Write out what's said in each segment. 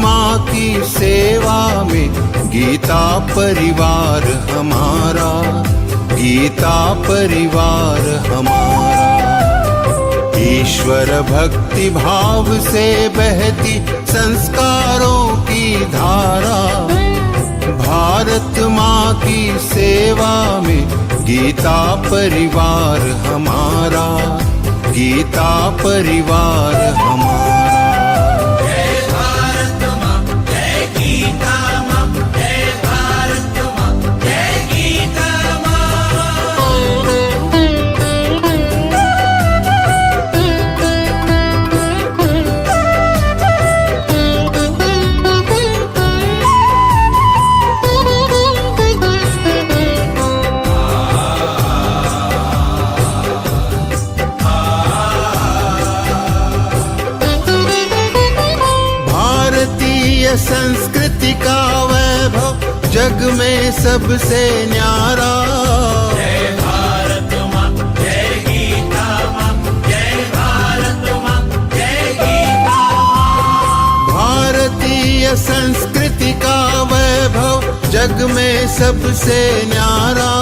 माँ की सेवा में गीता परिवार हमारा, गीता परिवार हमारा। ईश्वर भक्ति भाव से बहती संस्कारों की धारा, भारत माँ की सेवा में गीता परिवार हमारा, गीता परिवार हमारा। संस्कृति का वैभव जग में सबसे न्यारा। जय भारत माँ, जय गीता माँ, जय भारत माँ, जय गीता माँ। भारतीय संस्कृति का वैभव जग में सबसे न्यारा।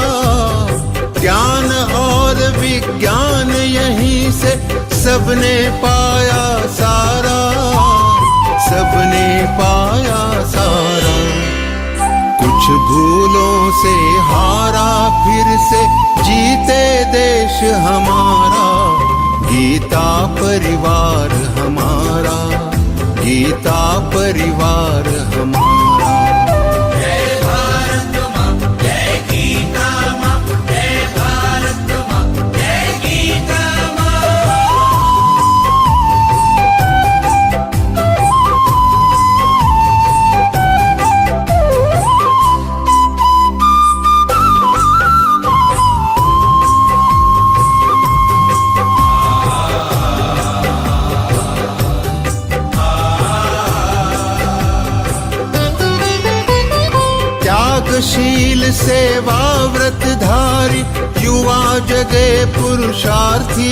ज्ञान और विज्ञान यहीं से सबने पाया सारा, सबने पाया सारा। कुछ भूलों से हारा फिर से जीते देश हमारा, गीता परिवार हमारा, गीता परिवार हमारा। जय भारत माँ, जय गीता माँ, जय भारत माँ, जय गीता माँ। शील सेवा व्रतधारी युवा जगे पुरुषार्थी।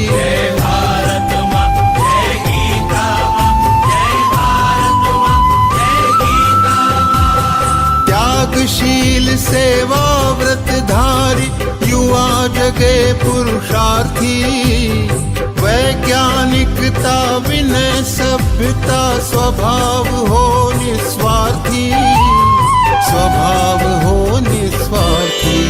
जय भारत माँ, जय गीता माँ, जय भारत माँ, जय गीता माँ। त्यागशील सेवा व्रतधारी युवा जगे पुरुषार्थी। वैज्ञानिकता विनय सभ्यता स्वभाव हो निस्वार्थी, स्वभाव हो निस्वार्थी।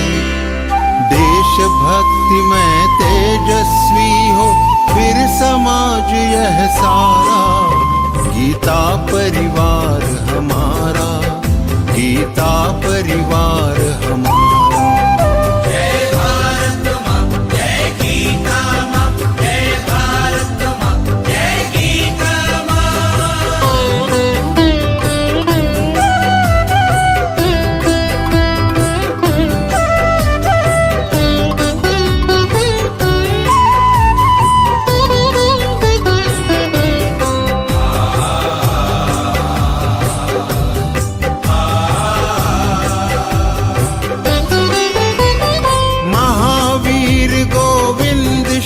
देशभक्ति में तेजस्वी हो फिर समाज यह सारा, गीता परिवार हमारा, गीता परिवार हमारा। जय भारत माँ, जय गीता माँ, जय भारत माँ, जय गीता माँ।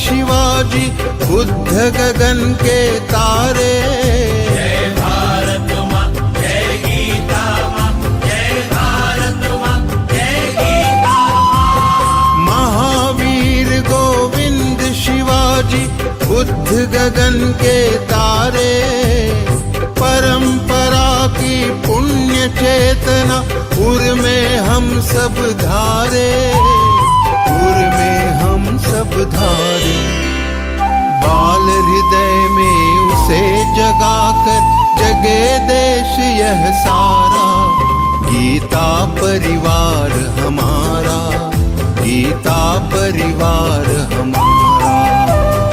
शिवाजी बुद्ध गगन के तारे। जय भारत माँ, जय गीता माँ, जय भारत माँ, जय गीता माँ। महावीर गोविंद शिवाजी बुद्ध गगन के तारे। परंपरा की पुण्य चेतना उर में हम सब धारे, उर में हम सब धारे। बाल हृदय में उसे जगाकर जगे देश यह सारा, गीता परिवार हमारा, गीता परिवार हमारा।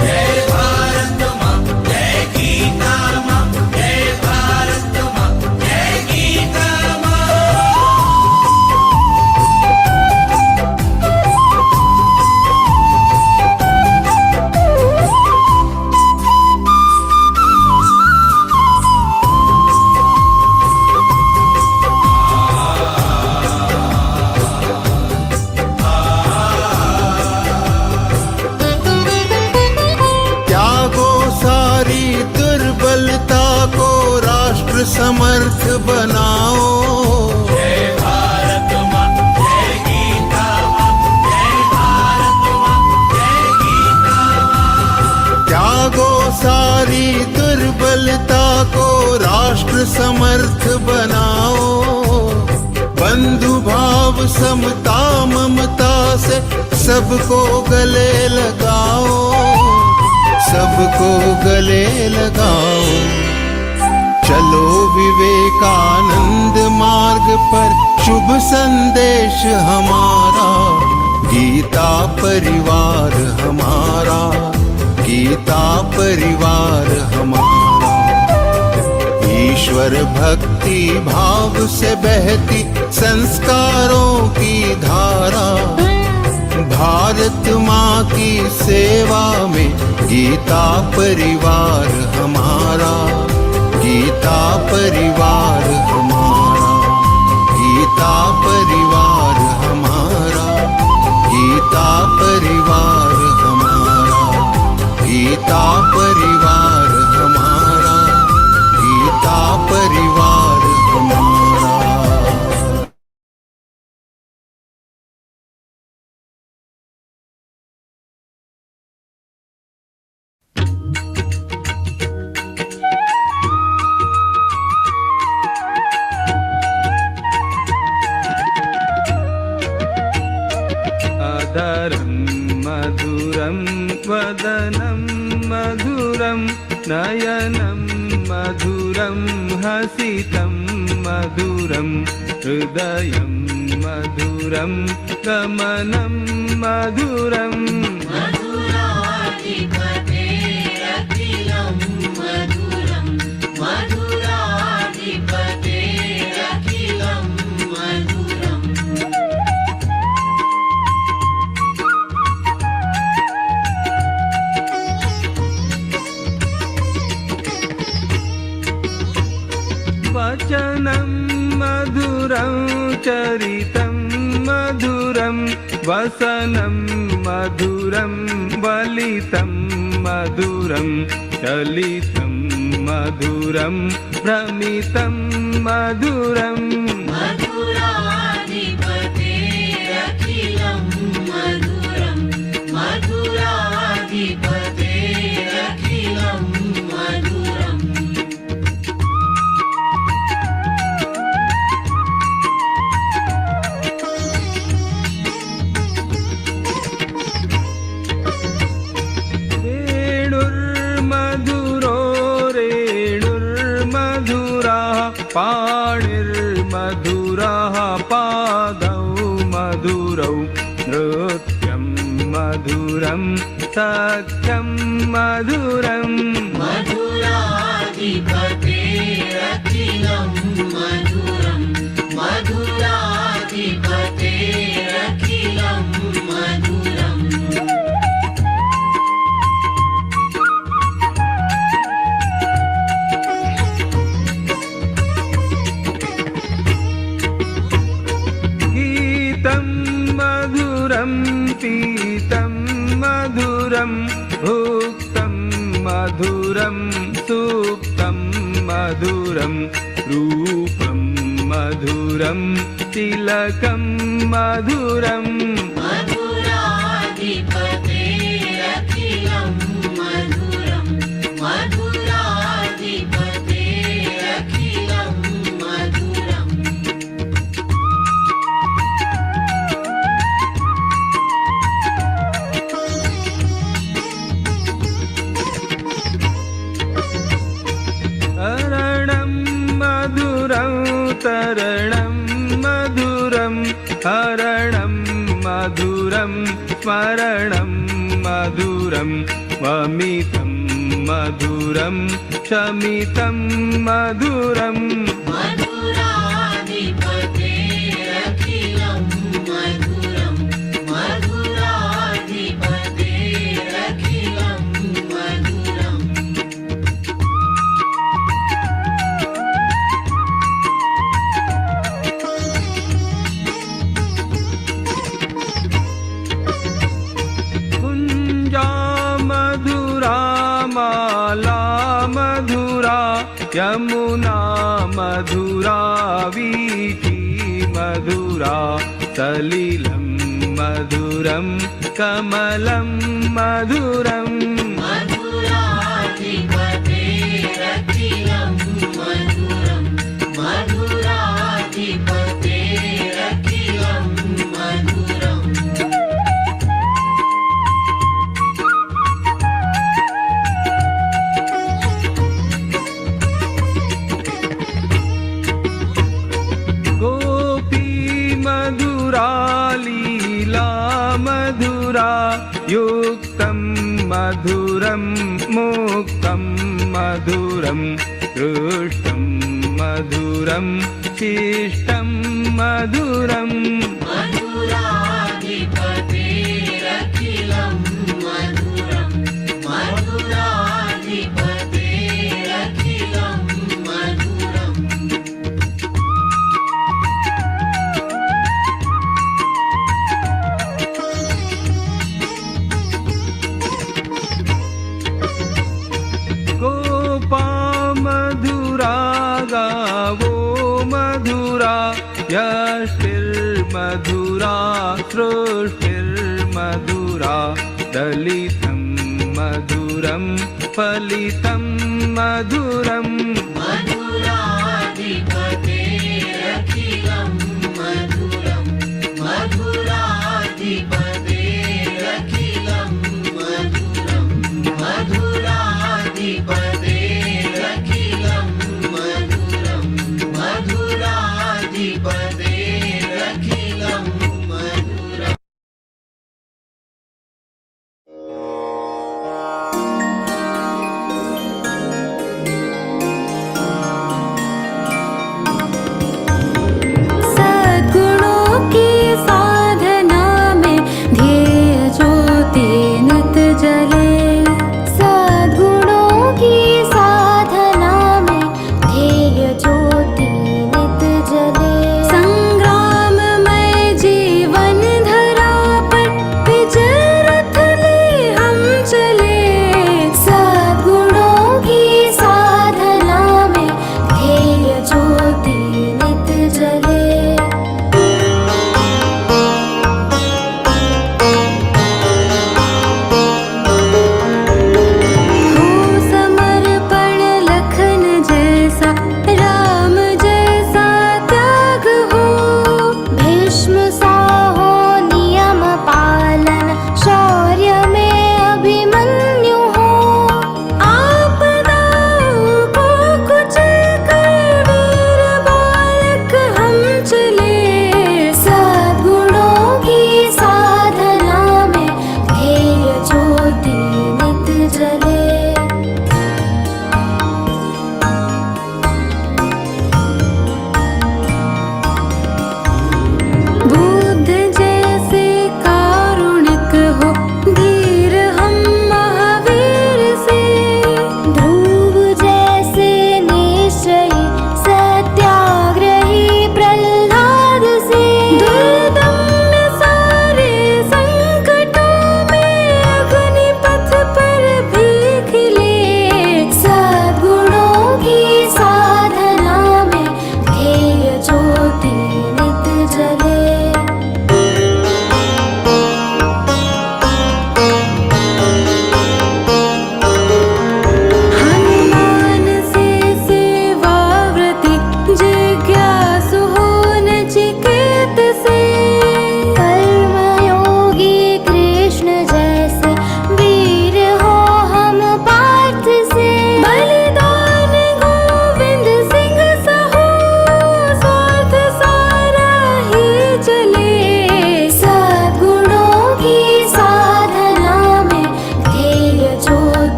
जय भारत माँ, जय गीता माँ, जय भारत माँ, जय गीता माँ। राष्ट्र समर्थ बनाओ। जय भारत माँ, जय गीता माँ, जय भारत माँ, जय गीता माँ। त्यागो सारी दुर्बलता को राष्ट्र समर्थ बनाओ। बंधु भाव समता ममता से सबको गले लगाओ, सबको गले लगाओ। चलो विवेकानंद मार्ग पर शुभ संदेश हमारा। गीता परिवार हमारा, गीता परिवार हमारा। ईश्वर भक्ति भाव से बहती संस्कारों की धारा। भारत माँ की सेवा में गीता परिवार हमारा, गीता परिवार हमारा, गीता परिवार हमारा, गीता परिवार हमारा, गीता परिवार हमारा, गीता परिवार हमारा। अधरं मधुरं वदनं मधुरं नयनं मधुरं हसितं मधुरं हृदयं मधुरं गमनं मधुरं। मधुराधिपतेरखिलं मधुरं मधुराधिपतेरखिलं मधुरम्। वचनं मधुरं चरितं मधुरं वसनं मधुरं वलितं मधुरं चलितं मधुरं भ्रमितं मधुरम्। मधुराधिपतेरखिलं मधुरं मधुराधिपतेरखिलं मधुरम्। रेणुर्मधुरो रेणुर्मधुराः पाणिर्मधुराः पादौ मधुरौ नृत्यं मधुरं सख्यं मधुरम्। मधुराधिपतेरखिलं मधुरं मधुराधिपतेरखिलं मधुरम्। गीतं मधुरं पीतं मधुरं भुक्तं मधुरं सुप्तं मधुरं रूपं मधुरं तिलकं मधुरम्। मधुराधिपतेरखिलं मधुरं मधुराधिपतेरखिलं मधुरम्। तरणं मधुरं तरणं मधुरं हरणं मधुरं स्मरणं मधुरं वमितं मधुरं शमितं मधुरम्। मधुराधिपतेरखिलं मधुरं मधुराधिपतेरखिलं मधुरम्। कुञ्जा मधुरा माला मधुरा यमुना मधुरा वीची मधुरा सलिलं मधुरं कमलं मधुरम् मधुराधिपतेरखिलं मधुरं मधुराधिपतेरखिलं मधुरम् मधुरा लीला मधुरा युक्तं मधुरं मुक्तं मधुरं दृष्टं मधुरं शिष्टं मधुरम् मधुराधिपतेरखिलं मधुरं मधुराधिपतेरखिलं मधुरम् मधुरा गावो मधुरा यष्टिर्मधुरा सृष्टिर्मधुरा दलितं मधुरं फलितं मधुरम् मधुराधिपतेरखिलं मधुरं मधुराधिपतेरखिलं मधुरं मधुराधिपतेरखिलं मधुरं मधुराधिपतेरखिलं मधुरम्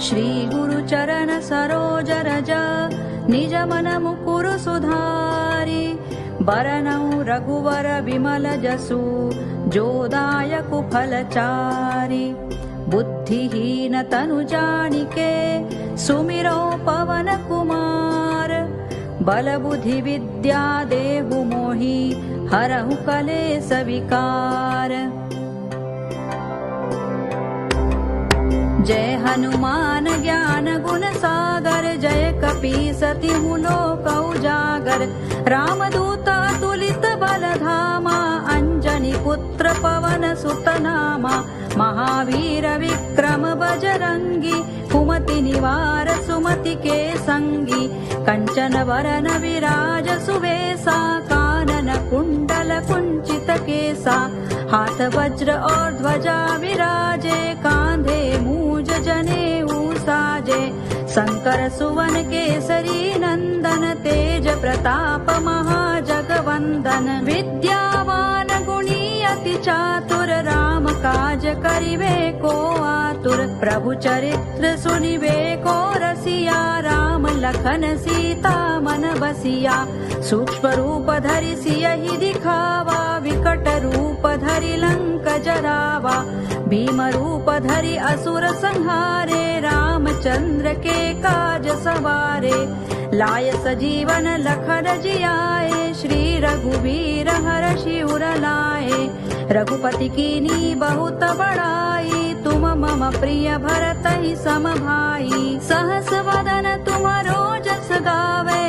श्री गुरु चरण सरोज रज निज मन मुकुर सुधारी बरनऊ रघुवर विमल जसु जोदायक फलचारी बुद्धिहीन तनु जानिके सुमिरो पवन कुमार बल बुद्धि विद्या देहु मोहि हरहु कलेस विकार। जय हनुमान ज्ञान गुण सागर जय कपीस तिहु लोक उजागर रामदूत अतुलित बल धामा अंजनी पुत्र पवन सुत नामा महावीर विक्रम बजरंगी कुमति निवार सुमति के संगी कंचन वरन विराज सुवेसा कानन कुंडल कुंचित केसा हाथ वज्र और ध्वजा विराजे कांधे मूज जनेऊ साजे शंकर सुवन केसरी नंदन तेज प्रताप महाजगवंदन विद्यावान गुणी अति चातुर राम काज करिवे को आतुर प्रभु चरित्र सुनिवे को रसिया राम लखन सीता मन बसिया सूक्ष्म रूप धरि सियहि दिखावा विकट रूप धरि लंक जरावा भीम रूप धरि असुर संहारे रामचंद्र के काज सवारे लाय सजीवन लखन जियाए श्री रघुवीर हरषि उर लाए रघुपति कीनी बहुत बड़ाई तुम मम प्रिय भरत ही सम भाई सहस वदन तुमरो जस गावे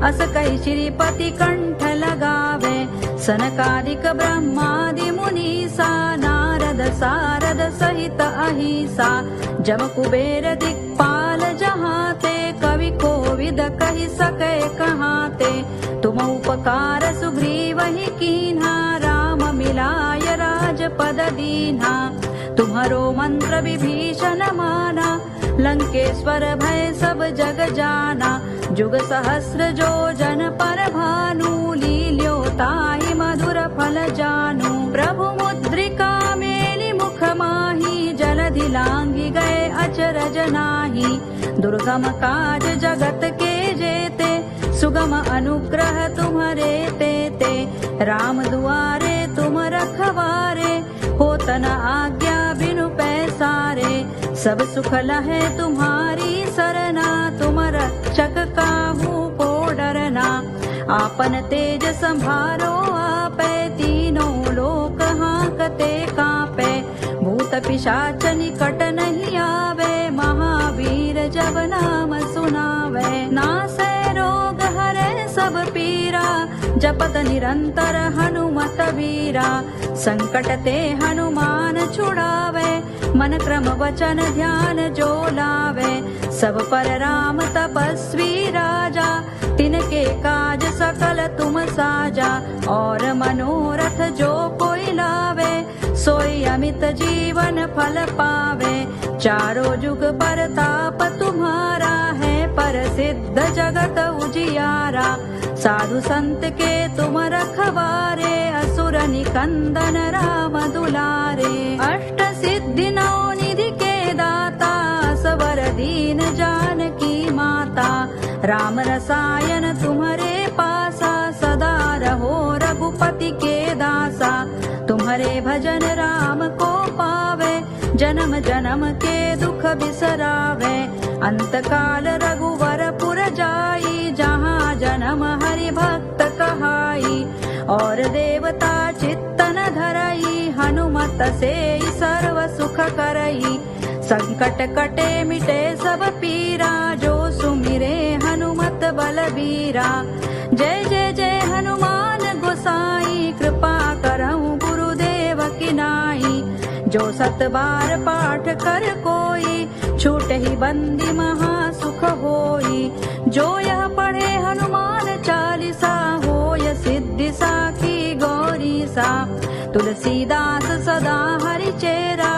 अस कहि श्रीपति कंठ लगावे सनकादिक ब्रह्मादि मुनीसा नारद सारद सहित अहिसा जम कुबेर दिक्पाल जहाते कवि कोविद कहि सके कहाते तुम उपकार सुग्रीवहि कीन्हा राम मिलाय राजपद दीन्हा तुम्हारो मंत्र विभीषण माना लंकेश्वर भय सब जग जाना जुग सहस्र जो जन पर भानु लील्यो ताहि मधुर फल जानू प्रभु मुद्रिका मेलि मुख माहि जलधि लांघि गए अचरज नाही दुर्गम काज जगत के जेते सुगम अनुग्रह तुम्हारे तेते राम दुआरे तुम रखवारे होत न आज्ञा बिनु पैसारे सब सुख लहे तुम्हारी सरना तुम रक्षक काहू को डरना आपन तेज संभारो आपे तीनों लोक हांकते कांपे भूत पिशाच निकट नहीं आवे महावीर जब नाम सुनावे नासै रोग हरे सब पीरा जपत निरंतर हनुमत वीरा संकट ते हनुमान छुड़ावे मन क्रम वचन ध्यान जो लावे सब पर राम तपस्वी राजा तिनके काज सकल तुम साजा और मनोरथ जो कोई लावे सोई अमित जीवन फल पावे चारों जुग परताप तुम्हारा है प्रसिद्ध जगत उजियारा साधु संत के तुम रखवारे असुर निकंदन राम दुलारे अष्ट सिद्धि नौ निधि के दाता सवर दीन जानकी माता राम रसायन तुम्हारे पासा सदा रहो रघुपति के दासा तुम्हारे भजन राम को पावे जन्म जन्म के दुख बिसरावे अंत काल रघुवर पुर जाई जहाँ जन्म हरि भक्त कहाई और देवता चित्तन धरई हनुमत से सर्व सुख करई संकट कटे मिटे सब पीरा जो सुमिरे हनुमत बलबीरा जय जय जय हनुमान गोसाई कृपा करहु गुरुदेव की नाई जो सत बार पाठ कर कोई छूट ही बंदी महा सुख होई जो यह पढ़े हनुमान चालीसा होय सिद्धि साखी गौरी सा तुलसीदास सदा हरि चेरा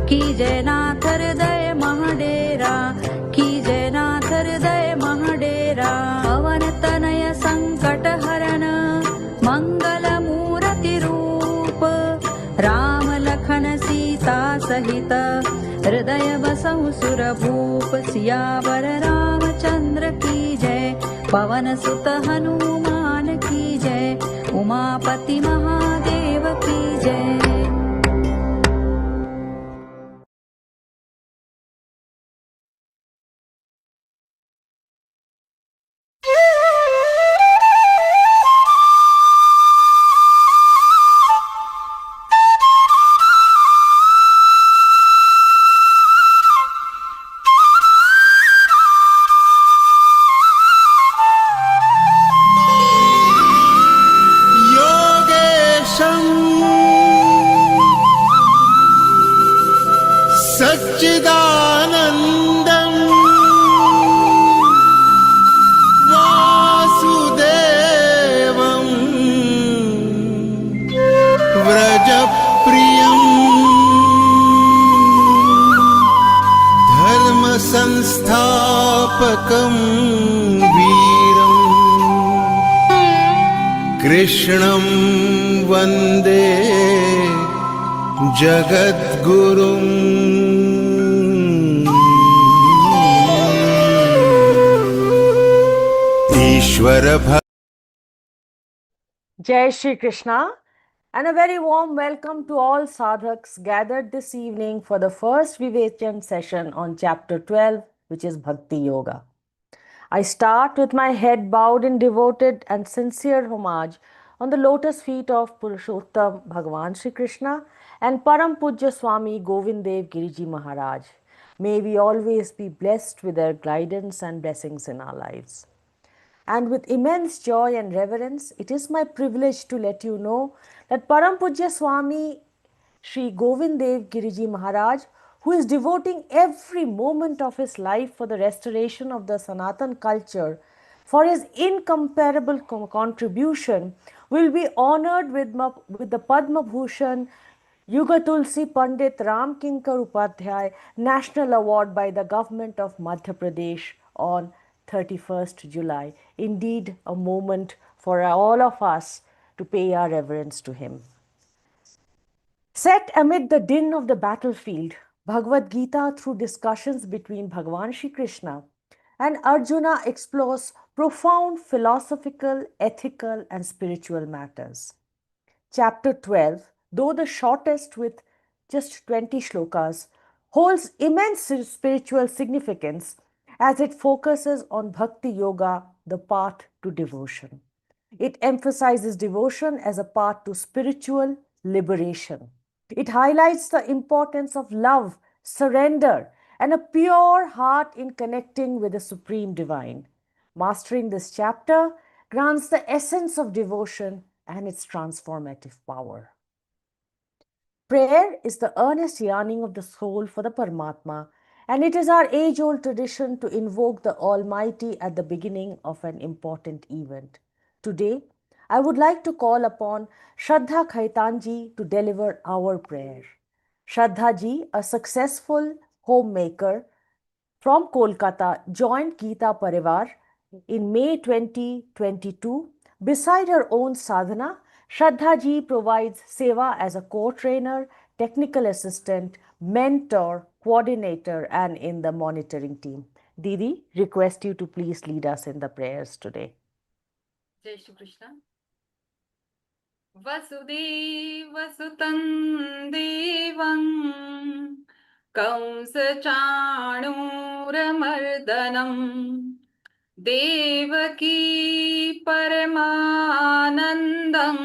की जय नाथ हृदय महडेरा की जय नाथ हृदय महडेरा पवन तनय संकट हरन मंगल मूर्ति रूप राम लखन सीता सहित हृदय बसहु सुर भूप सियावर रामचंद्र की जय। पवन सुत हनुमान की जय। उमापति महादेव की जय। योगेशं सच्चिदानन्दं वासुदेवं व्रजप्रियं धर्मसंस्थापकं वीरम् कृष्णं वन्दे जगद्गुरुम् ईश्वर Jai Shri Krishna, and a very warm welcome to all sadhaks gathered this evening for the first Vivechan session on chapter 12, which is Bhakti Yoga. I start with my head bowed in devoted and sincere homage on the lotus feet of Purushottam Bhagavan Shri Krishna and Param Pujya Swami Govindev Giriji Maharaj. May we always be blessed with their guidance and blessings in our lives. And with immense joy and reverence, it is my privilege to let you know that Param Pujya Swami Sri Govindev Giriji Maharaj, who is devoting every moment of his life for the restoration of the Sanatan culture, for his incomparable contribution, will be honored with the Padma Bhushan Yuga Tulsi Pandit Ram Kinkar Upadhyay National Award by the government of Madhya Pradesh on 31st July. Indeed, a moment for all of us to pay our reverence to him. Set amid the din of the battlefield, Bhagavad Gita, through discussions between Bhagavan Shri Krishna and Arjuna, explores profound philosophical, ethical, and spiritual matters. Chapter 12, though the shortest with just 20 shlokas, holds immense spiritual significance as it focuses on Bhakti Yoga, the path to devotion. It emphasizes devotion as a path to spiritual liberation. It highlights the importance of love, surrender, and a pure heart in connecting with the Supreme Divine. Mastering this chapter grants the essence of devotion and its transformative power. Prayer is the earnest yearning of the soul for the Paramatma, and it is our age-old tradition to invoke the Almighty at the beginning of an important event. Today, I would like to call upon Shraddha Khaitanji to deliver our prayer. Shraddha ji, a successful homemaker from Kolkata, joined Gita Pariwar in May 2022. Beside her own sadhana, Shraddha ji provides seva as a co-trainer, technical assistant, mentor, coordinator, and in the monitoring team. Didi, request you to please lead us in the prayers today. Jai Shri Krishna. Vasudeva Sutam Devam Kamsa Chanuramardanam Devaki Paramanandam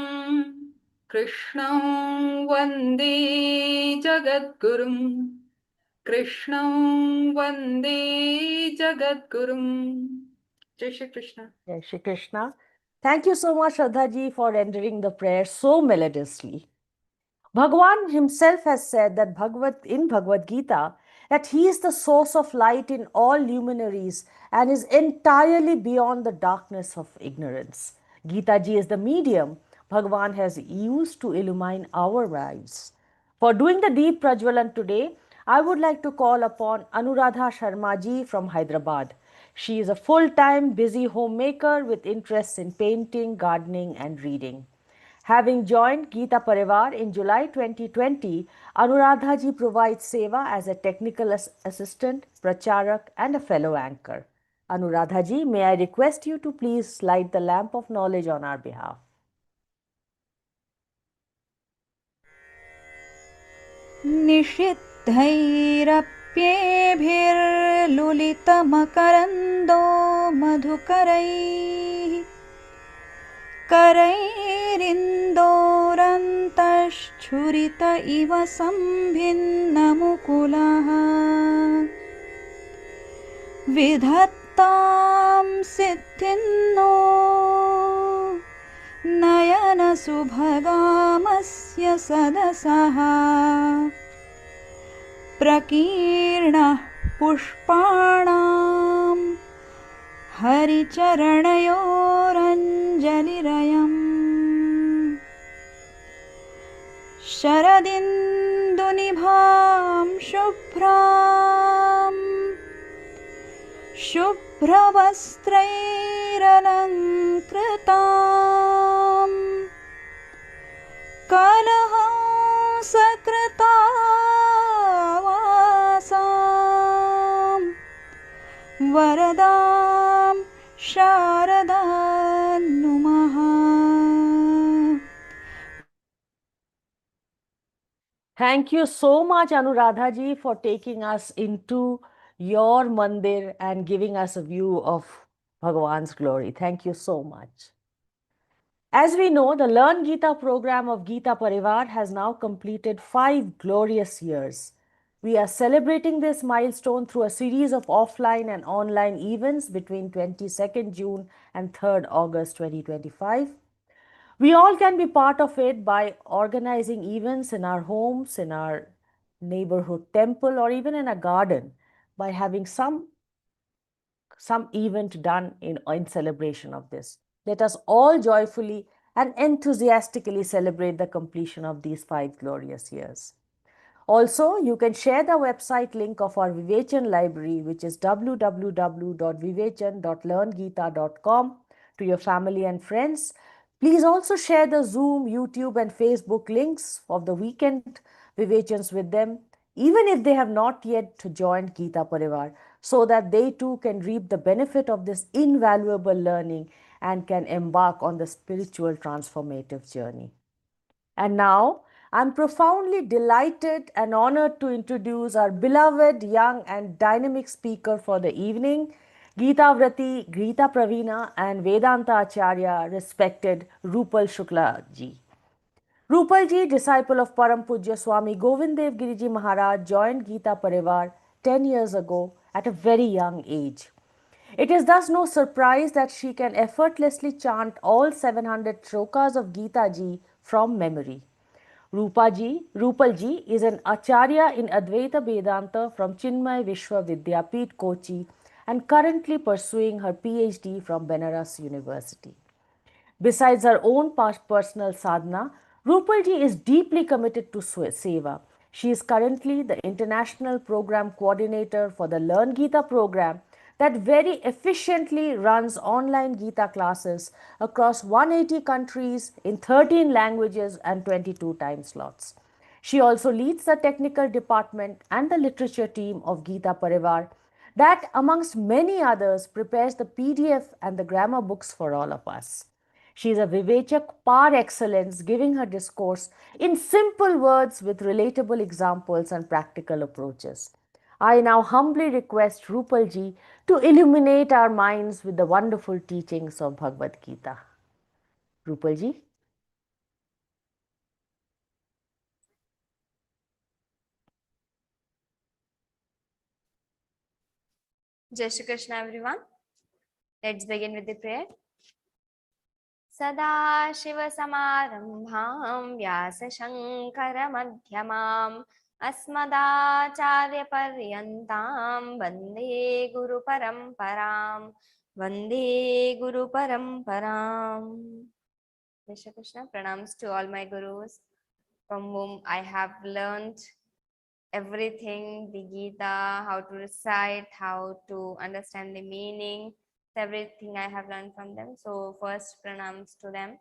Krishnam Vande Jagadgurum Krishnam Vande Jagadgurum. Jai Shri Krishna. Jai Shri Krishna. Thank you so much, Shraddha ji, for rendering the prayer so melodiously. Bhagavan himself has said that in Bhagavad Gita that he is the source of light in all luminaries and is entirely beyond the darkness of ignorance. Gita ji is the medium Bhagavan has used to illumine our lives. For doing the deep Prajwalan today, I would like to call upon Anuradha Sharma ji from Hyderabad. She is a full-time busy homemaker with interests in painting, gardening, and reading. Having joined Gita Pariwar in July 2020, Anuradha ji provides seva as a technical assistant, pracharak, and a fellow anchor. Anuradha ji, may I request you to please light the lamp of knowledge on our behalf. निषिद्धैरप्येभिर्लुलितमकरन्दो मधुकरैः करैरिन्दोरन्तश्छुरित इव सम्भिन्नमुकुलः विधत्तां सिद्धिन्नो नयनसुभगामस्य सदसः प्रकीर्णः पुष्पाणां हरिचरणयोरञ्जलिरयम् शरदिन्दुनिभां शुभ्रां शुभ्रवस्त्रैरलङ्कृतां कलहंसकृतावासां वरदां शारदां नुमः. Thank you so much, Anuradha ji, for taking us into your mandir and giving us a view of Bhagavan's glory. Thank you so much. As we know, the Learngeeta program of Gita Pariwar has now completed 5 glorious years. We are celebrating this milestone through a series of offline and online events between 22nd June and 3rd August 2025. We all can be part of it by organizing events in our homes, in our neighborhood temple, or even in a garden by having some event done in celebration of this. Let us all joyfully and enthusiastically celebrate the completion of these 5 glorious years. Also, you can share the website link of our Vivechan library, which is www.vivechan.learngeeta.com, to your family and friends. Please also share the Zoom, YouTube, and Facebook links of the weekend Vivechans with them, even if they have not yet joined Gita Parivar, so that they too can reap the benefit of this invaluable learning and can embark on the spiritual transformative journey. And now, I'm profoundly delighted and honored to introduce our beloved, young, and dynamic speaker for the evening, Gita Vrati, Gita Pravina, and Vedanta Acharya, respected Rupal Shukla ji. Rupal ji, disciple of Param Pujya Swami Govind Dev Giriji Maharaj, joined Gita Parivar 10 years ago at a very young age. It is thus no surprise that she can effortlessly chant all 700 shlokas of Gita ji from memory. Rupal ji is an Acharya in Advaita Vedanta from Chinmay Vishwa Vidyapeeth, Kochi, and currently pursuing her PhD from Benaras University. Besides her own personal sadhana, Rupal ji is deeply committed to seva. She is currently the international program coordinator for the Learngeeta program that very efficiently runs online Gita classes across 180 countries in 13 languages and 22 time slots. She also leads the technical department and the literature team of Gita Parivar that, amongst many others, prepares the PDF and the grammar books for all of us. She is a Vivechak par excellence, giving her discourse in simple words with relatable examples and practical approaches. I now humbly request Rupal ji to illuminate our minds with the wonderful teachings of Bhagavad Gita. Rupal ji. Jai Shri Krishna, everyone. Let's begin with the prayer. Sada Shiva Samarambham Vyasa Shankara Madhyamam Asmadacharya Paryantam Vande Guru Paramparam Vande Guru Paramparam. Jai Shri Krishna. Pranams to all my gurus from whom I have learned everything, the Gita, how to recite, how to understand the meaning, everything I have learned from them. So first pranams to them.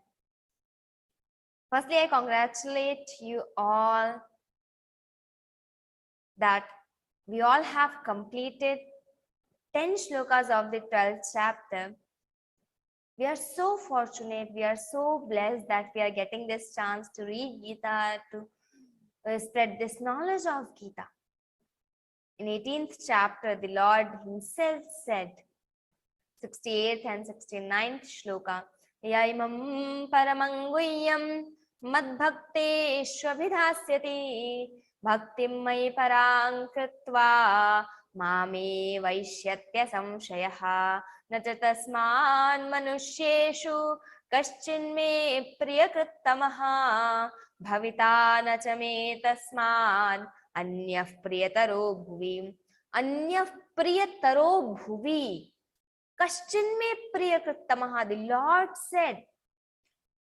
Firstly, I congratulate you all that we all have completed 10 shlokas of the 12th chapter. We are so fortunate, we are so blessed that we are getting this chance to read Gita, to spread this knowledge of Gita. In 18th chapter, the Lord himself said, 68th and 69th shloka, Yaimam Paramanguyyam Madbhakte Shwabhidhasyati Bhaktim Mai Parang Kritva Mame Vaishyatya Samshayaha Nacha Tasman Manusheshu Kaschin Me Priyakrittamaha Bhavita Nacha Me Tasman Anyah Priyataro Bhuvi Anyah Priyataro Bhuvi Kaschin Me Priyakrittamaha. The Lord said,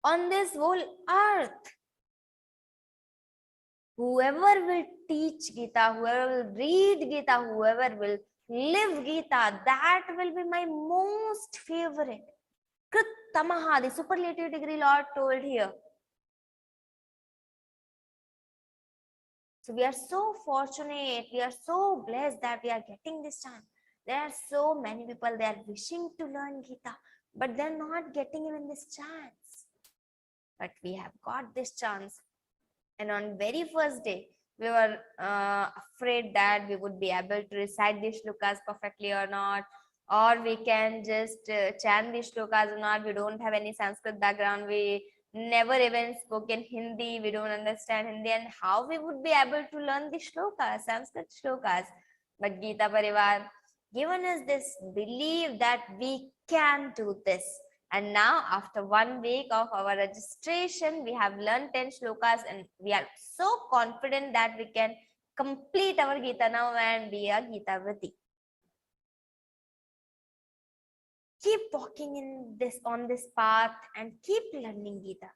on this whole earth, whoever will teach Gita, whoever will read Gita, whoever will live Gita, that will be my most favorite. Krittamaha, the superlative degree Lord told here. So we are so fortunate, we are so blessed that we are getting this chance. There are so many people, they are wishing to learn Gita, but they're not getting even this chance. But we have got this chance. And on very first day, we were afraid that we would be able to recite these shlokas perfectly or not, or we can just chant these shlokas or not. We don't have any Sanskrit background. We never even spoken Hindi. We don't understand Hindi. And how we would be able to learn the shlokas, Sanskrit shlokas? But Gita Pariwar given us this belief that we can do this. And now, after 1 week of our registration, we have learned 10 shlokas and we are so confident that we can complete our Gita now and be a Gita Vriti. Keep walking on this path and keep learning Gita,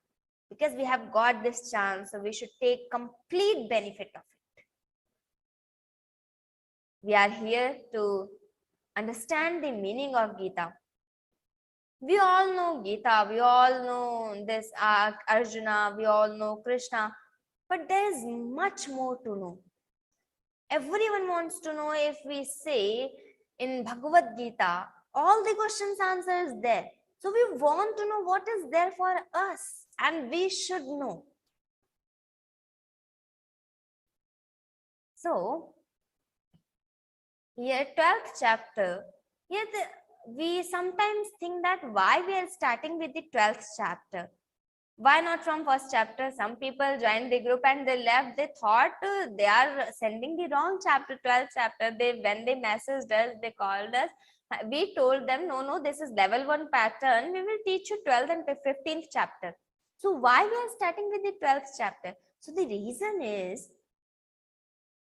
because we have got this chance, so we should take complete benefit of it. We are here to understand the meaning of Gita. We all know Gita, we all know this Arjuna, we all know Krishna, but there is much more to know. Everyone wants to know. If we say in Bhagavad-Gītā, all the questions answers there. So we want to know what is there for us, and we should know. So, here 12th chapter, here we sometimes think that why we are starting with the 12th chapter. Why not from first chapter? Some people joined the group and they left. They thought they are sending the wrong chapter, 12th chapter. When they messaged us, they called us. We told them, no, this is level 1 pattern. We will teach you 12th and 15th chapter. So why we are starting with the 12th chapter? So the reason is,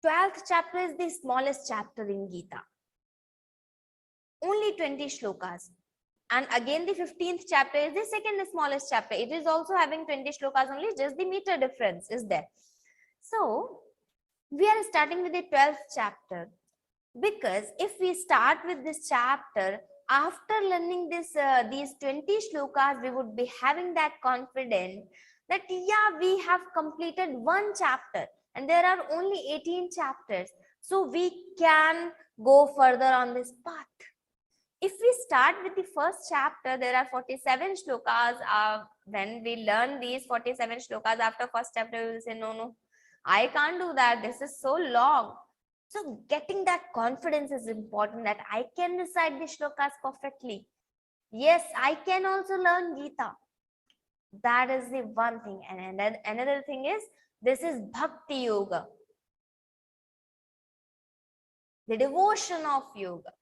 12th chapter is the smallest chapter in Gita. Only 20 shlokas. And again, the 15th chapter is the second smallest chapter. It is also having 20 shlokas only, just the meter difference is there. So, we are starting with the 12th chapter, because if we start with this chapter, after learning these 20 shlokas, we would be having that confidence that, yeah, we have completed 1 chapter and there are only 18 chapters. So, we can go further on this path. If we start with the first chapter, there are 47 shlokas. When we learn these 47 shlokas after first chapter, we will say, no, I can't do that. This is so long. So getting that confidence is important, that I can recite the shlokas perfectly. Yes, I can also learn Gita. That is the one thing. And another thing is, this is Bhakti Yoga. The devotion of yoga.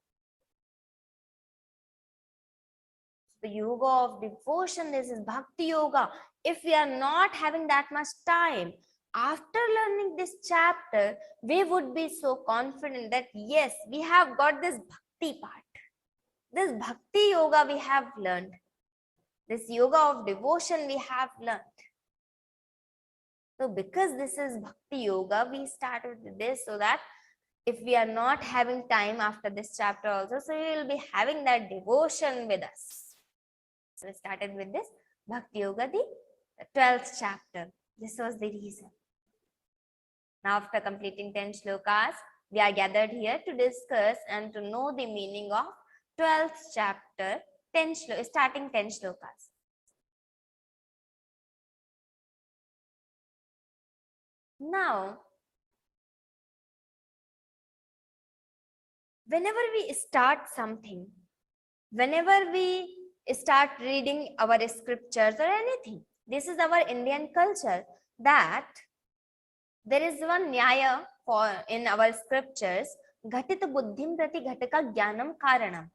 The yoga of devotion, this is Bhakti Yoga. If we are not having that much time, after learning this chapter, we would be so confident that yes, we have got this Bhakti part. This Bhakti Yoga we have learned. This yoga of devotion we have learned. So because this is Bhakti Yoga, we started with this so that if we are not having time after this chapter also, so we will be having that devotion with us. So we started with this Bhakti Yoga, the the 12th chapter. This was the reason. Now, after completing 10 shlokas, we are gathered here to discuss and to know the meaning of 12th chapter, starting 10 shlokas. Now, whenever we start something, whenever we start reading our scriptures or anything, this is our Indian culture, that there is one nyaya for in our scriptures, ghatita buddhim prati ghataka jnanam karanam.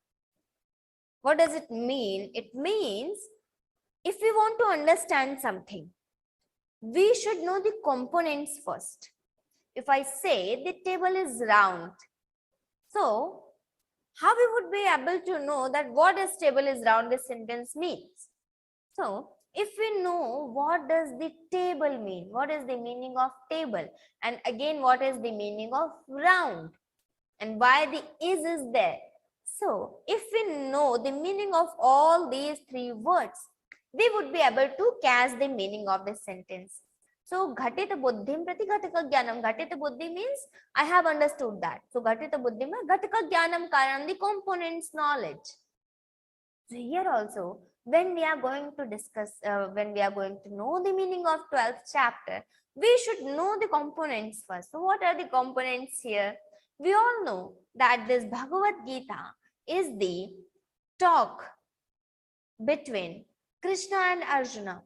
What does it mean? It means if we want to understand something, we should know the components first. If I say the table is round, so how we would be able to know that what is table is round this sentence means? So if we know what does the table mean, what is the meaning of table, and again what is the meaning of round, and why the is there. So if we know the meaning of all these three words, we would be able to catch the meaning of the sentence. So ghatita buddhim prati ghataka jnanam. Ghatita buddhi means I have understood that. So ghatita buddhim ghataka jnanam karanam, the components knowledge. So here also, when we are going to discuss, when we are going to know the meaning of 12th chapter, we should know the components first. So what are the components here? We all know that this Bhagavad-Gītā is the talk between Krishna and Arjuna.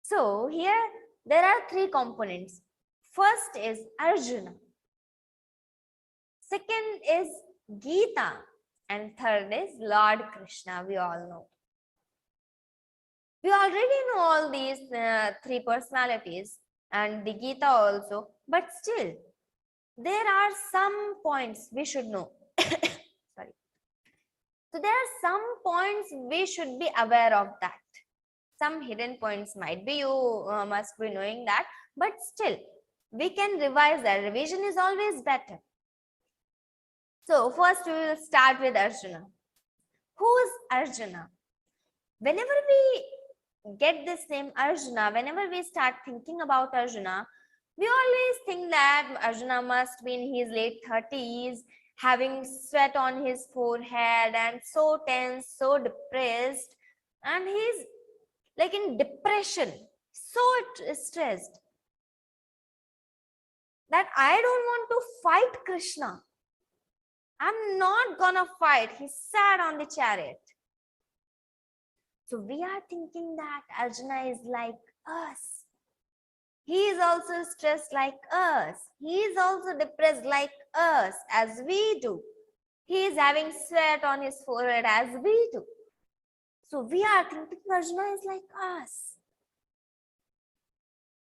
So here there are three components. First is Arjuna. Second is Gita. And third is Lord Krishna, we all know. We already know all these three personalities and the Gita also, but still there are some points we should know. Sorry. So there are some points we should be aware of that. Some hidden points might be, you must be knowing that, but still we can revise that. Revision is always better. So first we will start with Arjuna. Who is Arjuna? Whenever we get this name Arjuna, whenever we start thinking about Arjuna, we always think that Arjuna must be in his late 30s, having sweat on his forehead and so tense, so depressed, and he's like in depression, so stressed that I don't want to fight Krishna. I'm not gonna fight. He sat on the chariot. So we are thinking that Arjuna is like us. He is also stressed like us. He is also depressed like us, as we do. He is having sweat on his forehead as we do. So we are thinking Arjuna is like us.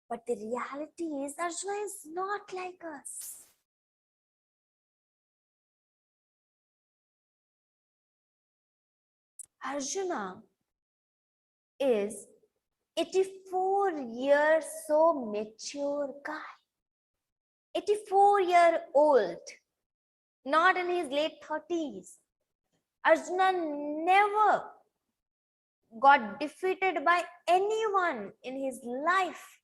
But the reality is Arjuna is not like us. Arjuna is 84 years so mature guy. 84-year-old, not in his late 30s. Arjuna never got defeated by anyone in his life.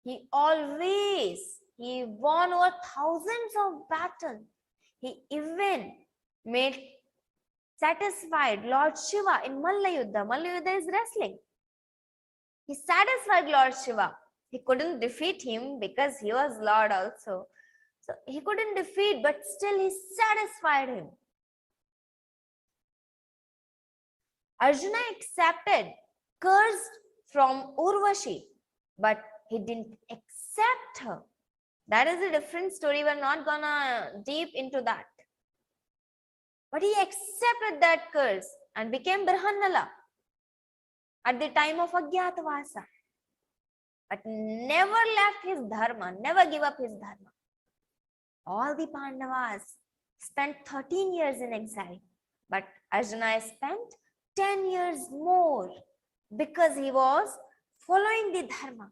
He won over thousands of battles. He even made satisfied Lord Shiva in Malla Yuddha. Malla Yuddha is wrestling. He satisfied Lord Shiva. He couldn't defeat him because he was Lord also. So he couldn't defeat, but still he satisfied him. Arjuna accepted curse from Urvashi, but he didn't accept her. That is a different story. We're not gonna deep into that. But he accepted that curse and became Brahmanala at the time of Ajnatavasa. But never left his dharma, never give up his dharma. All the Pandavas spent 13 years in exile, but Arjuna spent 10 years more because he was following the dharma.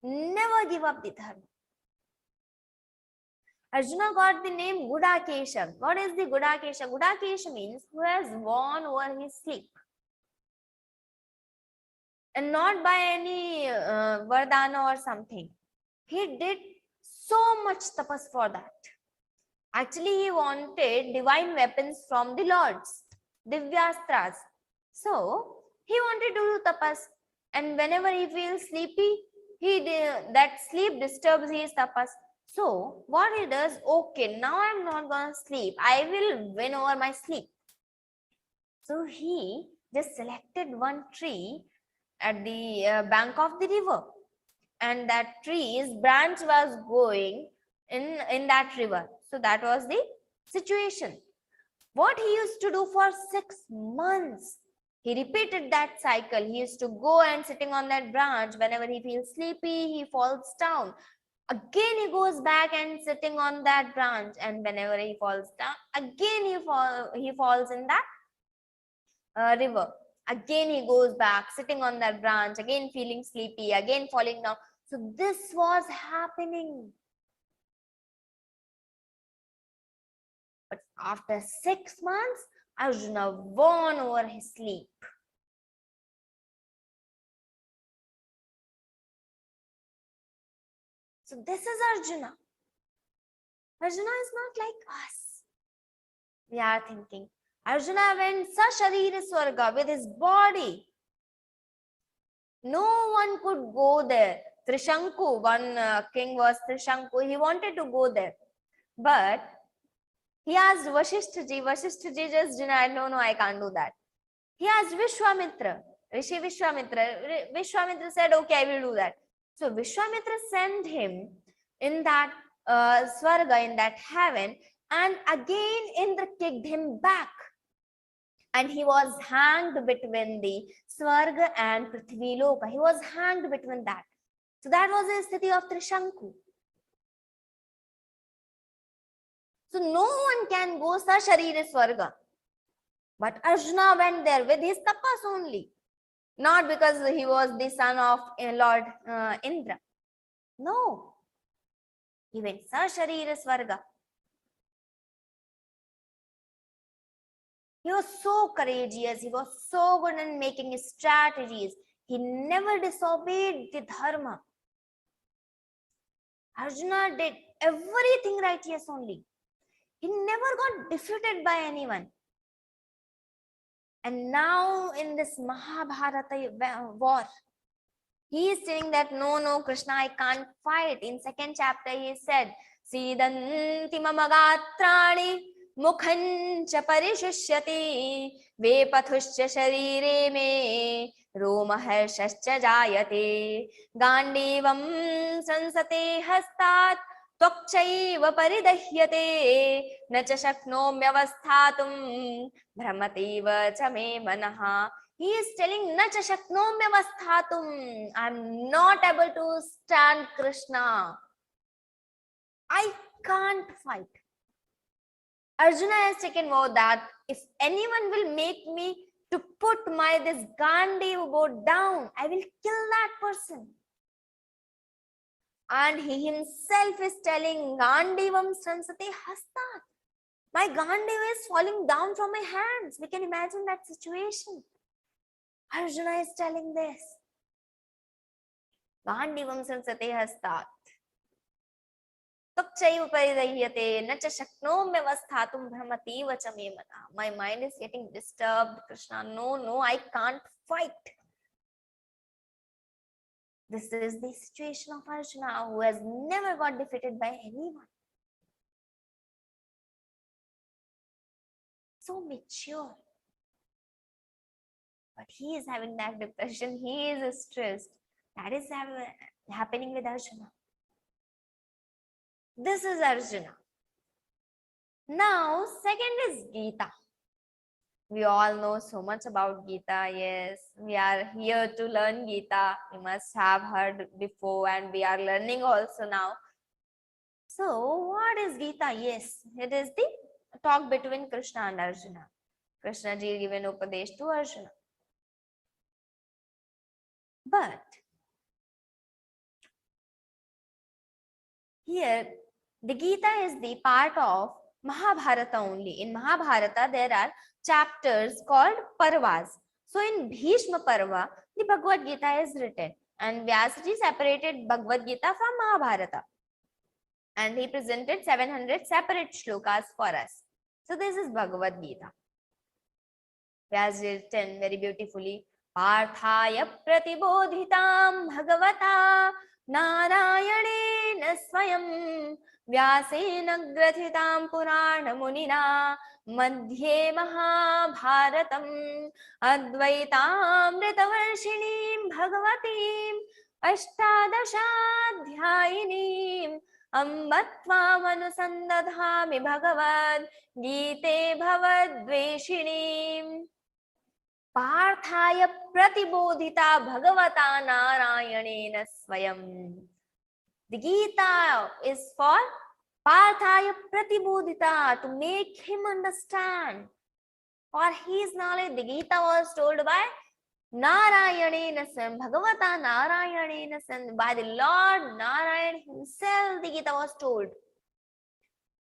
Never give up the dharma. Arjuna got the name Gudakesha. What is the Gudakesha? Gudakesha means who has won over his sleep. and not by any vardhana or something. He did so much tapas for that. Actually, he wanted divine weapons from the lords, divyastras. So he wanted to do tapas, and whenever he feels sleepy, that sleep disturbs his tapas. So what he does, okay, now I'm not gonna sleep, I will win over my sleep. So he just selected one tree at the bank of the river, and that tree's branch was going in that river. So that was the situation. What he used to do for 6 months, he repeated that cycle. He used to go and sitting on that branch. Whenever he feels sleepy, he falls down. Again, he goes back and sitting on that branch. And whenever he falls down, again he falls in that river. Again, he goes back, sitting on that branch, again feeling sleepy, again falling down. So this was happening. But after 6 months, Arjuna won over his sleep. So this is Arjuna. Arjuna is not like us. We are thinking, Arjuna went Sasharira Swarga with his body. No one could go there. Trishanku, one king was Trishanku. He wanted to go there. But he asked Vasishthaji. Vasishthaji just denied, no, I can't do that. He asked Vishwamitra, Rishi Vishwamitra. Vishwamitra said, okay, I will do that. So Vishwamitra sent him in that Swarga, in that heaven, and again Indra kicked him back. And he was hanged between the Swarga and Prithvi Loka. He was hanged between that. So that was the sthiti of Trishanku. So no one can go Sasharira Swarga. But Arjuna went there with his tapas only. Not because he was the son of Lord Indra. No. He went Sasharira Swarga. He was so courageous. He was so good in making strategies. He never disobeyed the dharma. Arjuna did everything righteous only. He never got defeated by anyone. And now in this Mahabharata war, he is saying that no, Krishna, I can't fight. In 2nd chapter, he said, Sidanti mamagatrani mukhancha parishishyati vepathuscha sharire me romaharshascha jayate gandivam sansate hastat त्वक्चैव परिदह्यते न च शक्नोम्यवस्थातुं भ्रमतीव च मे मनः. He is telling न च शक्नोम्यवस्थातुं, I am not able to stand Krishna. I can't fight. Arjuna has taken vow that if anyone will make me to put this Gandiva bow down, I will kill that person. And he himself is telling, Gandivam stransate hastat. My Gandiva is falling down from my hands. We can imagine that situation. Arjuna is telling this. Gandivam stransate hastat. Tukchaiva paridahyate nacha shaknomyavasthatum brahmativa cha me mana. My mind is getting disturbed. Krishna, no, I can't fight. This is the situation of Arjuna, who has never got defeated by anyone. So mature. But he is having that depression. He is stressed. That is happening with Arjuna. This is Arjuna. Now, second is Gita. We all know so much about Gita. Yes, we are here to learn Gita. We must have heard before, and we are learning also now. So, what is Gita? Yes, it is the talk between Krishna and Arjuna. Krishna ji given Upadesh to Arjuna. But here, the Gita is the part of Mahabharata only. In Mahabharata, there are chapters called Parvas. So in Bhishma Parva, the Bhagavad Gita is written, and Vyasaji separated Bhagavad Gita from Mahabharata, and he presented 700 separate shlokas for us. So this is Bhagavad Gita. Vyasaji written very beautifully. Parthaya pratibodhitam bhagavata narayanena swayam vyasena grathitam purana munina madhye mahabharatam advaitamritavarshinim bhagavatim ashtadashadhyayinim ambatvam anusandadhami bhagavad gite bhavadveshinim. Parthaya pratibodhita bhagavata narayanena swayam. The Gita is for Parthaya pratibodhita, to make him understand. For his knowledge, the Gita was told by Narayanena Swayam, Bhagavata Narayanena Swayam, by the Lord Narayan himself. The Gita was told.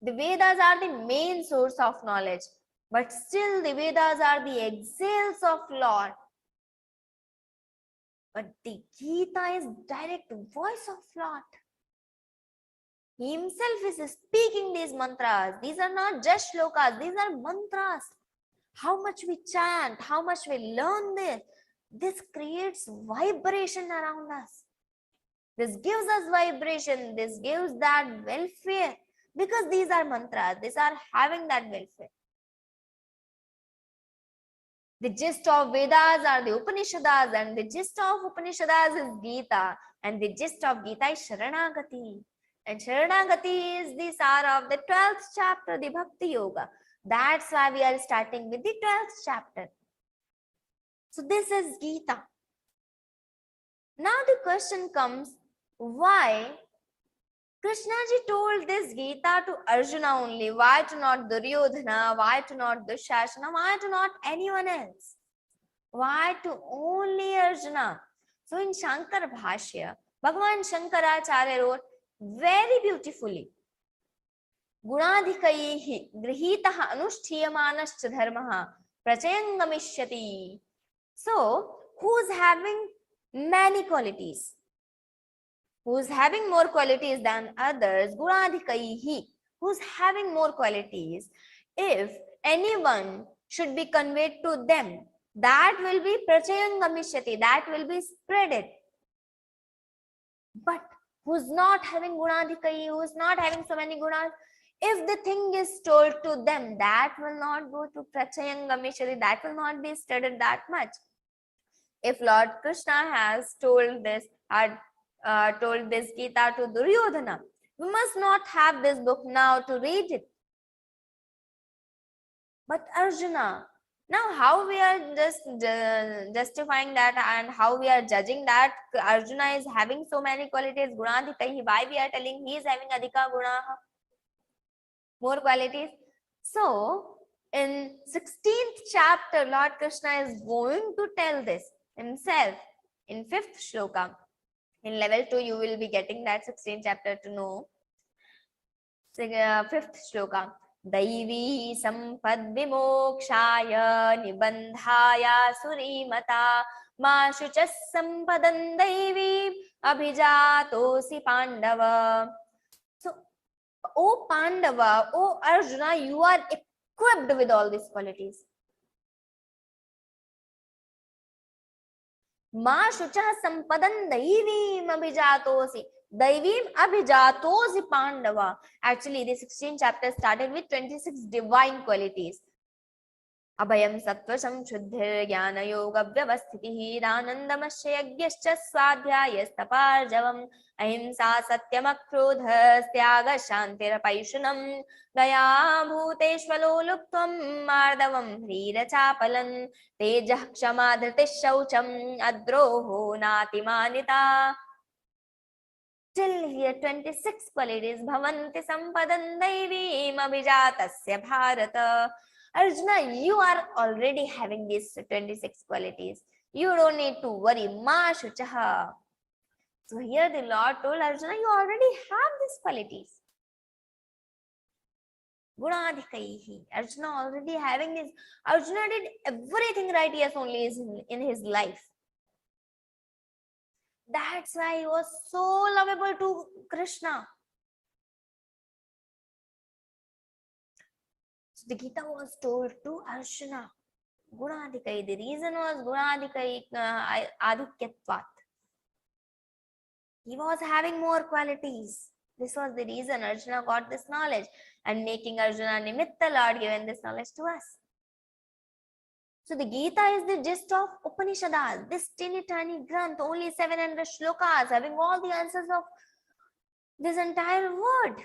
The Vedas are the main source of knowledge, but still the Vedas are the exhales of Lord. But the Gita is direct voice of Lord. He himself is speaking these mantras. These are not just shlokas, these are mantras. How much we chant, how much we learn this creates vibration around us. This gives us vibration, this gives that welfare, because these are mantras, these are having that welfare. The gist of Vedas are the Upanishads, and the gist of Upanishads is Gita, and the gist of Gita is Sharanagati. And Sharanagati is the sar of the 12th chapter, the Bhakti Yoga. That's why we are starting with the 12th chapter. So this is Gita. Now the question comes, why Krishna ji told this Gita to Arjuna only? Why to not Duryodhana? Why to not Dushasana? Why to not anyone else? Why to only Arjuna? So in Shankar Bhashya, Bhagavan Shankaracharya wrote very beautifully, Gunadhikaihi grihitaha anushthiyamanascha dharmaha prachayangamishyati. So, who's having many qualities? Who's having more qualities than others? Gunadhikaihi. Who's having more qualities? If anyone should be conveyed to them, that will be prachayangamishyati, that will be spreaded. But who's not having gunadhikayi, who's not having so many gunas, if the thing is told to them, that will not go to prachayangamishari, that will not be studied that much. If Lord Krishna has told this Gita to Duryodhana, we must not have this book now to read it. But Arjuna, now how we are just justifying that, and how we are judging that Arjuna is having so many qualities, gunadhikahi, why we are telling he is having adhika gunaha, more qualities? So in 16th chapter, Lord Krishna is going to tell this himself in 5th shloka. In level 2, you will be getting that 16th chapter to know. 5th shloka. Daivi sampad vimokshaya nibandhaya surimata ma shuchas sampadan daivi abhijatosi pandava. So, O Pandava, O Arjuna, you are equipped with all these qualities. Ma shuchah sampadan daivim abhijatosi. Daivim abhijatosi Pandava. Actually, the 16th chapter started with 26 divine qualities. Abhayam sattva samshuddhir jnana yoga vyavasthitihi ranandamasya yagyascha swadhyayasthaparjavam ahimsa satyam akrodha tyaga shantirapayishunam daya bhuteshvalo luptvam mardavam hrira chapalan tejah kshama dhritish shaucham adroho natimanita. Till here 26 qualities. Bhavanti sampadan daivim abhijatasya bharata. Arjuna, you are already having these 26 qualities. You don't need to worry. Ma shuchaha. So here the Lord told Arjuna, you already have these qualities. Gunadhikaihi. Arjuna already having this. Arjuna did everything right, yes, only in his life. That's why he was so lovable to Krishna. So the Gita was told to Arjuna. Gunadhikai. The reason was Gunadhikai Adhikyatvat. He was having more qualities. This was the reason Arjuna got this knowledge, and making Arjuna Nimitta Lord given this knowledge to us. So the Gita is the gist of Upanishads, this teeny tiny granth, only 700 shlokas, having all the answers of this entire word.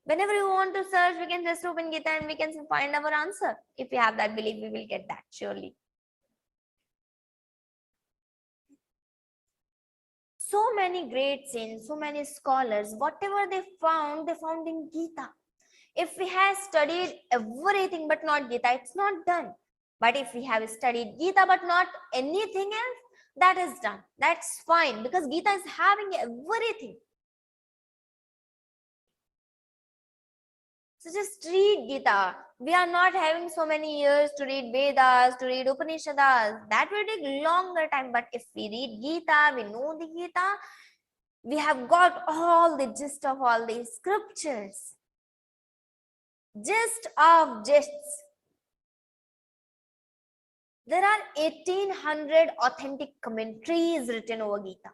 Whenever you want to search, we can just open Gita and we can find our answer. If we have that belief, we will get that surely. So many great saints, so many scholars, whatever they found in Gita. If we have studied everything but not Gita, it's not done. But if we have studied Gita but not anything else, that is done. That's fine, because Gita is having everything. So just read Gita. We are not having so many years to read Vedas, to read Upanishads. That will take longer time. But if we read Gita, we know the Gita, we have got all the gist of all these scriptures. Gist of gists. There are 1800 authentic commentaries written over Gita.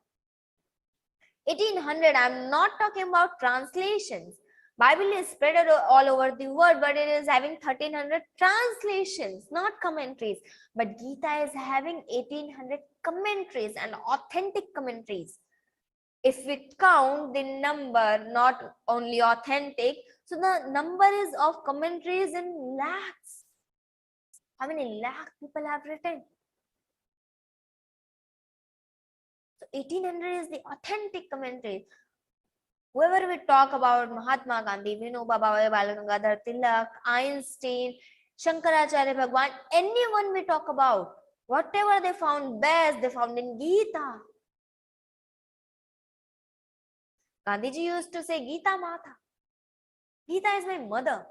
1800, I'm not talking about translations. Bible is spread all over the world, but it is having 1300 translations, not commentaries. But Gita is having 1800 commentaries and authentic commentaries. If we count the number, not only authentic, so the number is of commentaries in lakhs. How many lakh people have written? So 1800 is the authentic commentaries. Whoever we talk about, Mahatma Gandhi, Vinoba Bhave Balagangadhar Tilak, Einstein, Shankaracharya Bhagwan, anyone we talk about, whatever they found best, they found in Gita. Gandhiji used to say, Gita Mata. Gita is my mother.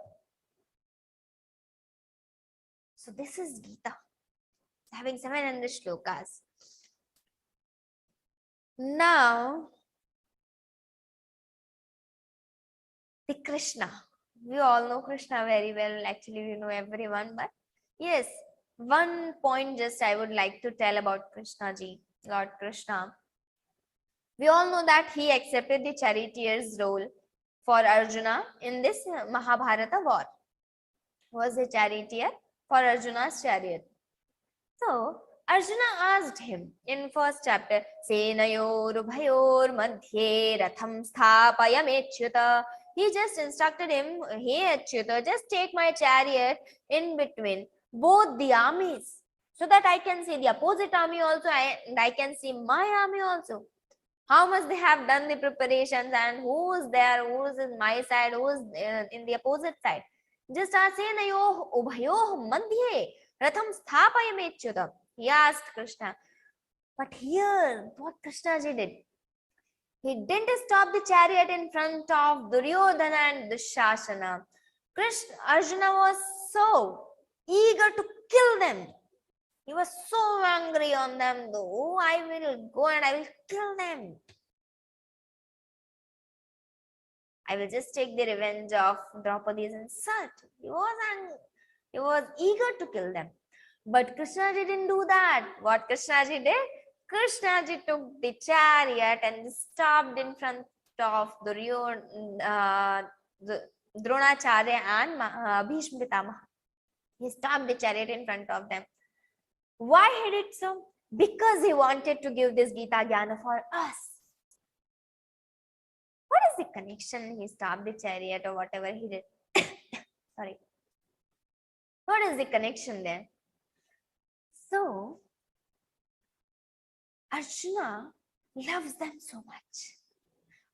So this is Gita, having 700 shlokas. Now, the Krishna. We all know Krishna very well. Actually, we know everyone. But yes, one point just I would like to tell about Krishna ji, Lord Krishna. We all know that he accepted the charioteer's role for Arjuna in this Mahabharata war. He was a charioteer for Arjuna's chariot. So, Arjuna asked him in first chapter, Senayor Ubhayor Madhye Ratham Sthapayamechyuta. He just instructed him, hey Achyuta, just take my chariot in between both the armies, so that I can see the opposite army also and I can see my army also. How much they have done the preparations and who is there, who is in my side, who is in the opposite side. Just ask, Senayor Ubhayor Madhye Ratham Sthapayamechyuta. He asked Krishna. But here, what Krishna ji did? He didn't stop the chariot in front of Duryodhana and Dushasana. Arjuna was so eager to kill them. He was so angry on them, though. I will go and I will kill them. I will just take the revenge of Draupadi's insult. He was eager to kill them. But Krishna didn't do that. What Krishna ji did? Krishna ji took the chariot and stopped in front of Dronacharya and Bhishma Pitamaha. He stopped the chariot in front of them. Why he did so? Because he wanted to give this Gita Jnana for us. What is the connection? He stopped the chariot or whatever he did. Sorry. What is the connection there? So, Arjuna loves them so much.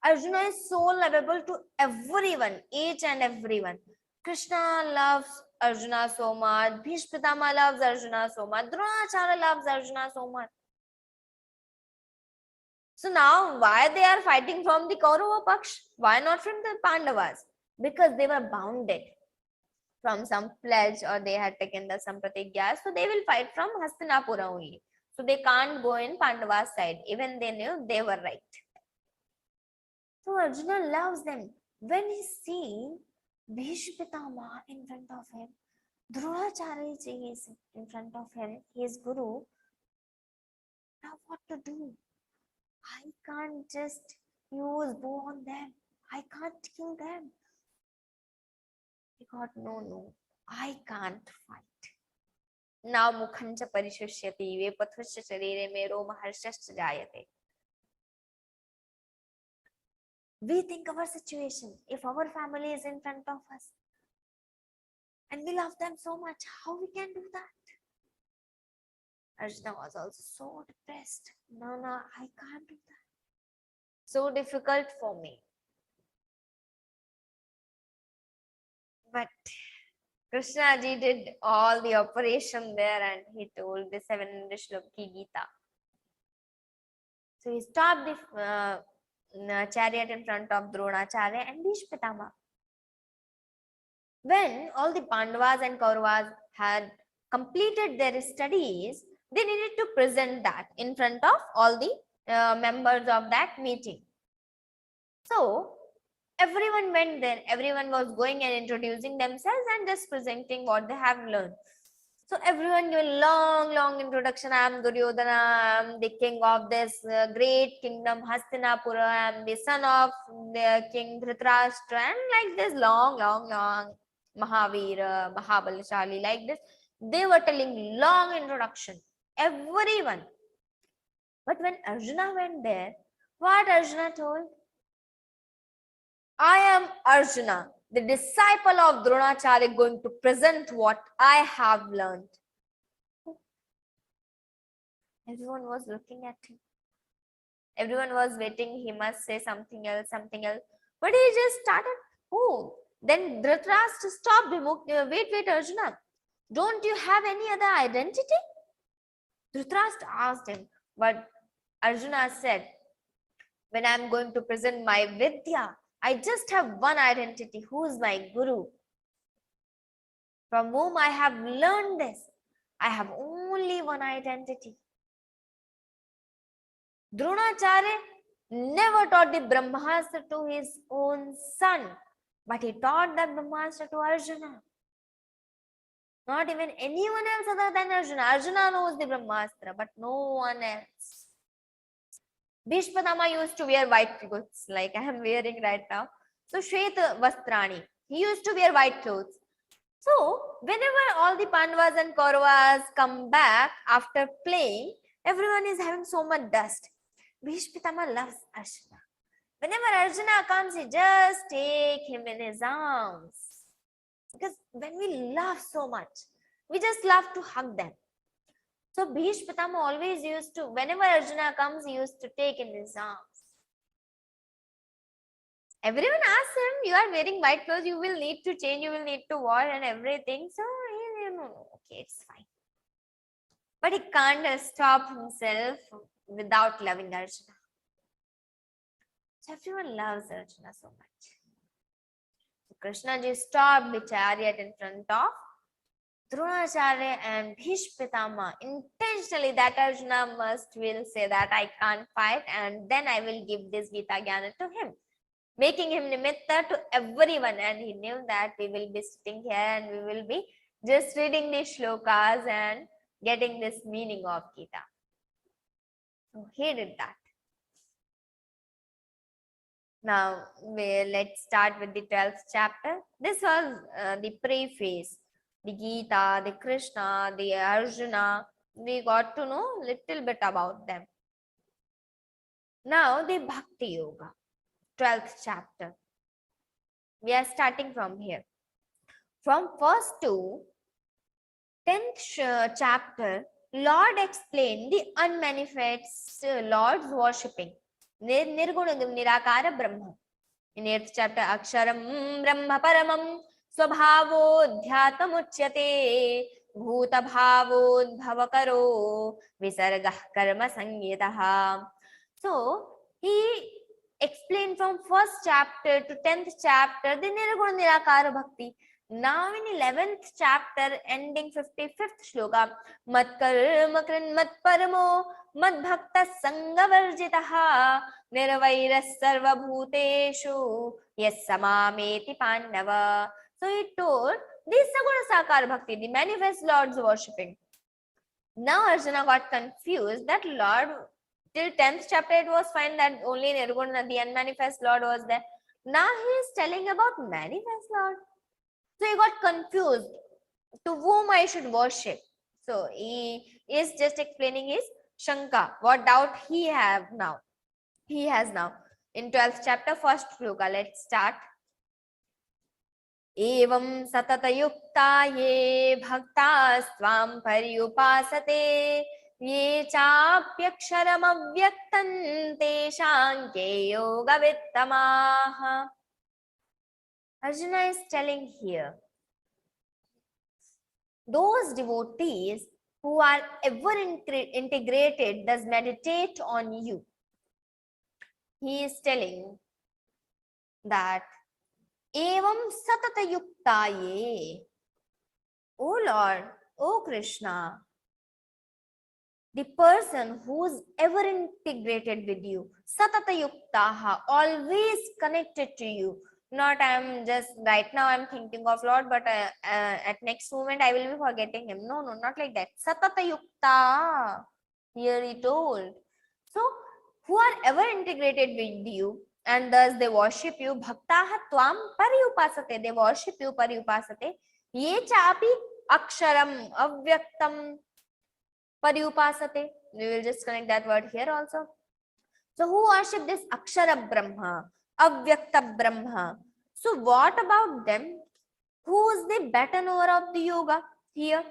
Arjuna is so lovable to everyone, each and everyone. Krishna loves Arjuna so much. Bhishma Pitamaha loves Arjuna so much. Dronacharya loves Arjuna so much. So now, why they are fighting from the Kaurava Paksh? Why not from the Pandavas? Because they were bounded. from some pledge or they had taken the some pratigya, so they will fight from Hastinapura only. So they can't go in Pandava's side, even they knew they were right. So Arjuna loves them. When he sees Bhishma Pitama in front of him, Dronacharya is in front of him, his guru. Now what to do? I can't just use bow on them. I can't kill them. He got, no, I can't fight. Now mukhancha parishishyati vepathusya sharire me roma harshascha jayate. We think our situation, if our family is in front of us and we love them so much, how we can do that? Arjuna was also so depressed. No, I can't do that. So difficult for me. But Krishna ji did all the operation there and he told the 700 Shloki Gita. So he stopped the chariot in front of Dronacharya and Bhishma Pitama. When all the Pandavas and Kauravas had completed their studies, they needed to present that in front of all the members of that meeting. So everyone went there, everyone was going and introducing themselves and just presenting what they have learned. So everyone gave a long introduction. I am Duryodhana, I am the king of this great kingdom Hastinapura, I am the son of the king Dhritarashtra, and like this long Mahavira, Mahabalashali, like this. They were telling long introduction, everyone. But when Arjuna went there, what Arjuna told? I am Arjuna, the disciple of Dronacharya, going to present what I have learned. Everyone was looking at him. Everyone was waiting. He must say something else. But he just started. Oh, then Dhritarashtra stopped him. Wait, Arjuna. Don't you have any other identity? Dhritarashtra asked him. But Arjuna said, when I am going to present my Vidya, I just have one identity. Who is my guru? From whom I have learned this. I have only one identity. Dronacharya never taught the Brahmastra to his own son, but he taught that Brahmastra to Arjuna. Not even anyone else other than Arjuna. Arjuna knows the Brahmastra, but no one else. Bhishma Pitama used to wear white clothes like I am wearing right now. So Shweta Vastrani, he used to wear white clothes. So whenever all the Pandavas and Kauravas come back after playing, everyone is having so much dust. Bhishma Pitama loves Arjuna. Whenever Arjuna comes, he just take him in his arms. Because when we love so much, we just love to hug them. So Bhishma Pitama always used to, whenever Arjuna comes, he used to take in his arms. Everyone asks him, you are wearing white clothes, you will need to change, you will need to wash and everything. So, no, okay, it's fine. But he can't stop himself without loving Arjuna. So everyone loves Arjuna so much. So Krishna ji stopped the chariot in front of Dronacharya and Bhishma Pitama intentionally, that Arjuna will say that I can't fight and then I will give this Gita Jnana to him, making him nimitta to everyone. And he knew that we will be sitting here and we will be just reading these shlokas and getting this meaning of Gita. So he did that. Now let's start with the 12th chapter. This was the preface. The Gita, the Krishna, the Arjuna, we got to know little bit about them. Now the Bhakti Yoga, 12th chapter. We are starting from here. From 1st to 10th chapter, Lord explained the unmanifest Lord's worshipping. Nirguna Nirakara Brahma. In 8th chapter, Aksharam Brahma Paramam Swabhavoddhyatamuchyate Bhutabhavodbhavakaro Visargah Karma Sangitaha. So he explained from 1st chapter to 10th chapter the Nirguna Nirakara Bhakti. Now in 11th chapter, ending 55th shloka, Mat karma krin mat paramo mad bhakta sangavarjitaha nirvairas sarva bhuteshu yes samameti pandava. So he told this Saguna Sakar Bhakti, the manifest Lord's worshipping. Now Arjuna got confused that Lord, till 10th chapter it was fine that only Nirguna, the unmanifest Lord was there. Now he is telling about manifest Lord. So he got confused to whom I should worship. So he is just explaining his Shanka, what doubt he has now. In 12th chapter, first shloka, let's start. Evam satatayukta ye bhaktasvam paryupasate ye chapyaksharam avyaktan teshanke yoga vittamaha. Arjuna is telling here, those devotees who are ever integrated, thus meditate on you. He is telling that Evam satata yuktaye. O Lord, O Krishna, the person who is ever integrated with you, satata yuktaha, always connected to you. Not I am just right now I am thinking of Lord, but at next moment I will be forgetting him. No, not like that. Satata yukta. Here he told. So who are ever integrated with you and thus they worship you. Bhaktaha tvam pariupasate. They worship you pariupasate. Ye chapi aksharam avyaktam pariupasate. We will just connect that word here also. So who worship this akshara brahma? Avyakta Brahma. So what about them? Who is the better knower of the yoga here?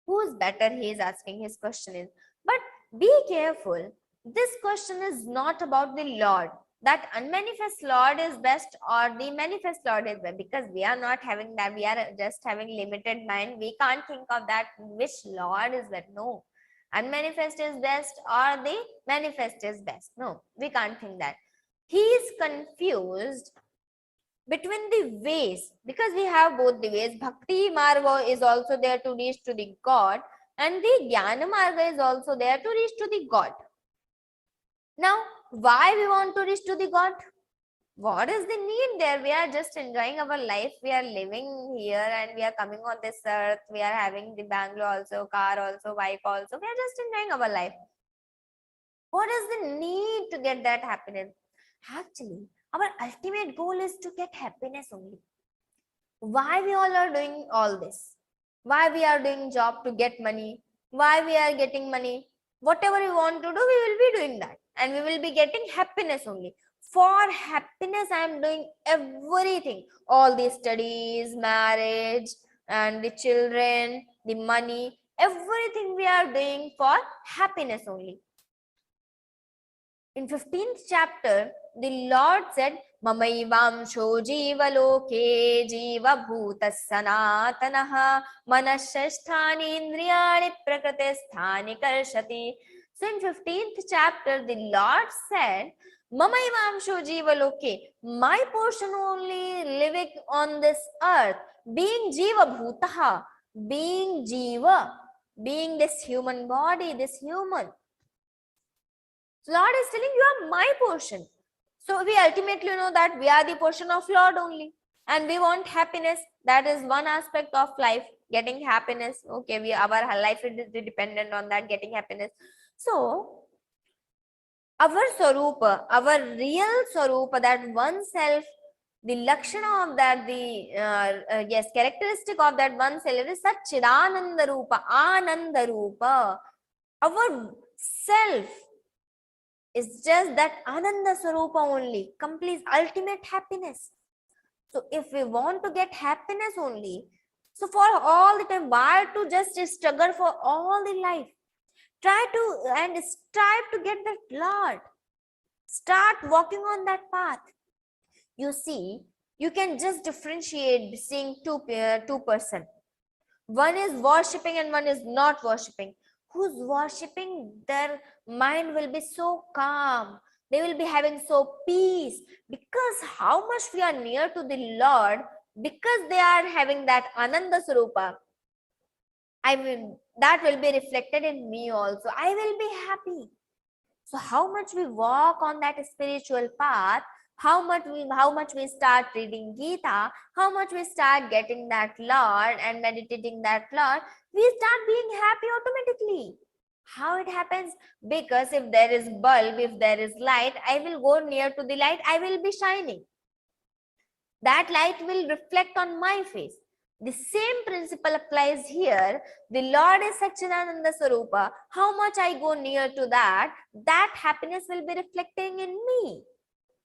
Who is better? He is asking, his question is. But be careful. This question is not about the Lord. That unmanifest Lord is best or the manifest Lord is best. Because we are not having that. We are just having limited mind. We can't think of that which Lord is that. No. Unmanifest is best or the manifest is best. No. We can't think that. He is confused between the ways because we have both the ways. Bhakti Marga is also there to reach to the God and the Jnana Marga is also there to reach to the God. Now, why we want to reach to the God? What is the need there? We are just enjoying our life. We are living here and we are coming on this earth. We are having the Bangalore also, car also, bike also. We are just enjoying our life. What is the need to get that happiness? Actually, our ultimate goal is to get happiness only. Why we all are doing all this? Why we are doing job to get money? Why we are getting money? Whatever we want to do, we will be doing that. And we will be getting happiness only. For happiness, I am doing everything. All the studies, marriage, and the children, the money, everything we are doing for happiness only. In 15th chapter, the Lord said, Mamaivamsho jiva loke jiva bhuta sanatanaha manashasthani indriyani prakritisthani karshati. So in 15th chapter, the Lord said, Mamaivamsho jiva loke, my portion only living on this earth, being jiva bhutaha, being jiva, being this human body, this human. Lord is telling you are my portion. So we ultimately know that we are the portion of Lord only. And we want happiness. That is one aspect of life, getting happiness. Okay, our life is dependent on that, getting happiness. So, our Swarupa, our real Swarupa, that oneself, the Lakshana of that, characteristic of that oneself is Satchidananda Rupa, Ananda Rupa. Our self is just that Ananda Swarupa only, complete ultimate happiness. So if we want to get happiness only, so for all the time, why to just struggle for all the life? Try to and strive to get that Lord. Start walking on that path. You see, you can just differentiate seeing two person. One is worshipping and one is not worshipping. Who's worshipping, their mind will be so calm. They will be having so peace. Because how much we are near to the Lord, because they are having that Ananda Swarupa, that will be reflected in me also. I will be happy. So how much we walk on that spiritual path, how much we start reading Gita, how much we start getting that Lord and meditating that Lord, we start being happy automatically. How it happens? Because if there is bulb, if there is light, I will go near to the light, I will be shining. That light will reflect on my face. The same principle applies here. The Lord is Satchidananda Swarupa. How much I go near to that, that happiness will be reflecting in me.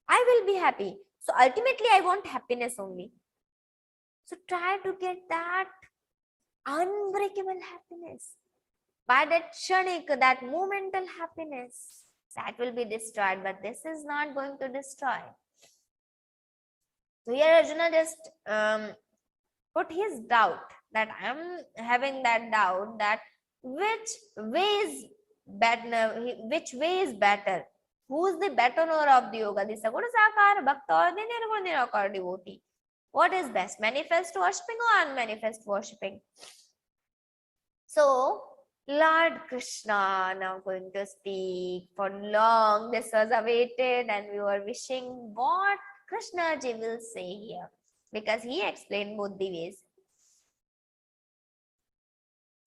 I will be happy. So ultimately, I want happiness only. So try to get that unbreakable happiness. By that kshanik, that momental happiness, that will be destroyed. But this is not going to destroy. So here Arjuna just put his doubt, that I am having that doubt, that which way is better? Who is the better knower of the yoga? The Saguna Sakara Bhakta or the Nirguna Nirakara devotee? What is best? Manifest worshipping or unmanifest worshipping? So Lord Krishna now going to speak. For long this was awaited and we were wishing what Krishna ji will say here, because he explained both the ways.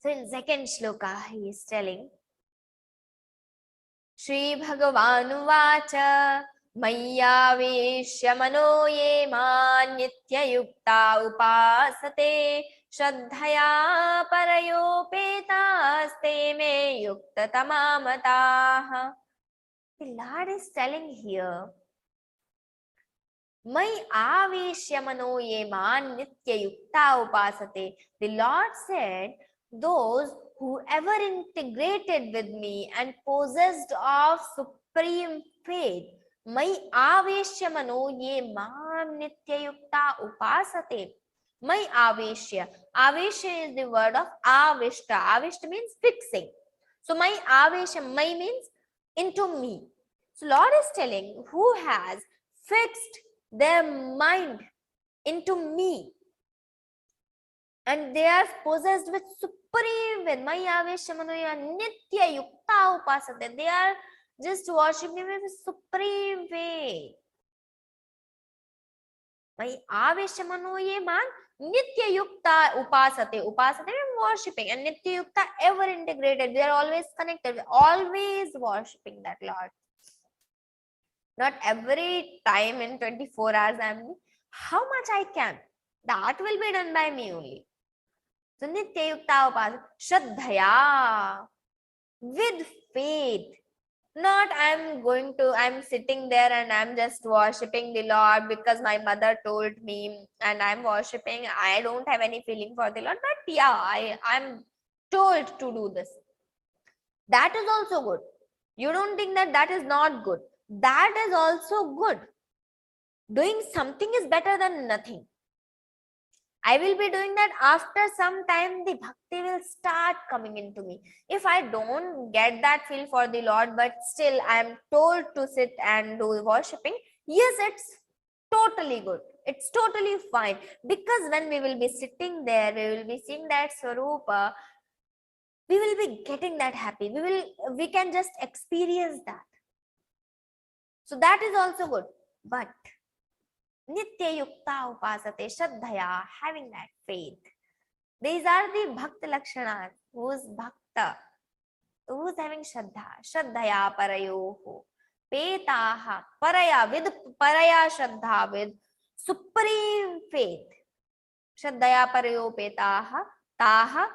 So in second shloka he is telling, Śrīmad-Bhagavadgītā Mayyāveshya mano ye man nitya-yukta upasate Shraddhaya parayopetaste me yukta tamamataha. The Lord is telling here, Mayyāveshya mano ye man nitya-yukta upasate. The Lord said, those whoever integrated with me and possessed of supreme faith, Mayyāveshya mano ye man nitya-yukta upasate. Mayyāveshya. Aveshya is the word of avishta. Avishta means fixing. So Mayyāveshya, may means into me. So Lord is telling, who has fixed their mind into me and they are possessed with supreme faith. Mayyāveshya mano ye nitya-yukta upasate. They are just worshiping me with supreme faith. Mayyāveshya mano ye man nitya-yukta upasate. Upasate means worshipping, and nitya-yukta ever integrated. They are always connected, always worshipping that Lord. Not every time in 24 hours I am, how much I can, that will be done by me only. So nitya-yukta upasate. Shraddhaya, with faith. Not I'm sitting there and I'm just worshipping the Lord because my mother told me and I'm worshipping. I don't have any feeling for the Lord, but yeah, I'm told to do this. That is also good. You don't think that that is not good. That is also good. Doing something is better than nothing. I will be doing that. After some time, the bhakti will start coming into me. If I don't get that feel for the Lord, but still I am told to sit and do worshipping, yes, it's totally good. It's totally fine. Because when we will be sitting there, we will be seeing that Swarupa, we will be getting that happy. We can just experience that. So that is also good. But nitya-yukta upasate, shraddhaya, having that faith. These are the bhakta lakshanas. Who's bhakta? Who's having shraddha? Shraddhaya parayoho. Petaha. Paraya, with paraya shraddha, with supreme faith. Shraddhaya parayo petaha. Taha.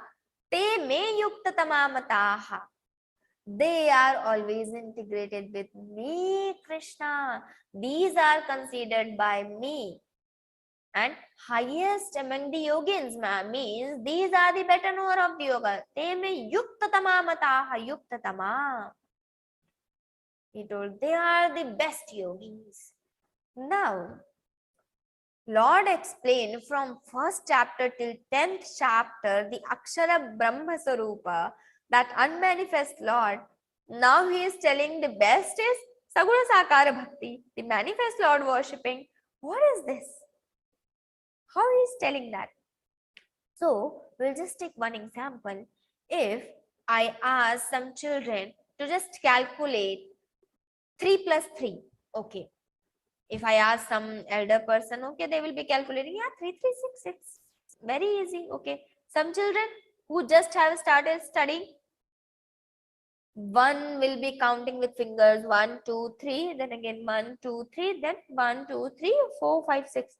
Te me yukta tamamataha. They are always integrated with me, Krishna. These are considered by me. And highest among the yogins means these are the better knower of the yoga. Te me yukta tamamataha yukta tama. He told they are the best yogis. Now, Lord explained from first chapter till 10th chapter the Akshara Brahma Sarupa, that unmanifest Lord. Now he is telling the best is Saguna Sakara Bhakti, the manifest Lord worshipping. What is this? How he is telling that? So we'll just take one example. If I ask some children to just calculate 3 plus 3, okay. If I ask some elder person, okay, they will be calculating, yeah, 3, 3, 6, it's very easy, okay. Some children who just have started studying, one will be counting with fingers, 1, 2, 3, then again 1, 2, 3, then 1, 2, 3, 4, 5, 6.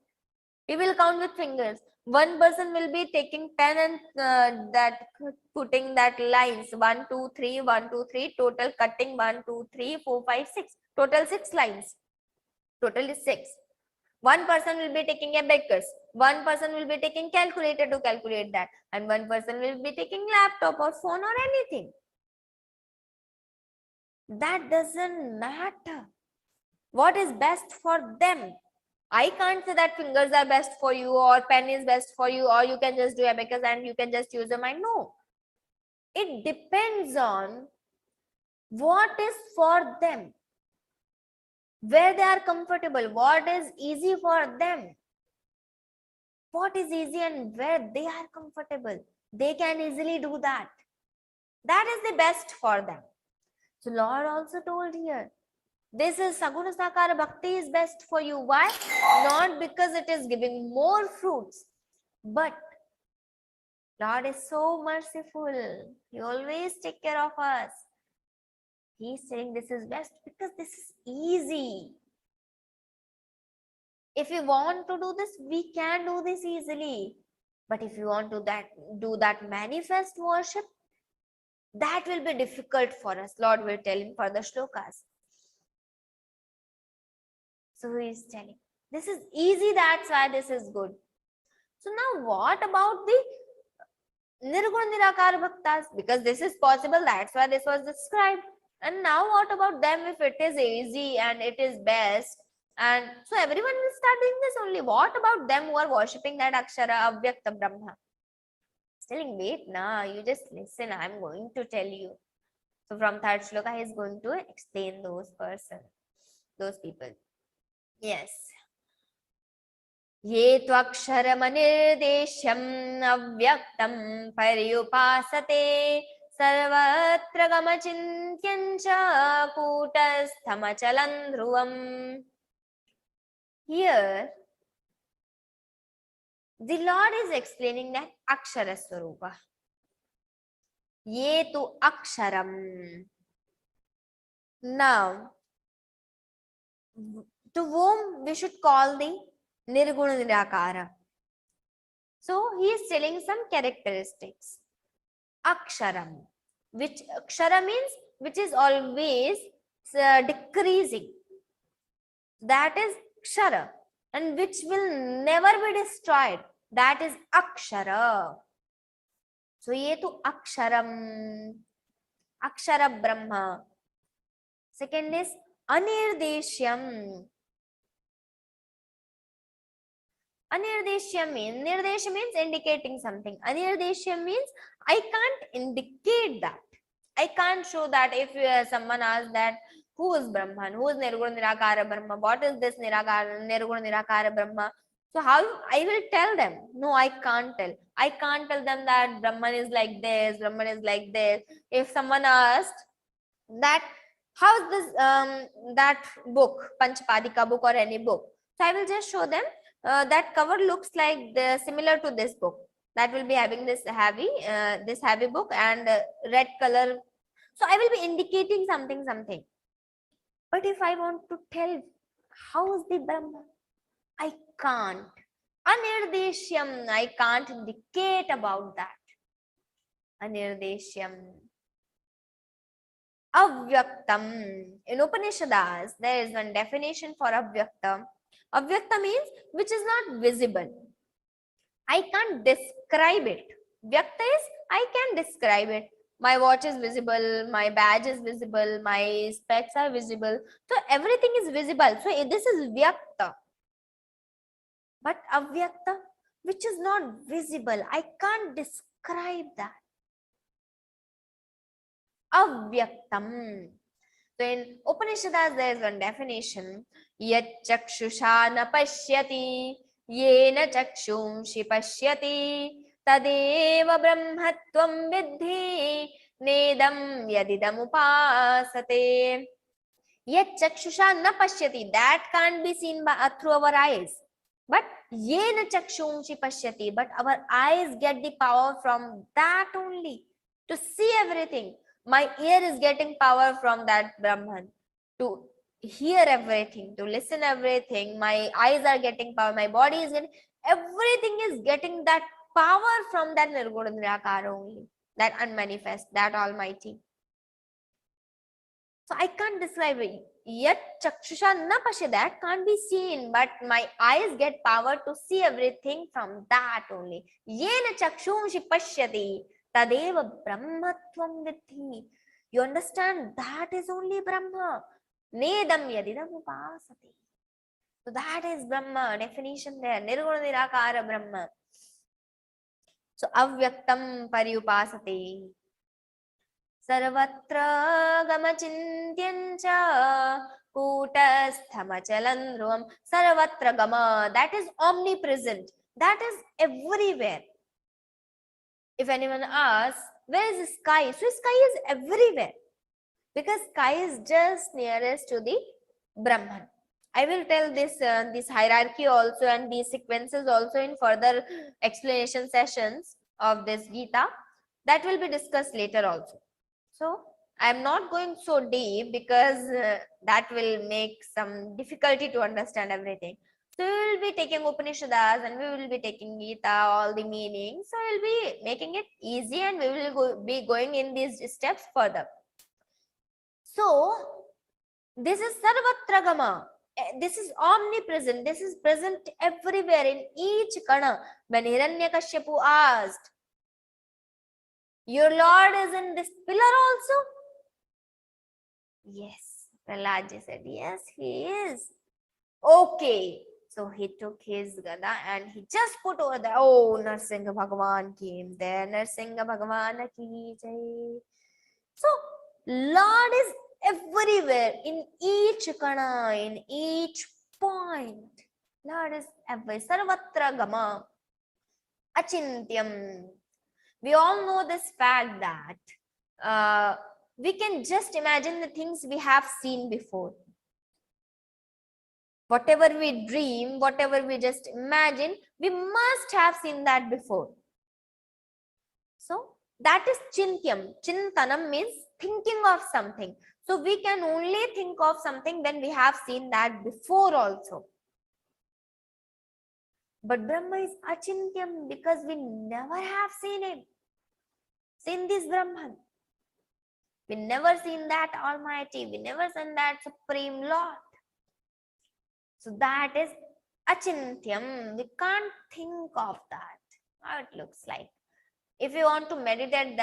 We will count with fingers. One person will be taking pen and that putting that lines 1, 2, 3, 1, 2, 3, total cutting 1, 2, 3, 4, 5, 6. Total 6 lines. Total is 6. One person will be taking abacus. One person will be taking calculator to calculate that. And one person will be taking laptop or phone or anything. That doesn't matter. What is best for them? I can't say that fingers are best for you or pen is best for you or you can just do abacus and you can just use your mind. No. It depends on what is for them, where they are comfortable, what is easy for them. What is easy and where they are comfortable. They can easily do that. That is the best for them. So Lord also told here, this is Saguna Sakara Bhakti is best for you. Why? Not because it is giving more fruits, but Lord is so merciful. He always take care of us. He is saying this is best because this is easy. If we want to do this, we can do this easily. But if you want to do that manifest worship, that will be difficult for us. Lord will tell in further shlokas. So he is telling, this is easy, that's why this is good. So now what about the Nirguna Nirakara Bhaktas? Because this is possible, that's why this was described. And now what about them if it is easy and it is best? And so everyone will start doing this only. What about them who are worshipping that Akshara Avyakta Brahma? He's telling, wait, you just listen, I'm going to tell you. So from third shloka, he is going to explain those people. Yes. Ye tvaksharamanirdesyam avyaktam paryupasate sarvatra gamachintyancha kutasthamachalaಂ dhruvam. Here, the Lord is explaining that Akshara Swarupa. Ye tu Aksharam. Now, to whom we should call the Nirguna Nirakara. So he is telling some characteristics. Aksharam, which Akshara means which is always decreasing. That is Akshara, and which will never be destroyed. That is Akshara. So ye tu Aksharam, Akshara Brahma. Second is Anirdesyam. Anirdesyam means, Nirdesha means indicating something. Anirdesyam means I can't indicate that. I can't show that. If someone asks that who is Brahman, who is Nirguna Nirakara Brahma, what is this Nirguna Nirakara Brahma? So how I will tell them? No, I can't tell. I can't tell them that Brahman is like this, Brahman is like this. If someone asked that how is this that book, Panchapadika book or any book, so I will just show them that cover looks like similar to this book. That will be having this heavy book and red color. So I will be indicating something. But if I want to tell how is the Brahma, I can't. Anirdesyam, I can't indicate about that. Anirdesyam. Avyaktam. In Upanishads, there is one definition for Avyaktam. Avyakta means which is not visible. I can't describe it. Vyakta is I can describe it. My watch is visible, my badge is visible, my specs are visible. So everything is visible. So this is Vyakta. But Avyakta, which is not visible, I can't describe that. Avyaktam. So in Upanishads there is one definition. Yat chakshusha na pashyati येन चक्षुंषि पश्यति तदेव ब्रह्मत्वं विद्धि नेदं यदिदमुपासते. Yet chakshusha na pashyati, that can't be seen by through our eyes. But yena chakshunshi pashyati, but our eyes get the power from that only to see everything. My ear is getting power from that Brahman to hear everything, to listen everything. My eyes are getting power, my body is getting, everything is getting that power from that Nirguna Nirakara only, that unmanifest, that Almighty. So I can't describe it. Yet chakshusha na pasya, that can't be seen, but my eyes get power to see everything from that only. Yena chakshunshi pashyati tadeva brahmatvam vidhi. You understand? That is only Brahma. Nedam yadidam upasati. So that is Brahma. Definition there. Nirguna nirakara Brahma. So avyaktam pariupasate. सर्वत्र गमचिन्त्यञ्च कूटस्थमचलं ध्रुवम्. सर्वत्र gama, that is omnipresent, that is everywhere. If anyone asks where is the sky, so sky is everywhere, because sky is just nearest to the Brahman. I will tell this hierarchy also and these sequences also in further explanation sessions of this Gita, that will be discussed later also. So I am not going so deep because that will make some difficulty to understand everything. So we will be taking Upanishads and we will be taking Gita, all the meanings. So we will be making it easy and we will be going in these steps further. So this is Sarvatra Gama. This is omnipresent. This is present everywhere in each kana. When Hiranyakashipu asked, your Lord is in this pillar also? Yes. Prahlad said, yes, he is. Okay. So he took his gada and he just put over there. Oh, Narsingha Bhagavan came there. Narsingha Bhagavan ki jai. So, Lord is everywhere, in each kana, in each point. Lord is everywhere. Sarvatra Gama. Achintyam. We all know this fact that we can just imagine the things we have seen before. Whatever we dream, whatever we just imagine, we must have seen that before. So that is chintyam. Chintanam means thinking of something. So we can only think of something when we have seen that before also. But Brahma is achintyam because we never have seen him. Seen this Brahman. We never seen that Almighty. We never seen that Supreme Lord. So that is achintyam. We can't think of that. How it looks like. If you want to meditate,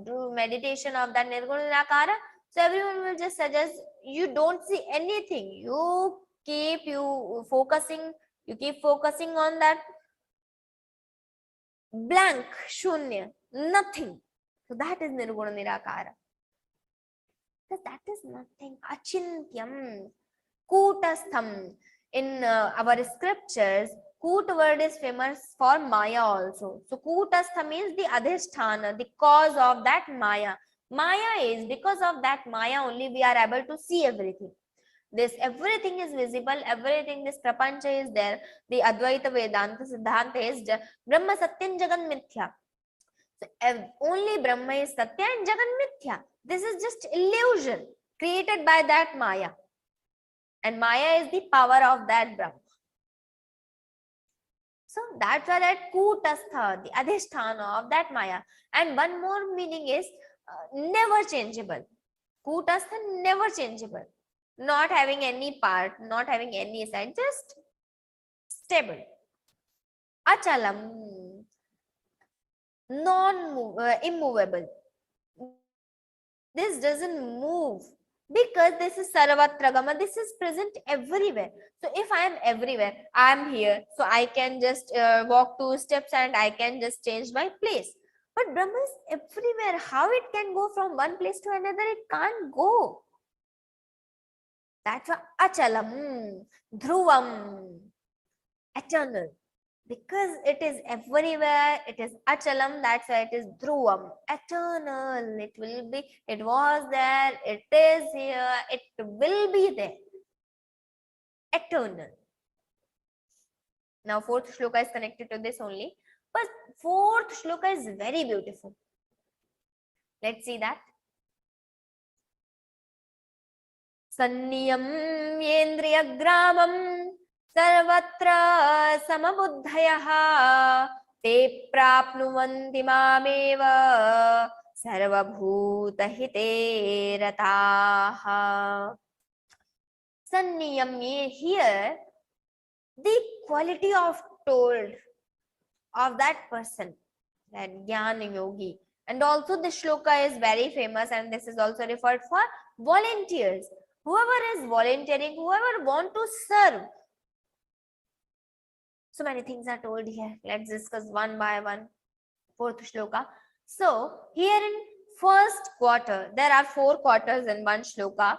do meditation of that Nirguna Nirakara, so everyone will just suggest you don't see anything. You keep focusing on that blank, shunya, nothing. So that is Nirguna Nirakara. Because that is nothing. Achintyam. Kutastham. In our scriptures, Kut word is famous for Maya also. So Kutastha means the Adhisthana, the cause of that Maya. Maya is, because of that Maya only we are able to see everything. This everything is visible, everything, this Prapancha is there. The Advaita Vedanta Siddhanta is Brahma Satyam Jagan Mithya. So only Brahma is Satya and Jagan Mithya. This is just illusion created by that Maya. And Maya is the power of that Brahma. So that's why that Kutastha, the Adhisthana of that Maya. And one more meaning is never changeable. Kutastha, never changeable. Not having any part, not having any side, just stable. Achalam, immovable. This doesn't move because this is Sarvatra Gama. This is present everywhere. So if I am everywhere, I am here. So I can just walk 2 steps and I can just change my place. But Brahma is everywhere. How it can go from one place to another? It can't go. That's why Achalam, Dhruvam, eternal. Because it is everywhere, it is achalam, that's why it is dhruvam, eternal. It will be, it was there, it is here, it will be there. Eternal. Now, fourth shloka is connected to this only. But fourth shloka is very beautiful. Let's see that. Sanniyam yendriya gramam sarvatra samabuddhayaha te prapnuvanti mameva sarvabhuta hite rataha. Sanniyam, here the quality of told of that person, that Jnana Yogi. And also this shloka is very famous, and this is also referred for volunteers. Whoever is volunteering, whoever want to serve. So many things are told here. Let's discuss one by one. Fourth shloka. So here in first quarter, there are 4 quarters in one shloka.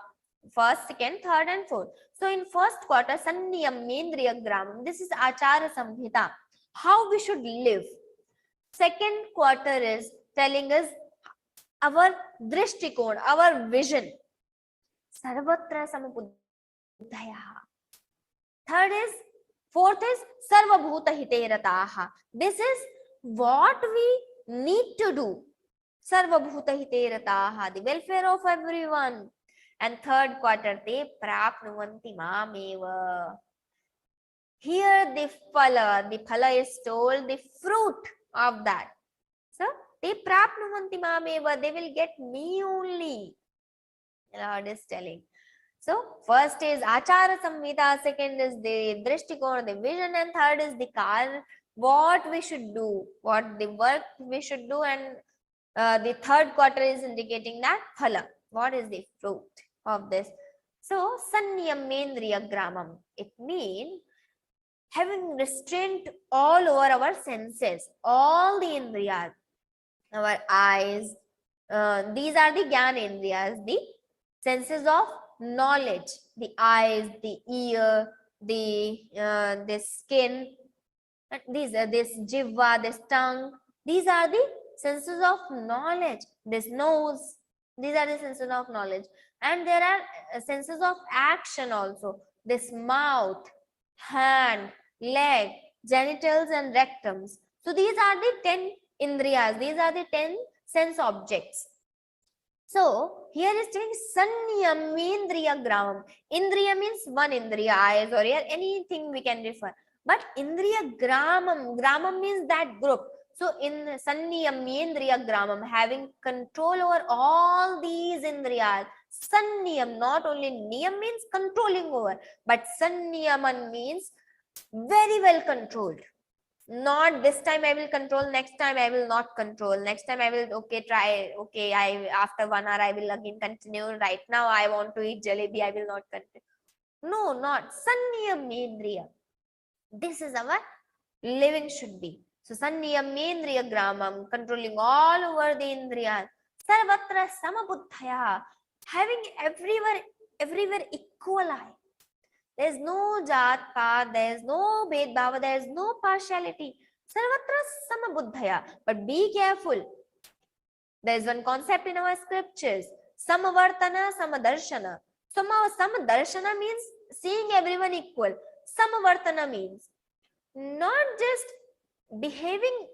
First, second, third and fourth. So in first quarter, Sanniyam Mendriya Gramam. This is Achara Samhita. How we should live. Second quarter is telling us our drishtikon, our vision. Sarvatra Samabuddhayaha. Fourth is Sarvabhuta Hiterataha. This is what we need to do. Sarvabhuta Hiterataha, the welfare of everyone. And third quarter, te prapnuvanti mameva. Here the phala is told, the fruit of that. So, te prapnuvanti mameva, they will get me only. Lord is telling. So, first is Achara Samhita, second is the Drishtikona, the vision, and third is the Kar, what we should do, what the work we should do, and the third quarter is indicating that phala, what is the fruit of this. So, Sanniyam Mendriya Gramam, it means having restraint all over our senses, all the indriyas, our eyes, these are the Jnana Indriyas, the senses of knowledge, the eyes, the ear, the skin, this jiva, this tongue, these are the senses of knowledge, this nose, these are the senses of knowledge. And there are senses of action also, this mouth, hand, leg, genitals and rectums. So these are the 10 indriyas, these are the 10 sense objects. So here is saying Sanniyam Indriya Gramam. Indriya means one indriya, eyes or ear, anything we can refer. But Indriya Gramam, Gramam means that group. So in Sanniyam Indriya Gramam, having control over all these indriyas. Sanniyam, not only niyam means controlling over, but Sanniyaman means very well controlled. Not this time I will control, next time I will not control, next time I will try, after 1 hour I will again continue, right now I want to eat jalebi, I will not continue. No, not Sanniyam Mendriya. This is our living should be. So Sanniyam Mendriya Gramam, controlling all over the indriyas. Sarvatra Samabuddhaya, having everywhere equal eye. There is no jat path, there is no bhed bhava, there is no partiality. Sarvatra Samabuddhaya. But be careful. There is one concept in our scriptures. Samavartana, Samadarshana. So Samadarshana means seeing everyone equal. Samavartana means not just behaving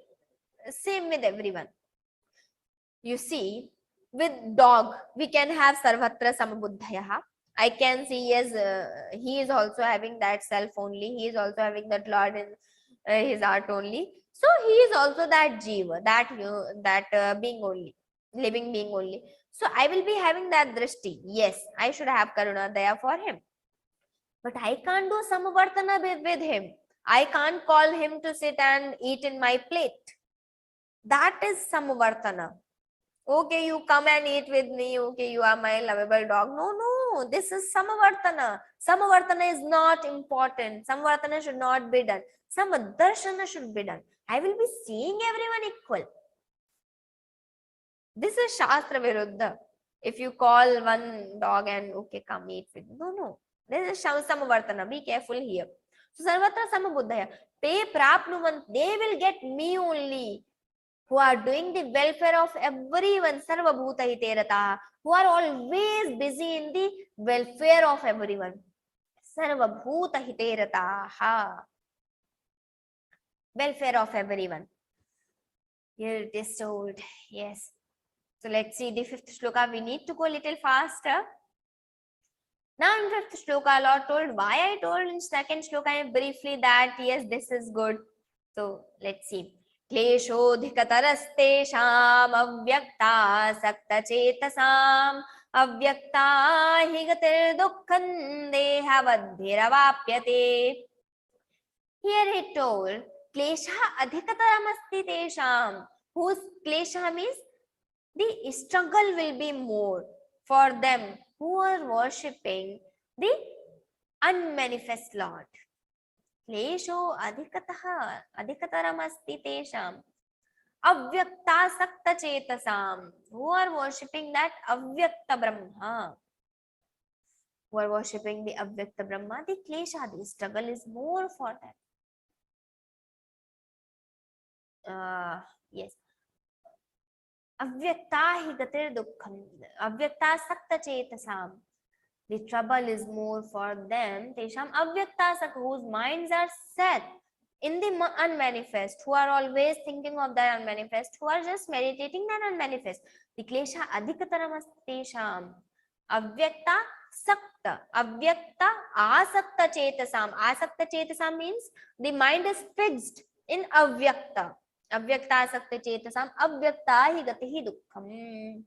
same with everyone. You see, with dog, we can have Sarvatra Samabuddhaya. I can see, yes, he is also having that self only. He is also having that Lord in his heart only. So he is also that jiva, that being only, living being only. So I will be having that drishti. Yes, I should have karuna daya for him. But I can't do samavartana with him. I can't call him to sit and eat in my plate. That is samavartana. Okay, you come and eat with me. Okay, you are my lovable dog. No, this is samavartana. Samavartana is not important. Samavartana should not be done. Samadarshana should be done. I will be seeing everyone equal. This is Shastra Viruddha. If you call one dog and come eat with me. No. This is Samavartana. Be careful here. So sarvatra samabuddhaya, te prapnuvan, they will get me only, who are doing the welfare of everyone, sarva bhuta hiterata, who are always busy in the welfare of everyone. Sarva bhuta hiterata, welfare of everyone. Here it is told, yes. So let's see the fifth shloka. We need to go a little faster. Now in fifth shloka, Lord told why I told in second shloka briefly that yes, this is good. So let's see. क्लेशोऽधिकतरस्तेषाम् अव्यक्ता सक्तचेतसाम् अव्यक्ता हि गतिर्दुःखं देहवद्भिरवाप्यते. Here he told klesha adhikataramasti tesham, whose klesha means the struggle will be more for them who are worshipping the unmanifest Lord. Klesho adhikataramasti tesham avyakta sakta chetasam, who are worshipping that avyakta Brahma, who are worshipping the avyakta Brahma, the klesha, the struggle is more for them. Yes. Avyakta hi gatir dukkham, avyakta sakta chetasam. The trouble is more for them. Tesham avyakta sak, whose minds are set in the unmanifest, who are always thinking of that unmanifest, who are just meditating that unmanifest. The klesha adhikataram tesham avyakta sakta, avyakta asakta chetasam. Asakta chetasam means the mind is fixed in avyakta. Avyakta sakta chetasam avyakta hi gatihi dukkham.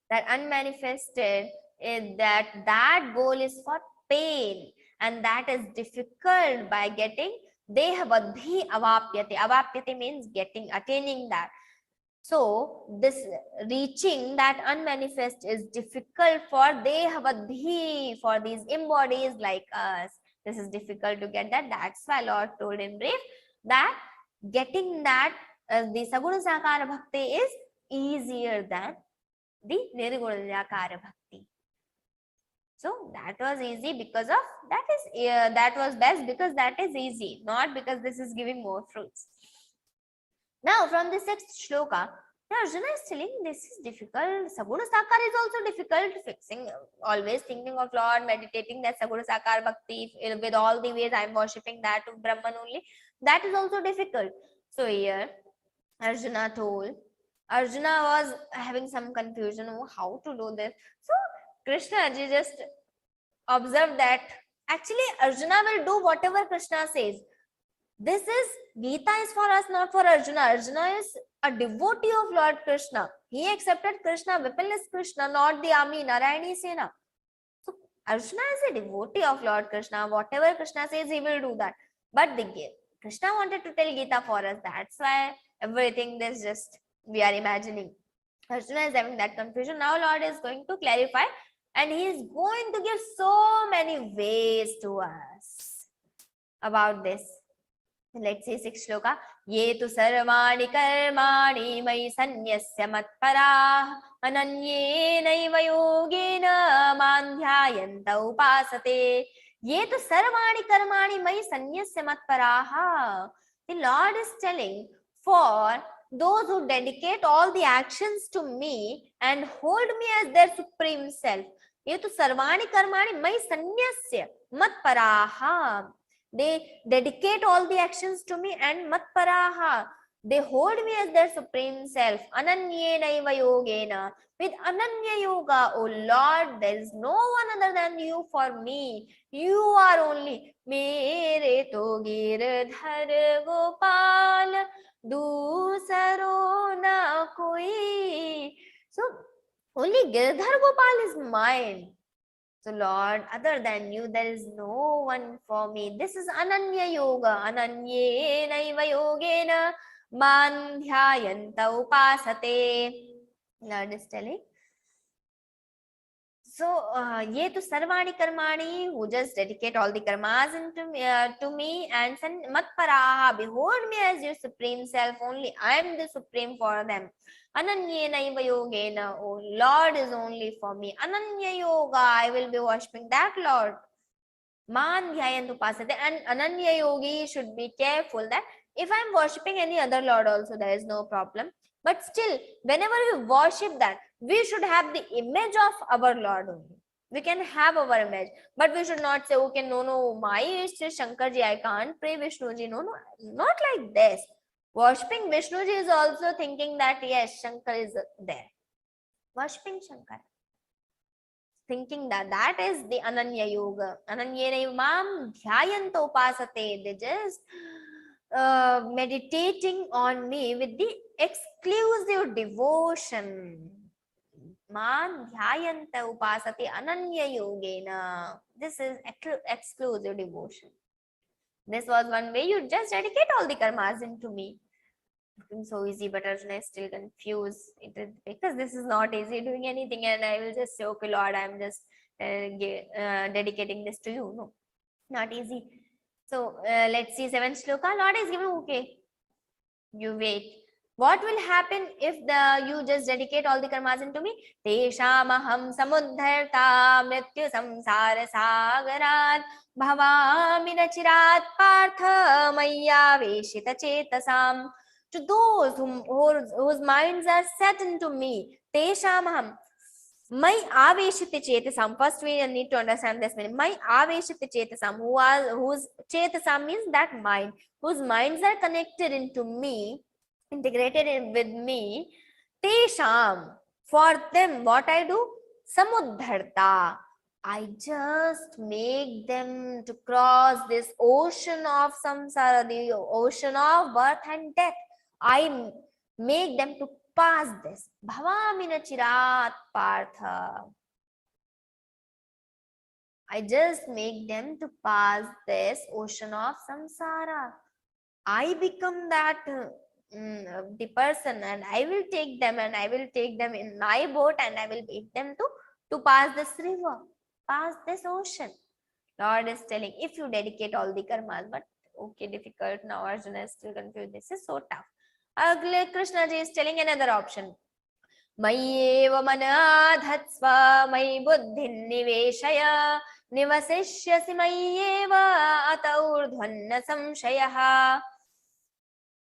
That unmanifested is that goal is for pain, and that is difficult by getting dehavadhi avapyate. Avapyate means getting, attaining that. So this reaching that unmanifest is difficult for dehavadhi, for these embodies like us. This is difficult to get that. That's why Lord told in brief that getting that the saguna sakara bhakti is easier than the nirguna sakara bhakti. So that was easy because of that is that was best because that is easy, not because this is giving more fruits. Now from the sixth shloka, Arjuna is telling this is difficult. Saguna sakara is also difficult. Fixing, always thinking of Lord, meditating that saguna sakara bhakti with all the ways I am worshipping that of Brahman only. That is also difficult. So here Arjuna told, Arjuna was having some confusion on how to do this. So Krishna ji just observed that actually Arjuna will do whatever Krishna says. This is Gita is for us, not for Arjuna. Arjuna is a devotee of Lord Krishna. He accepted Krishna, Vipin is Krishna, not the army, Narayani Sena. So Arjuna is a devotee of Lord Krishna. Whatever Krishna says, he will do that. But Krishna wanted to tell Gita for us. That's why everything is just we are imagining. Arjuna is having that confusion. Now Lord is going to clarify, and he is going to give so many ways to us about this. Let's say 6th shloka. Ye tu sarvani karmani mai sanyasya matparah ananye naiva yogena mandhyayanta upasate. Ye tu sarvani karmani mai sanyasya matparah. The Lord is telling, for those who dedicate all the actions to me and hold me as their supreme self. Ye tu sarvani karmani mai sanyasya matparaha. They dedicate all the actions to me and matparaha. They hold me as their supreme self. Ananyena iva yogena. With ananya yoga, O Lord, there is no one other than you for me. You are only. Mere to girdhar gopal dusaro na koi. So only Girdhar Gopal is mine. So Lord, other than you, there is no one for me. This is Ananya Yoga. Ananyena iva yogena mandhyayanta upasate. Lord is telling. So, ye tu sarvani karmani, who just dedicate all the karmas to me, and matparaha, behold me as your supreme self. Only I am the supreme for them. Ananyena iva yogena, oh Lord is only for me. Ananya yoga, I will be worshipping that Lord. Man dhyayantu upasate. And ananya yogi should be careful that if I'm worshipping any other lord also, there is no problem. But still, whenever we worship that, we should have the image of our Lord only. We can have our image, but we should not say, okay, no, my is Shankarji, I can't pray Vishnuji. No, not like this. Worshipping Vishnuji is also thinking that, yes, Shankar is there. Worshipping Shankar. Thinking that is the Ananya Yoga. Ananya Mam Dhyayanto Upasate. They just meditating on me with the exclusive devotion. Man Dhyayanta Upasate Ananya Yogena. This is exclusive devotion. This was one way. You just dedicate all the karmas into me. Looking so easy, but Arjuna is still confused. Because this is not easy doing anything, and I will just say, okay, Lord, I'm just dedicating this to you. No, not easy. So let's see 7th shloka. Lord is giving, okay, you wait. What will happen if you just dedicate all the karmas into me? Teshamaham samudharta mrityu samsara sagarat bhavami nachirat partha maya veshita chetasam. To those whose minds are set into me, teshamaham, my aveshita chetasam. First we need to understand this meaning. My aveshita chetasam, whose chetasam means that mind, whose minds are connected into me, integrated in with me. Tesham, for them, what I do? Samudharta, I just make them to cross this ocean of samsara, the ocean of birth and death. I make them to pass this. Bhavamina chirat partha. I just make them to pass this ocean of samsara. I become that the person, and I will take them in my boat, and I will make them to pass this river, pass this ocean. Lord is telling, if you dedicate all the karmas, but okay, difficult. Now Arjuna is still confused. This is so tough. Krishna ji is telling another option. Mayeva manadhatsva may buddhin niveshaya nivasishyasi mayeva ataurdhvanna samshayaha.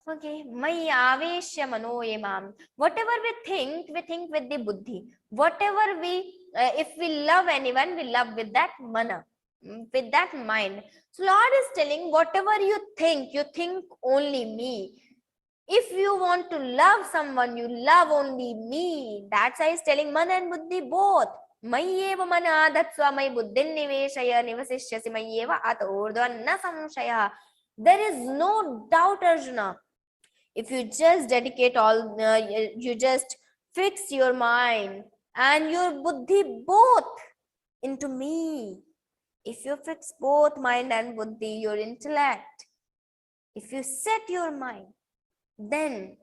Okay, maya aveshya manoyemam. Whatever we think with the buddhi. Whatever if we love anyone, we love with that mana, with that mind. So Lord is telling, whatever you think only me. If you want to love someone, you love only me. That's why he's telling mana and buddhi both. Mayeva mana adatsva may buddhin niveshaya nivasishyasi mayeva atordvanna samshaya. There is no doubt, Arjuna. If you just dedicate all, you just fix your mind and your buddhi both into me. If you fix both mind and buddhi, your intellect, if you set your mind, then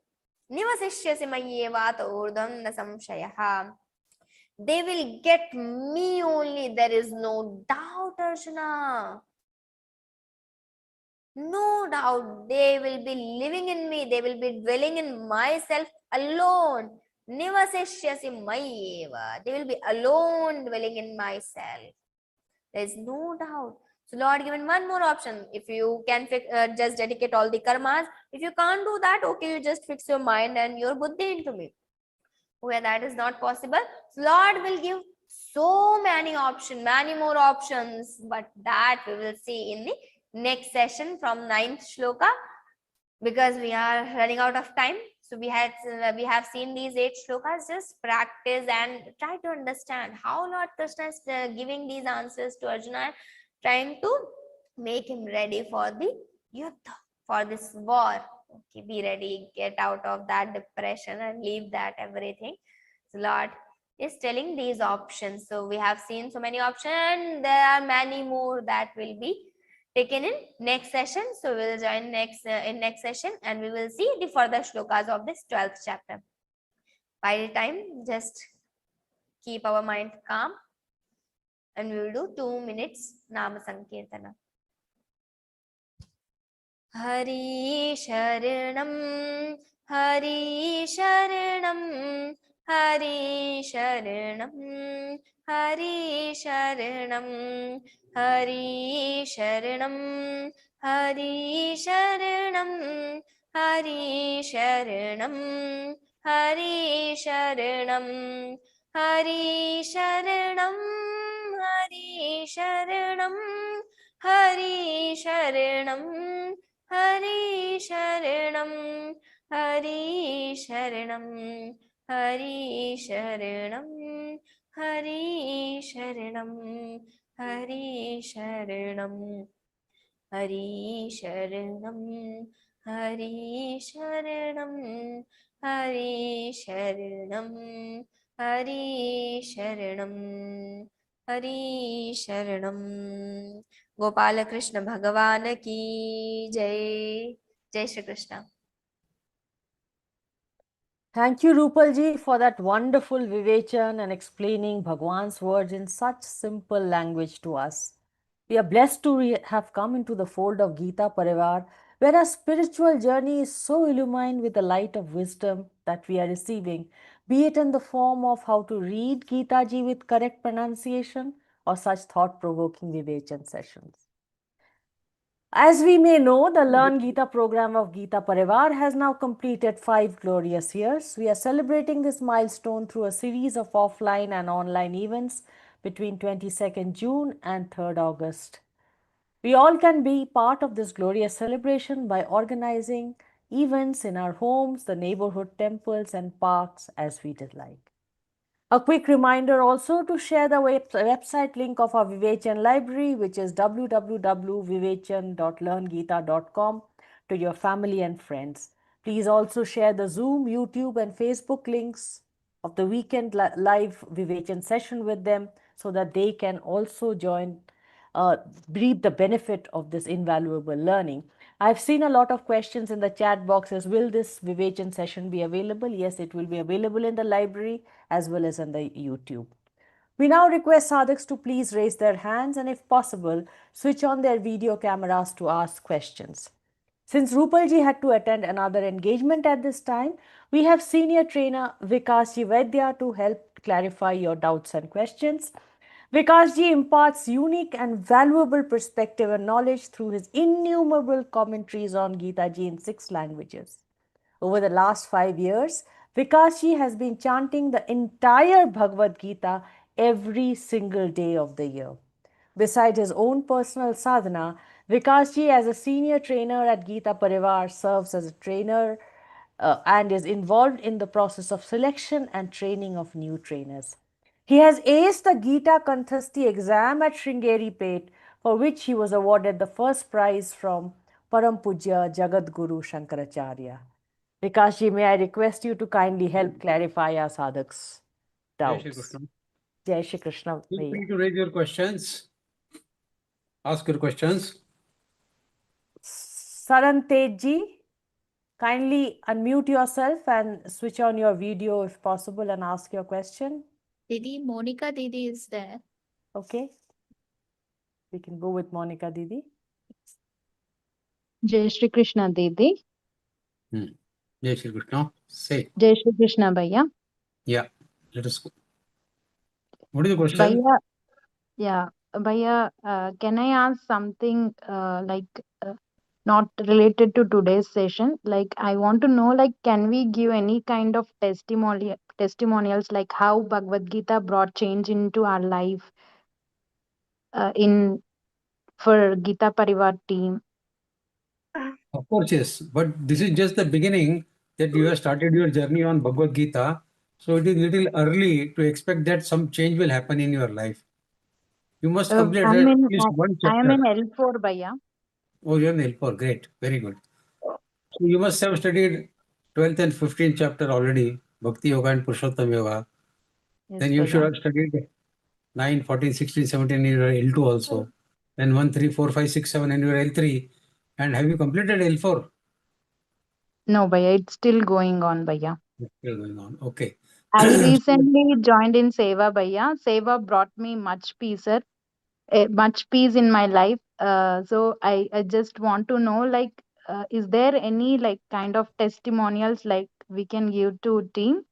nivasishyasi mayeva urdhamna samshayaha. They will get me only. There is no doubt, Arjuna. No doubt. They will be living in me. They will be dwelling in myself alone. Nivasishyasi mayeva. They will be alone dwelling in myself. There is no doubt. So Lord given one more option. If you can just dedicate all the karmas. If you can't do that, okay, you just fix your mind and your buddhi into me. Where that is not possible, so Lord will give so many options, many more options, but that we will see in the next session from 9th shloka, because we are running out of time. So we have seen these 8 shlokas. Just practice and try to understand how Lord Krishna is giving these answers to Arjuna, trying to make him ready for the yuddha, for this war. Okay, be ready, get out of that depression and leave that everything. So Lord is telling these options. So we have seen so many options. There are many more that will be taken in next session. So we will join in next session, and we will see the further shlokas of this 12th chapter. By the time, just keep our mind calm, and we will do 2 minutes Nama Sankirtana. Hari Sharanam, Hari Sharanam, Hari Sharanam, Hari Sharanam, Hari Sharanam, Hari Sharanam, Hari Sharanam, Hari Sharanam, Hari Sharanam, Hari Sharanam, Hari Sharanam, Hari Sharanam, Hari Sharanam, Hari Sharanam, Hari Sharanam, Hari Sharanam, Hari Sharanam, Hari Sharanam, Hari Sharanam, Hari Sharanam, Hari Sharanam. Gopala Krishna Bhagavan ki Jai. Jai Shri Krishna. Thank you, Rupal ji, for that wonderful vivechan and explaining Bhagwan's words in such simple language to us. We are blessed to have come into the fold of Gita Pariwar, where our spiritual journey is so illumined with the light of wisdom that we are receiving, be it in the form of how to read Gita ji with correct pronunciation or such thought-provoking vivechan sessions. As we may know, the Learngeeta program of Gita Pariwar has now completed 5 glorious years. We are celebrating this milestone through a series of offline and online events between 22nd June and 3rd August. We all can be part of this glorious celebration by organizing events in our homes, the neighborhood temples and parks as we did like. A quick reminder also to share the website link of our Vivechan library, which is www.vivechan.learngeeta.com, to your family and friends. Please also share the Zoom, YouTube, and Facebook links of the weekend live Vivechan session with them so that they can also join, reap the benefit of this invaluable learning. I've seen a lot of questions in the chat boxes. Will this Vivechan session be available? Yes, it will be available in the library as well as on the YouTube. We now request sadhaks to please raise their hands and if possible, switch on their video cameras to ask questions. Since Rupalji had to attend another engagement at this time, we have senior trainer Vikasji Vaidya to help clarify your doubts and questions. Vikasji imparts unique and valuable perspective and knowledge through his innumerable commentaries on Gita ji in 6 languages. Over the last 5 years, Vikasji has been chanting the entire Bhagavad Gita every single day of the year. Beside his own personal sadhana, Vikasji, as a senior trainer at Gita Pariwar, serves as a trainer and is involved in the process of selection and training of new trainers. He has aced the Gita Kanthasti exam at Sringeri Pet, for which he was awarded the first prize from Param Pujya Jagadguru Shankaracharya. Vikasji, may I request you to kindly help clarify our sadhaks' Jai Shri doubts. Krishna. Jai Shri Krishna. Feel free to raise your questions. Ask your questions. Sarantejji, kindly unmute yourself and switch on your video if possible and ask your question. Didi, Monica Didi is there. Okay. We can go with Monica Didi. Jai Shri Krishna Didi. Jai Shri Krishna. Say. Jai Shri Krishna Bhaiya. Yeah. Let us go. What is the question? Bhaiya, yeah, Bhaiya, can I ask something not related to today's session? Like, I want to know, like, can we give any kind of testimonials, like how Bhagavad Gita brought change into our life for Gita Parivar team? Of course, yes. But this is just the beginning that you have started your journey on Bhagavad Gita. So it is little early to expect that some change will happen in your life. You must complete at least one I am in chapter. L4, Bhaiya. Oh, you're in L4. Great. Very good. So you must have studied 12th and 15th chapter already, Bhakti Yoga and Purushottam Yoga. Yes, Then you should Bhaiya. have studied 9, 14, 16, 17 in your L2 also. Then 1, 3, 4, 5, 6, 7 in your L3. And have you completed L4? No, Bhaiya, it's still going on, Bhaiya. It's still going on. Okay. I recently joined in Seva, Bhaiya. Seva brought me much peace in my life. So I just want to know, like, is there any like kind of testimonials like we can give to team,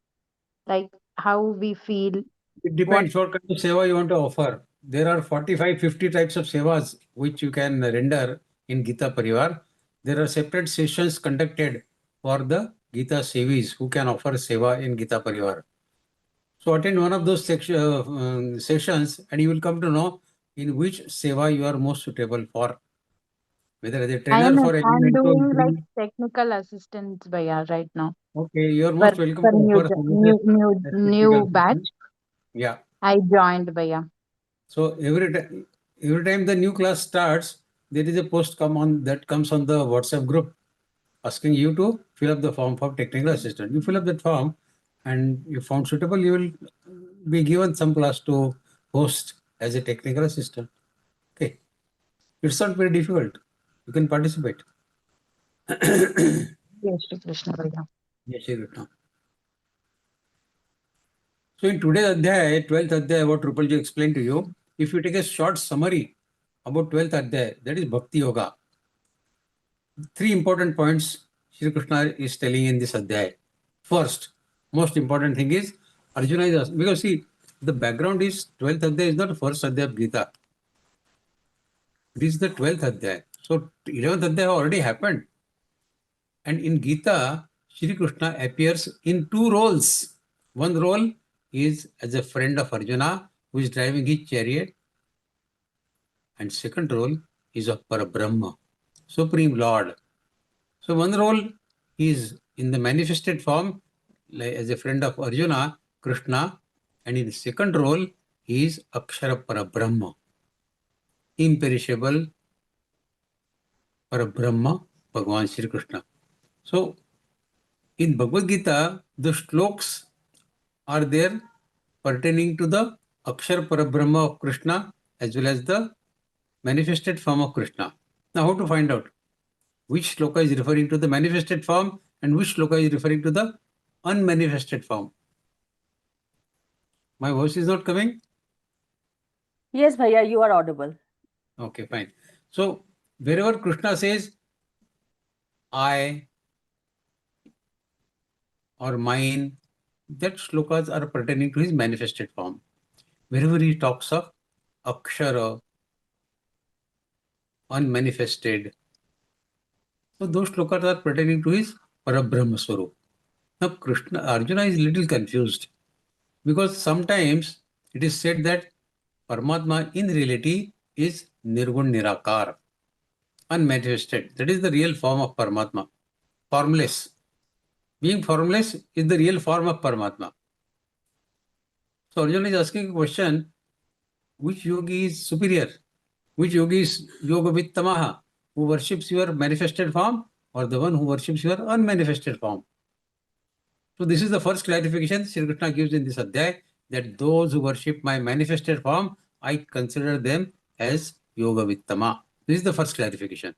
like how we feel? It depends what kind of seva you want to offer. there are 45-50 types of sevas which you can render in Gita Pariwar. There are separate sessions conducted for the Gita Sevis who can offer seva in Gita Pariwar. So attend one of those sessions and you will come to know in which seva you are most suitable for. Whether as a trainer for any I'm mentor. doing like technical assistance bhaiya right now. Okay, you are For most welcome for to new offer jo- some of the new technical batch. assistance. Yeah. I joined bhaiya. So every time the new class starts, there is a post that comes on the WhatsApp group asking you to fill up the form for technical assistant. You fill up that form, and if found suitable, you will be given some class to host as a technical assistant. Okay, it's not very difficult. You can participate. Yes, Shri Krishna bhaiya. Yes, Shri Krishna. So in today's Adhyay, 12th Adhyay, what Rupalji explained to you, if you take a short summary about 12th Adhyay, that is Bhakti Yoga. 3 important points Shri Krishna is telling in this Adhyay. First, most important thing is Arjuna is asking, because see, the background is 12th Adhyay is not the first Adhyay of Gita. This is the 12th Adhyay. So 11th Adhyay already happened. And in Gita, Shri Krishna appears in 2 roles. One role is as a friend of Arjuna who is driving his chariot. And second role is of Parabrahma, Supreme Lord. So one role is in the manifested form like as a friend of Arjuna, Krishna, and in the second role he is Akshara Parabrahma, imperishable Parabrahma, Bhagavan Shri Krishna. So in Bhagavad Gita, the shlokas are there pertaining to the Akshara Parabrahma of Krishna as well as the manifested form of Krishna. Now how to find out which shloka is referring to the manifested form and which shloka is referring to the unmanifested form? My voice is not coming? Yes, bhaiya, you are audible. Okay, fine. So wherever Krishna says I or mine, that shlokas are pertaining to his manifested form. Wherever he talks of Akshara, unmanifested, so those shlokas are pertaining to his Parabrahma Swarup. Now Arjuna is little confused because sometimes it is said that Paramatma in reality is Nirgun Nirakar, unmanifested. That is the real form of Paramatma, formless. Being formless is the real form of Paramatma. So Arjuna is asking a question, which yogi is superior? Which yogi is Yogavittamaha, who worships your manifested form or the one who worships your unmanifested form? So this is the first clarification Sri Krishna gives in this Adhyay, that those who worship my manifested form, I consider them as Yogavittama. This is the first clarification.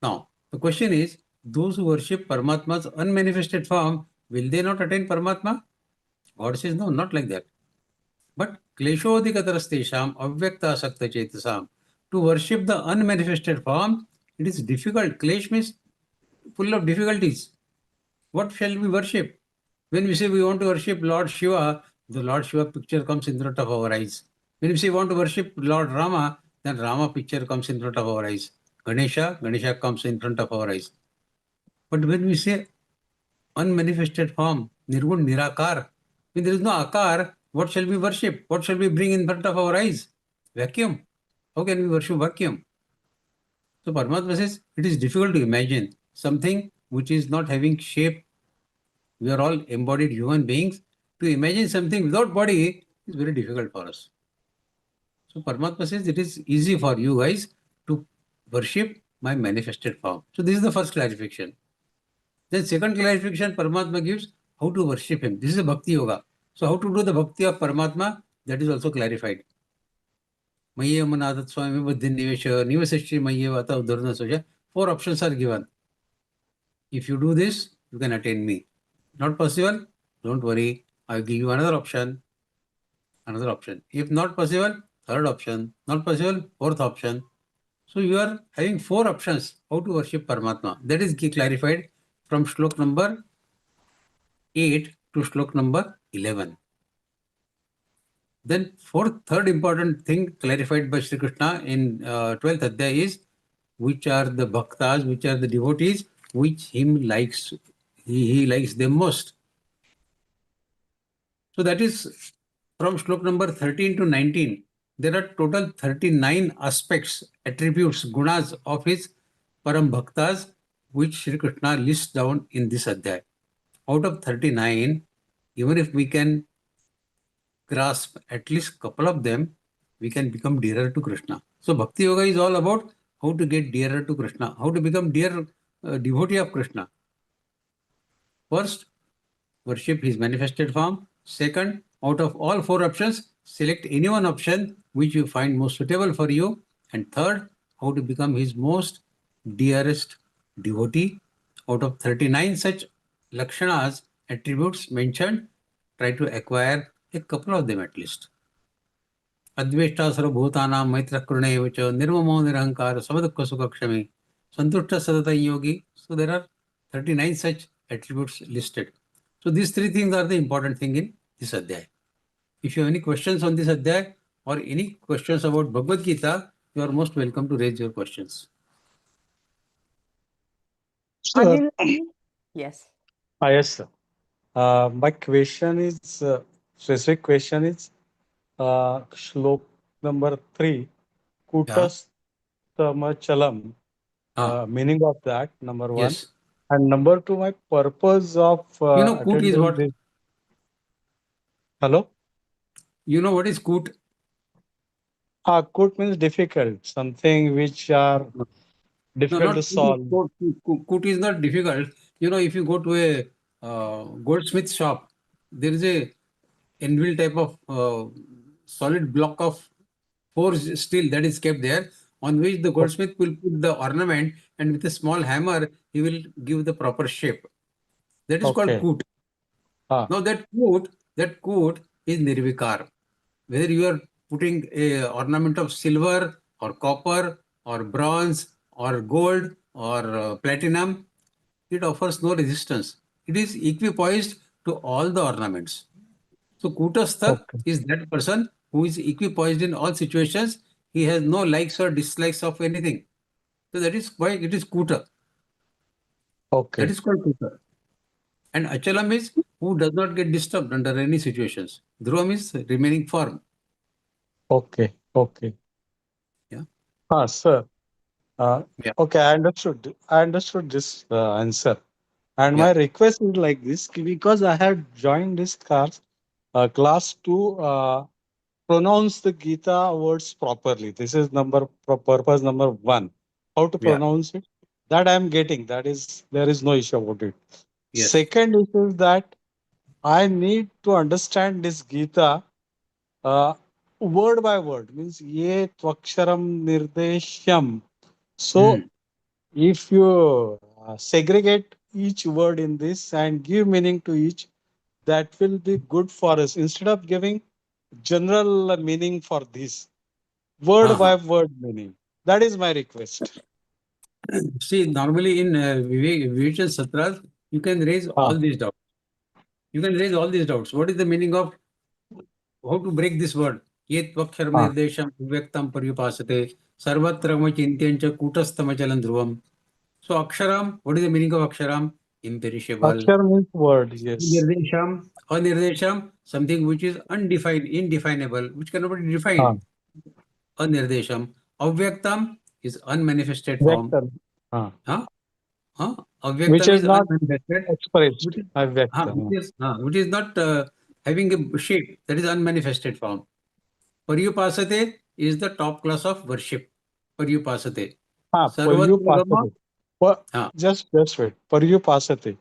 Now, the question is, those who worship Paramatma's unmanifested form, will they not attain Paramatma? God says, no, not like that. But kleshodikatarastesham avyakta sakta chetasam. To worship the unmanifested form, it is difficult. Klesh means full of difficulties. What shall we worship? When we say we want to worship Lord Shiva, the Lord Shiva picture comes in front of our eyes. When we say we want to worship Lord Rama, then Rama picture comes in front of our eyes. Ganesha comes in front of our eyes. But when we say unmanifested form, Nirgun Nirakar, when there is no Akar, what shall we worship? What shall we bring in front of our eyes? Vacuum. How can we worship vacuum? So Paramatma says it is difficult to imagine something which is not having shape. We are all embodied human beings. To imagine something without body is very difficult for us. So Paramatma says it is easy for you guys to worship my manifested form. So this is the first clarification. Then second clarification Paramatma gives how to worship him. This is a Bhakti Yoga. So how to do the Bhakti of Paramatma, that is also clarified. Mayye manadat Swami buddhi nivesha, nivesashri mayye vata udharna soja. 4 options are given. If you do this, you can attain me. Not possible? Don't worry. I will give you another option. Another option. If not possible, third option. Not possible, fourth option. So you are having 4 options how to worship Paramatma. That is clarified from shlok number 8 to shlok number 11. Then third important thing clarified by Sri Krishna in 12th Adhyay is which are the bhaktas, which are the devotees, which him likes, he likes them most. So that is from slok number 13 to 19. There are total 39 aspects, attributes, gunas of his Param Bhaktas, which Sri Krishna lists down in this Adhyay. Out of 39, even if we can grasp at least couple of them, we can become dearer to Krishna. So Bhakti Yoga is all about how to get dearer to Krishna, how to become dear devotee of Krishna. First, worship his manifested form. Second, out of all four options, select any one option which you find most suitable for you. And third, how to become his most dearest devotee. Out of 39 such lakshanas, attributes mentioned, try to acquire a couple of them at least. Adveshta sarvabhutanam maitra karuna eva cha nirmamo nirahankara samadukha sukha kshami santushta sadata yogi. So there are 39 such attributes listed. So these three things are the important thing in this Adhyay. If you have any questions on this Adhyay or any questions about Bhagavad Gita, you are most welcome to raise your questions. Anil, yes. Yes, sir. My question is, specific question is, shlok number 3, kutas tamachalam, meaning of that, number 1. Yes. And number 2, my purpose of You know, kut is attending what? this. Hello? You know what is kut? Kut means difficult, something which are difficult to solve. Kut is not difficult. You know, if you go to a goldsmith shop, there is a anvil type of solid block of forged steel that is kept there, on which the goldsmith will put the ornament, and with a small hammer he will give the proper shape. That is called kut. Now that kut is nirvikar. Whether you are putting a ornament of silver or copper or bronze or gold or platinum, it offers no resistance. It is equipoised to all the ornaments. So Kutastha is that person who is equipoised in all situations. He has no likes or dislikes of anything. So that is why it is Kuta. That is called Kuta. And Achalam is who does not get disturbed under any situations. Dhruvam is remaining firm. Okay. Yeah. Sir. Okay, I understood this answer. And my request is like this, because I had joined this class to pronounce the Gita words properly. This is purpose number 1. How to pronounce it? That I am getting. There is no issue about it. Yes. Second issue is that I need to understand this Gita word by word. Means ye tvaksharam nirdeshyam. So if you segregate each word in this and give meaning to each, that will be good for us. Instead of giving general meaning for this, word by word meaning. That is my request. See, normally in Vivek Satras, you can raise all these doubts. What is the meaning of, how to break this word? Yet vaksharam nirdesham vyaktam paryupasate sarvatra chintyancha kutastamachalan dhruvam. So aksharam, what is the meaning of aksharam? Imperishable. Akshar means word, yes. Anirdesham, something which is undefined, indefinable, which cannot be defined. Anirdesham. Avyaktam is unmanifested form. Avyaktam Which is not unmanifested. expressed. Which is not having a shape. That is unmanifested form. Paryupasate is the top class of worship. Paryupasate. Paryupasate. Just wait. Paryupasate.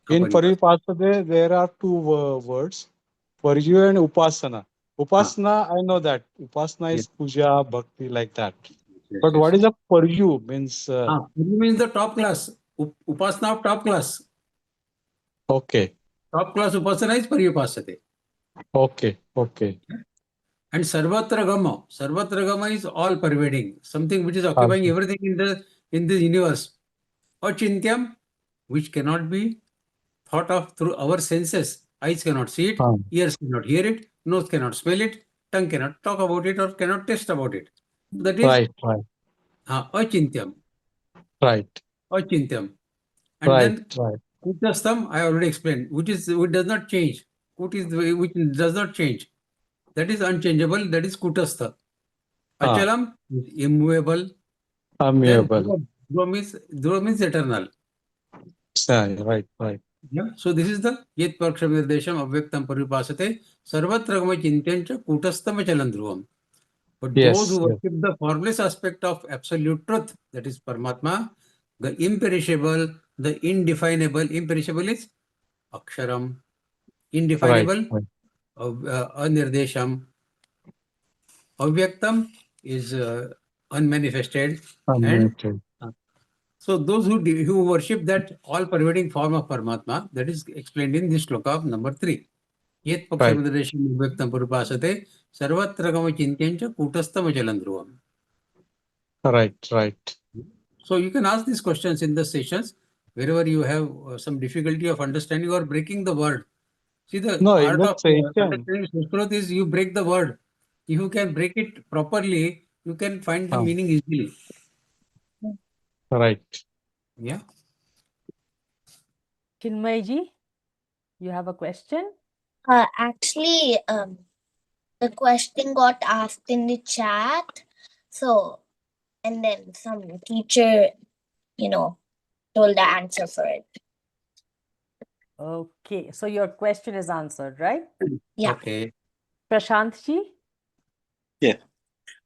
In Paryupasate, there are two words. Paryu and Upasana. Upasana, I know that. Upasana is puja, bhakti, like that. But what is a Paryu? Paryu means the top class. Upasana of top class. Okay. Top class Upasana is Paryupasate. Okay. And Sarvatra Gama is all pervading, something which is occupying everything in the universe. Achintyam, which cannot be thought of through our senses. Eyes cannot see it, ears cannot hear it, nose cannot smell it, tongue cannot talk about it or cannot taste about it. That is Right. achintyam. Right. Achintyam. And Right. then Right. kutastham, I already explained, which does not change. Kut is which does not change. That is unchangeable. That is kutastha. Achalam is immovable. Then Amiable. dhruva means eternal. Right. Yeah. So this is the yet parksham nirdesham avyaktam paripasate sarvatragama chintyancha kutastham chalan dhruvam. But those who worship the formless aspect of absolute truth, that is Paramatma, the imperishable, the indefinable, imperishable is Aksharam, indefinable, Anirdesham, Avyaktam is unmanifested, and so those who worship that all-pervading form of Paramatma, that is explained in this shloka of number 3. Yet Pakshamadadesham Avyaktam Purupasate Sarvatragama Chintyancha Kutastham Chalan Dhruvam. Right. So you can ask these questions in the sessions wherever you have some difficulty of understanding or breaking the word. See, the art of understanding Sanskrit is you break the word. If you can break it properly, you can find the meaning easily. Right. Yeah. Chinmayji, you have a question? Actually, the question got asked in the chat. So, and then some teacher, told the answer for it. Okay, so your question is answered, right? Yeah. Okay. Prashantji? Yeah,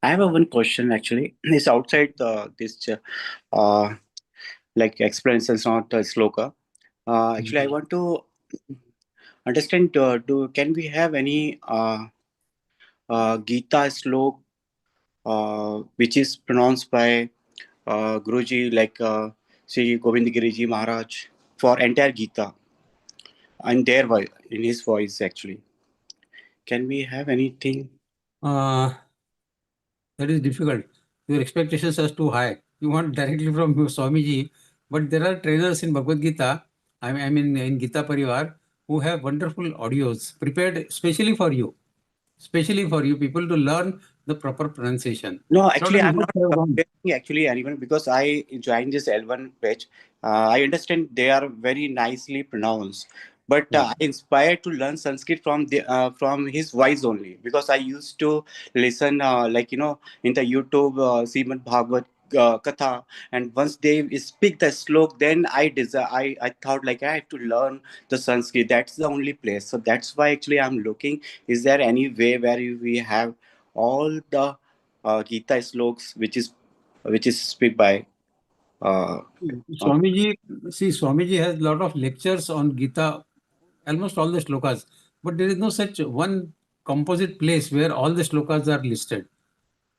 I have one question actually. It's outside this like explanations, not sloka. Actually, I want to understand. Can we have any Gita slok which is pronounced by Guruji, like Sri Govind Giriji Maharaj, for entire Gita, and their voice, in his voice actually? Can we have anything? That is difficult. Your expectations are too high. You want directly from Swamiji, but there are trainers in Bhagavad Gita, I mean in Gita Pariwar, who have wonderful audios prepared especially for you people to learn the proper pronunciation. No, actually, I'm Not not comparing actually anyone, because I joined this L1 page. I understand they are very nicely pronounced, but I inspired to learn Sanskrit from his voice only, because I used to listen in the YouTube Śrīmad-Bhagavadgītā, and once they speak the slok, then I thought like I have to learn the Sanskrit. That's the only place. So that's why actually I'm looking. Is there any way where we have all the Gita sloks which is speak by Swamiji? See, Swamiji has a lot of lectures on Gita, almost all the shlokas, but there is no such one composite place where all the shlokas are listed.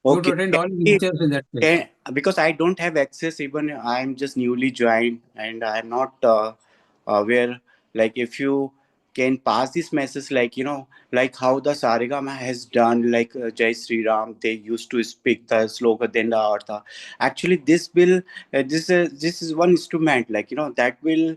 You have to attend all lectures in that place. because I don't have access, even I'm just newly joined and I'm not aware, like if you can pass this message, like how the Saregama has done, like Jai Sri Ram, they used to speak the sloka, then the artha. Actually, this will this is one instrument, that will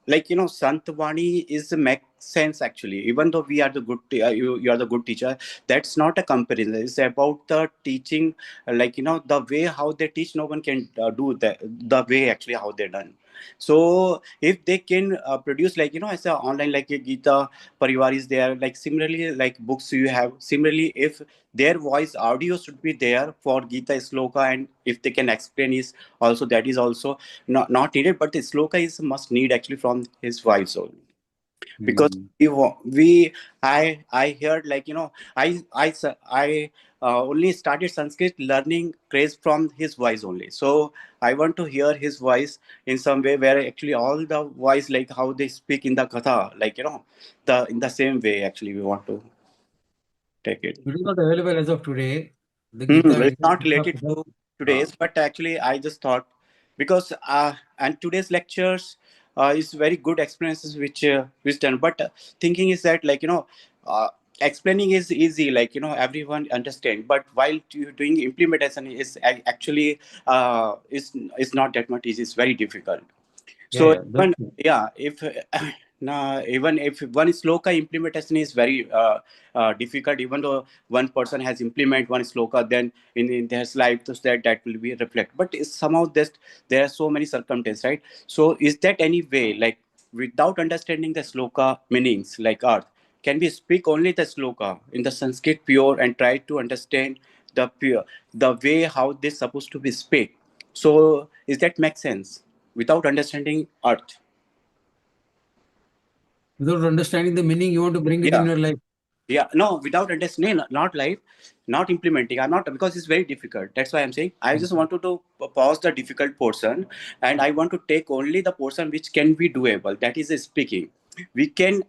Santvani is make sense actually. Even though we are the good, you are the good teacher. That's not a comparison. It's about the teaching, the way how they teach. No one can do the way actually how they're done. So if they can produce as a online, like a Gita Pariwar is there, like similarly like books you have, similarly if their voice audio should be there for Gita sloka, and if they can explain is also, that is also not needed, but the sloka is must need actually from his voice only. Because I heard I only started Sanskrit learning grace from his voice only. So I want to hear his voice in some way where actually all the voice, like how they speak in the katha, in the same way actually we want to take it. It is not available as of today. The Gita It's not related to today's, but actually I just thought, because and today's lectures is very good experiences which done, but thinking is that explaining is easy, everyone understand, but while doing implementation is actually is not that much easy. It's very difficult. So if Now, even if one sloka implementation is very difficult, even though one person has implement one sloka, then in their life, so that will be reflect. But it's somehow that there are so many circumstances, right? So, is that any way, like without understanding the sloka meanings, like earth, can we speak only the sloka in the Sanskrit pure and try to understand the pure, the way how this supposed to be speak? So, is that make sense without understanding earth? Without understanding the meaning, you want to bring it in Yeah. your life. Yeah, no, without understanding, not live, not implementing. I'm not, because it's very difficult. That's why I'm saying I just wanted to pause the difficult portion, and I want to take only the portion which can be doable. That is speaking. We can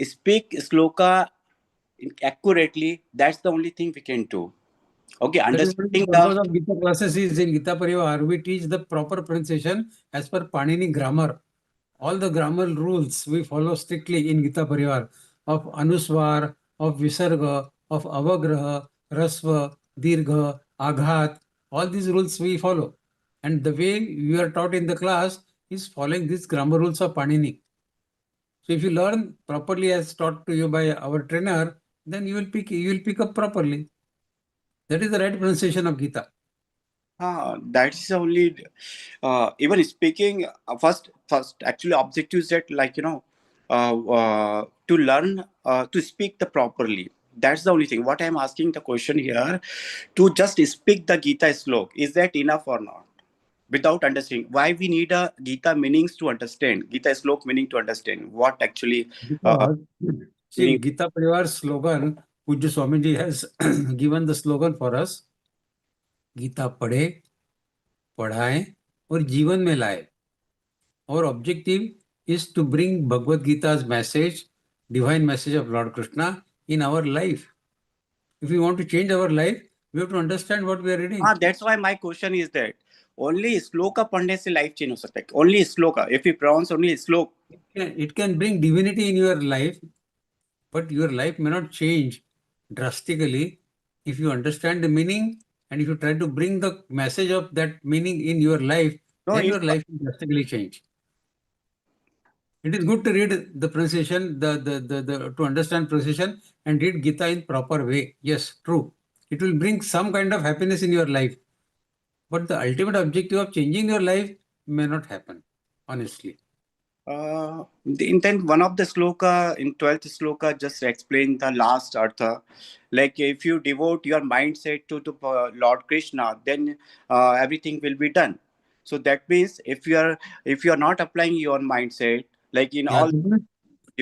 speak sloka accurately. That's the only thing we can do. Okay, That is what the understanding purpose the. of Gita classes is in Gita Pariwar. We teach the proper pronunciation as per Panini grammar. All the grammar rules we follow strictly in Gita Parivar of Anuswar, of Visarga, of Avagraha, Rasva, Dirgha, Aghat. All these rules we follow. And the way we are taught in the class is following these grammar rules of Panini. So if you learn properly as taught to you by our trainer, then you will pick up properly. That is the right pronunciation of Gita. That's only even speaking first actually objective is that, like, to learn to speak the properly. That's the only thing. What I'm asking the question here, to just speak the Gita slok, is that enough or not? Without understanding why we need a Gita meanings to understand, Gita slok meaning to understand what actually Because, see, meaning. Gita Parivar slogan, Pujya Swamiji has given the slogan for us. Gita पढ़े, पढ़ाएं और जीवन में लाए. Our objective is to bring Bhagavad Gita's message, divine message of Lord Krishna in our life. If we want to change our life, we have to understand what we are reading. That's why my question is that only sloka पढ़ने से life change हो सकता है. Only sloka. If we pronounce only slok, it can bring divinity in your life, but your life may not change drastically if you understand the meaning and if you try to bring the message of that meaning in your life, then your life will drastically change. It is good to read the pronunciation, to understand pronunciation and read Gita in proper way. Yes, true. It will bring some kind of happiness in your life. But the ultimate objective of changing your life may not happen, honestly. Then one of the sloka in 12th sloka just explain the last artha. Like if you devote your mindset to Lord Krishna, then everything will be done. So that means if you are not applying your mindset, like in all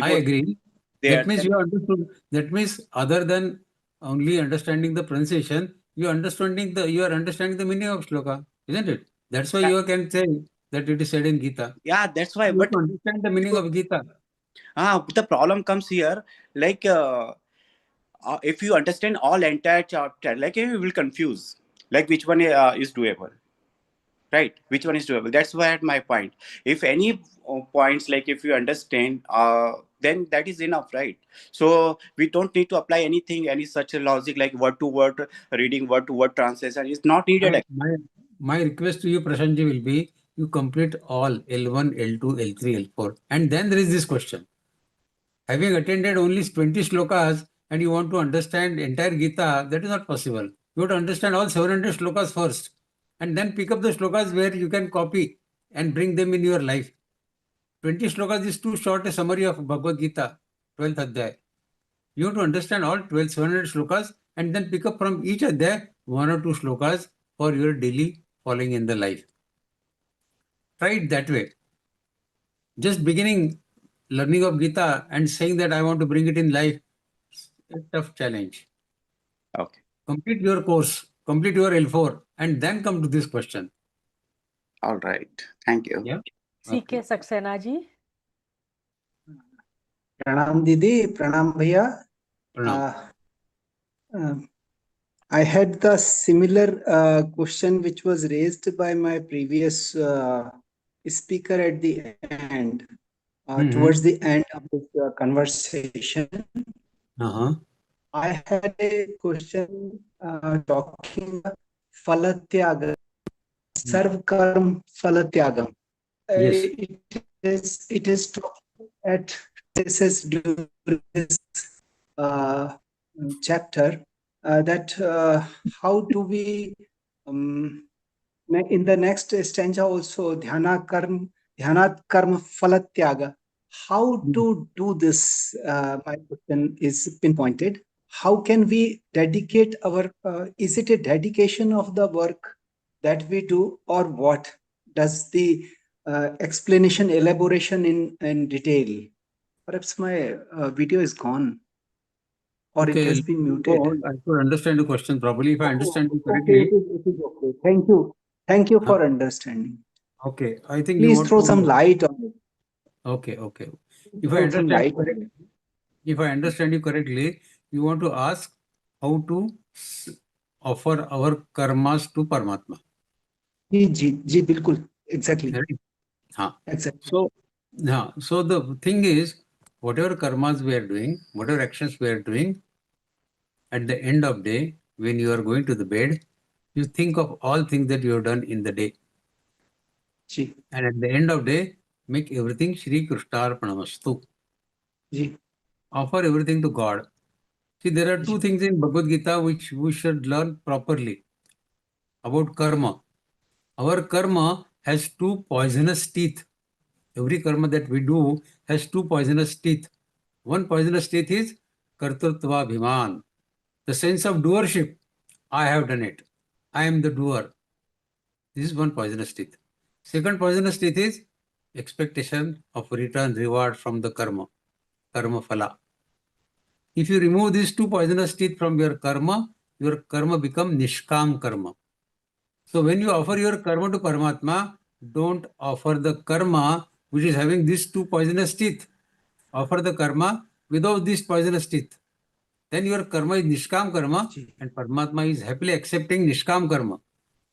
I agree. there, That means you understood. That means other than only understanding the pronunciation, you are understanding the meaning of sloka, isn't it? That's why you can say that it is said in Gita. Yeah, that's why. You But understand the meaning of Gita. The problem comes here, like if you understand all entire chapter, like you will confuse, like which one is doable, right? Which one is doable? That's why at my point. If any points, like if you understand, then that is enough, right? So we don't need to apply anything, any such a logic like word to word reading, word to word translation is not needed. My request to you, Prashantji, will be you complete all L1, L2, L3, L4. And then there is this question. Having attended only 20 slokas and you want to understand entire Gita, that is not possible. You have to understand all 700 slokas first and then pick up the slokas where you can copy and bring them in your life. 20 slokas is too short a summary of Bhagavad Gita, 12th Adhyay. You have to understand all 700 slokas and then pick up from each Adhyay 1 or 2 slokas for your daily following in the life. Try it that way. Just beginning learning of Gita and saying that I want to bring it in life, a tough challenge. Okay. Complete your course, complete your L4, and then come to this question. All right. Thank you. Yeah. CK Saxena ji. Pranam Didi, Pranam Bhaiya. I had the similar question which was raised by my previous speaker at the end, towards the end of this conversation. I had a question talking Falatyaga, Sarvkarm Falatyagam. Yes. It is at places during this uh, chapter that how do we in the next stanza also dhyanat karma falatyaga. How to do this? My question is pinpointed. How can we dedicate our? Is it a dedication of the work that we do, or what? Does the explanation, elaboration in detail? Perhaps my video is gone, or it Okay, has been muted. go on. I could understand the question properly. If I understand you Okay, correctly, it is okay. Thank you. Thank you for understanding. okay, I think you Please want throw some to. light on it. Okay, okay. If I Throw some understand light you on correctly, it. if I understand you correctly, you want to ask how to offer our karmas to Paramatma. जी बिल्कुल exactly. Right? Huh. Exactly. So the thing is, whatever karmas we are doing, whatever actions we are doing, at the end of day, when you are going to the bed, you think of all things that you have done in the day. Ji. And at the end of day, make everything Shri Krishnarpanamastu. Ji. Offer everything to God. See, there are two things in Bhagavad Gita which we should learn properly about karma. Our karma has two poisonous teeth. Every karma that we do has two poisonous teeth. One poisonous teeth is kartrutva bhiman, the sense of doership. I have done it. I am the doer. This is one poisonous teeth. Second poisonous teeth is expectation of return reward from the karma phala. If you remove these two poisonous teeth from your karma become Nishkam karma. So when you offer your karma to Paramatma, don't offer the karma which is having these two poisonous teeth. Offer the karma without these poisonous teeth. Then your karma is Nishkam karma and Paramatma is happily accepting Nishkam karma.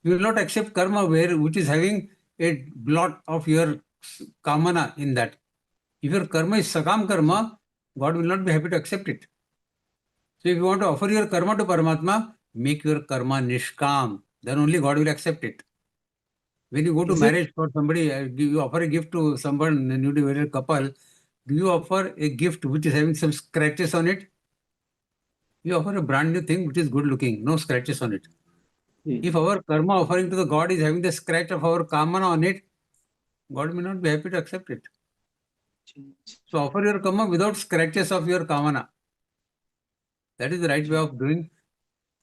You will not accept karma which is having a blot of your kamana in that. If your karma is Sakam karma, God will not be happy to accept it. So if you want to offer your karma to Paramatma, make your karma Nishkam. Then only God will accept it. When you go to marriage for somebody, you offer a gift to someone, a newly wedded couple, do you offer a gift which is having some scratches on it? You offer a brand new thing which is good looking, no scratches on it. If our karma offering to the God is having the scratch of our kamana on it, God may not be happy to accept it. So offer your karma without scratches of your kamana. That is the right way of doing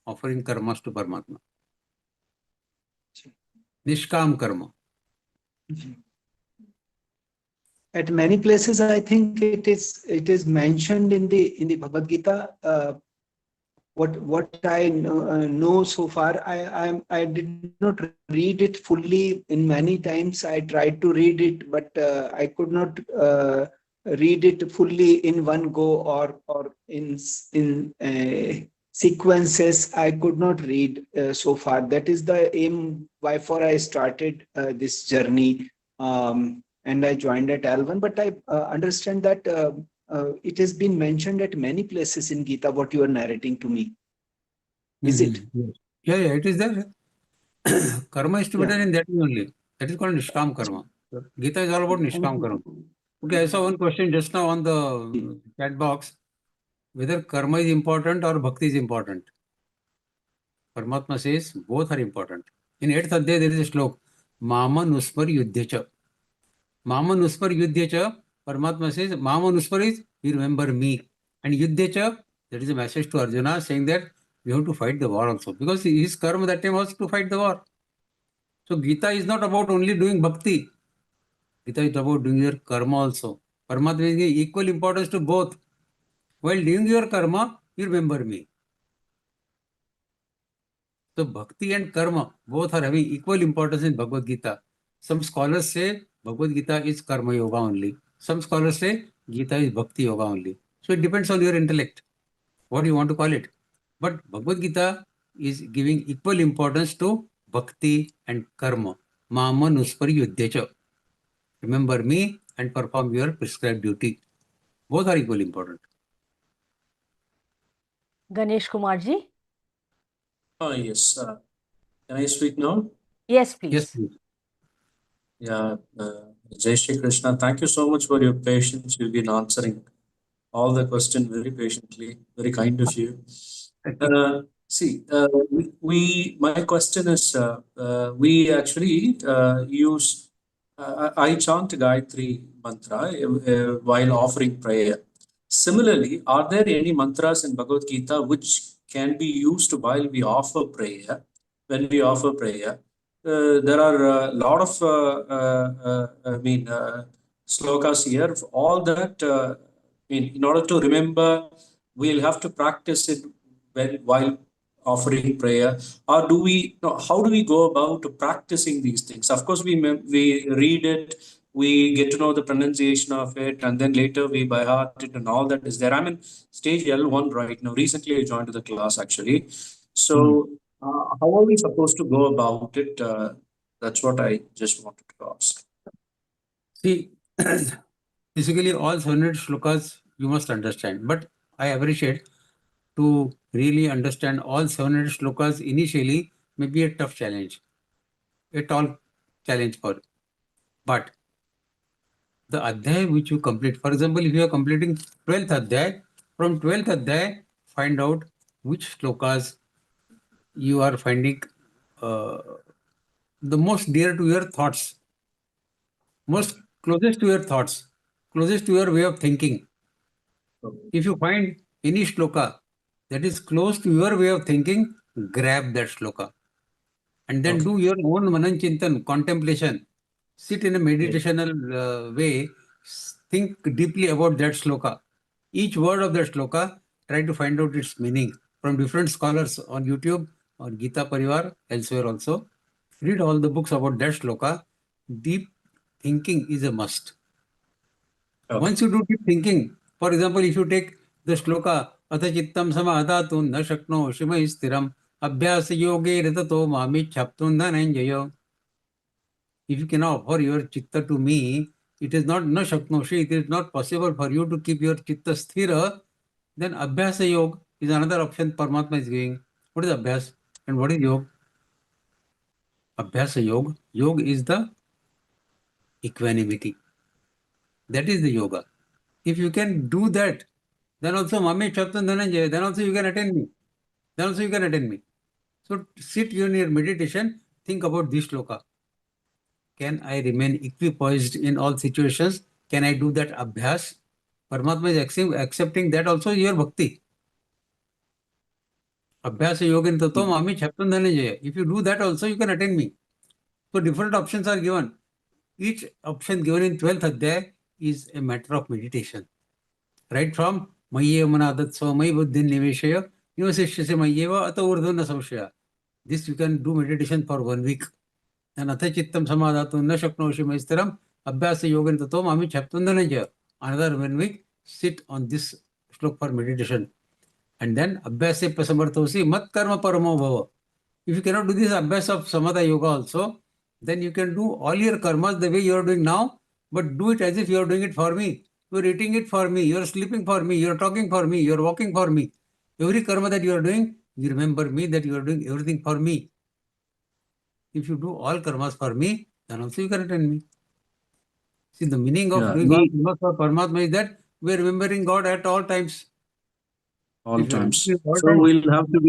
offering karmas to Paramatma. Nishkam karma. At many places, I think it is mentioned in the Bhagavad Gita. What I know so far, I did not read it fully. In many times, I tried to read it, but I could not read it fully in one go or in sequences. I could not read so far. That is the aim why for I started this journey. And I joined at L1, but I understand that it has been mentioned at many places in Gita, what you are narrating to me. Is it? Yes. Yeah, it is there. Karma is to be done in that way only. That is called Nishkam karma. Gita is all about Nishkam karma. Okay, I saw one question just now on the chat box, whether karma is important or bhakti is important. Paramatma says both are important. In 8th Adhyay, there is a slok, Mama Nuspar Yudhyacha. Mama Nuspar Yudhyacha, Paramatma says, Mama Nuspar is, you remember me. And Yudhyacha, that is a message to Arjuna saying that we have to fight the war also. Because his karma that time was to fight the war. So Gita is not about only doing bhakti. Gita is about doing your karma also. Paramatma is giving equal importance to both. While doing your karma, you remember me. So bhakti and karma both are having equal importance in Bhagavad Gita. Some scholars say Bhagavad Gita is karma yoga only. Some scholars say Gita is bhakti yoga only. So it depends on your intellect, what you want to call it. But Bhagavad Gita is giving equal importance to bhakti and karma. Mama nuspar yudhyacha. Remember me and perform your prescribed duty. Both are equally important. Ganesh Kumarji? Yes. Can I speak now? Yes, please. Yes, please. Yeah, Jai Shri Krishna, thank you so much for your patience. You've been answering all the questions very patiently. Very kind of you. See, my question is, we actually use, I chant Gayatri mantra while offering prayer. Similarly, are there any mantras in Bhagavad Gita which can be used while we offer prayer? When we offer prayer, there are a lot of, slokas here. All that, in order to remember, we'll have to practice it while offering prayer, or do we? No, how do we go about practicing these things? Of course, we read it, we get to know the pronunciation of it, and then later we by heart it, and all that is there. I'm in stage L1 right now. Recently, I joined the class actually. So, how are we supposed to go about it? That's what I just wanted to ask. See, basically all 700 shlokas you must understand, but I appreciate to really understand all 700 shlokas initially may be a tough challenge, a tall challenge for. But the Adhyay which you complete, for example, if you are completing 12th Adhyay, from 12th Adhyay, find out which shlokas you are finding the most dear to your thoughts, most closest to your thoughts, closest to your way of thinking. If you find any shloka that is close to your way of thinking, grab that shloka and then do your own manan chintan, contemplation. Sit in a meditational way, think deeply about that shloka. Each word of that shloka, try to find out its meaning from different scholars on YouTube, on Gita Pariwar, elsewhere also. Read all the books about that shloka. Deep thinking is a must. Once you do deep thinking, for example, if you take the shloka, Atha chittam samadhatun na shakno shimai stiram abhyasa yoge ritato mami chaptun dhananjaya. If you cannot offer your chitta to me, it is not na shaknoshi, it is not possible for you to keep your chitta sthira, then abhyasa yoga is another option Paramatma is giving. What is abhyas and what is yoga? Abhyasa yoga. Yoga is the equanimity. That is the yoga. If you can do that, then also Mami Chaptan Dhananjaya, then also you can attend me. Then also you can attend me. So sit in your meditation, think about this shloka. Can I remain equipoised in all situations? Can I do that abhyas? Paramatma is accepting that also your bhakti. Abhyasa yogin tato mami chaptan dhananjaya. If you do that also, you can attend me. So different options are given. Each option given in 12th Adhyay is a matter of meditation. Right from Mayye Manadat Swami Buddhin Niveshaya, Nivasishyase Mayyeva Ata Urdhana Samshaya. This you can do meditation for 1 week. And Atha Chittam Samadhatun Na Shaknoshi Maistiram Abhyasa Yogin Tato Mami Chaptan Dhananjaya. Another 1 week, sit on this shlok for meditation. And then Abhyase Pasamarthosi Mat Karma Paramo Bhava. If you cannot do this Abhyas of Samadha Yoga also, then you can do all your karmas the way you are doing now, but do it as if you are doing it for me. You are eating it for me, you are sleeping for me, you are talking for me, you are walking for me. Every karma that you are doing, you remember me that you are doing everything for me. If you do all karmas for me, then also you can attend me. See, the meaning of doing all karmas for Paramatma is that we are remembering God at all times. All times. So we'll have to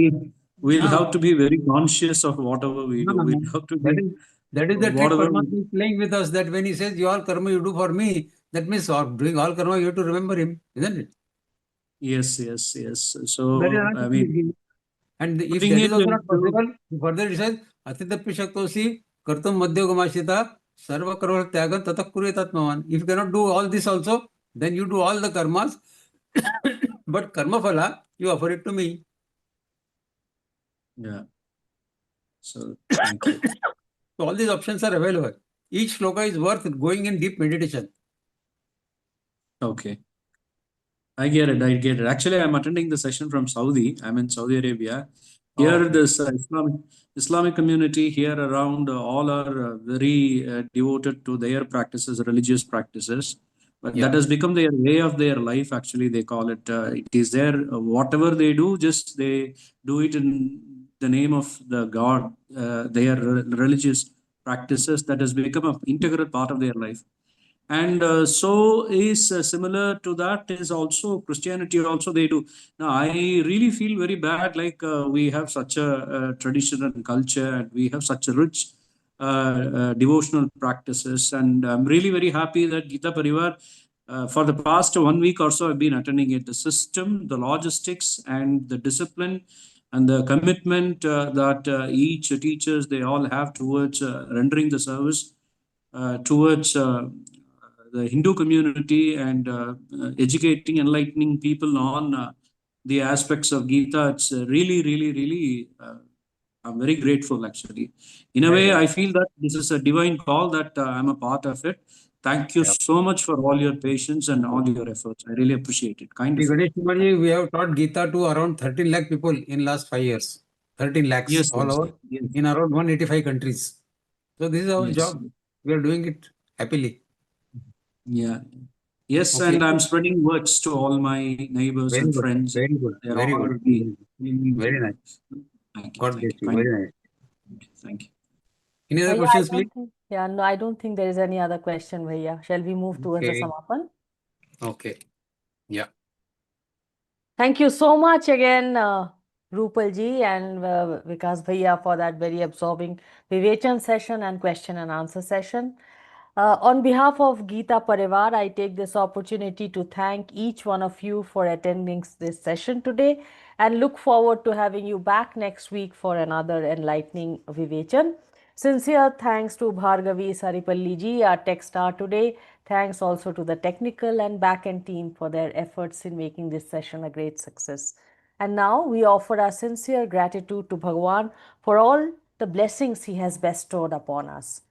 be very conscious of whatever we do. We'll have to be that is the trick whatever. Paramatma is playing with us, that when he says you all karma you do for me, that means doing all karma you have to remember him, isn't it? Yes. So, I mean, and if putting that is it also not into, possible, further it says, Atitappi Shaktosi Kartum Madhyogamashita Sarva Karma Tyagan Tatak Kuryatatmavan. If you cannot do all this also, then you do all the karmas, but karma phala, you offer it to me. Yeah. So, thank you. So all these options are available. Each shloka is worth going in deep meditation. Okay. I get it. Actually, I'm attending the session from Saudi. I'm in Saudi Arabia. Here, this Islamic community here around, all are very devoted to their practices, religious practices. But that has become their way of their life. Actually, they call it. It is their whatever they do, just they do it in the name of the God. They are religious practices that has become an integral part of their life. And so is similar to that is also Christianity also they do. Now I really feel very bad, like we have such a tradition and culture, and we have such a rich devotional practices, and I'm really very happy that Gita Pariwar for the past 1 week or so I've been attending it. The system, the logistics, and the discipline and the commitment that each teachers they all have towards rendering the service towards the Hindu community, and educating, enlightening people on the aspects of Gita. It's really, I'm very grateful actually. In a way, I feel that this is a divine call that I'm a part of it. Thank you so much for all your patience and all your efforts. I really appreciate it. Kind of. Ganesh Kumarji, we have taught Gita to around 13 lakh people in last 5 years. 13 lakhs Yes, all yes, over yes. in around 185 countries. So this is our Yes. job. We are doing it happily. Yeah. Yes, Okay. and I'm spreading words to all my neighbors Very and good. friends. Very good. They're Very all good. Very nice. Thank you. God Thank bless you. you. Very nice. Thank you. Any other Bhaiya, questions, please? no, I don't think there is any other question, Bhaiya. Shall we move towards the Okay. Samapan? Okay. Yeah. Thank you so much again, Rupal ji and Vikas Bhaiya, for that very absorbing Vivechan session and question and answer session. On behalf of Gita Pariwar, I take this opportunity to thank each one of you for attending this session today, and look forward to having you back next week for another enlightening Vivechan. Sincere thanks to Bhargavi Saripalli ji, our tech star today. Thanks also to the technical and back-end team for their efforts in making this session a great success. And now we offer our sincere gratitude to Bhagwan for all the blessings he has bestowed upon us.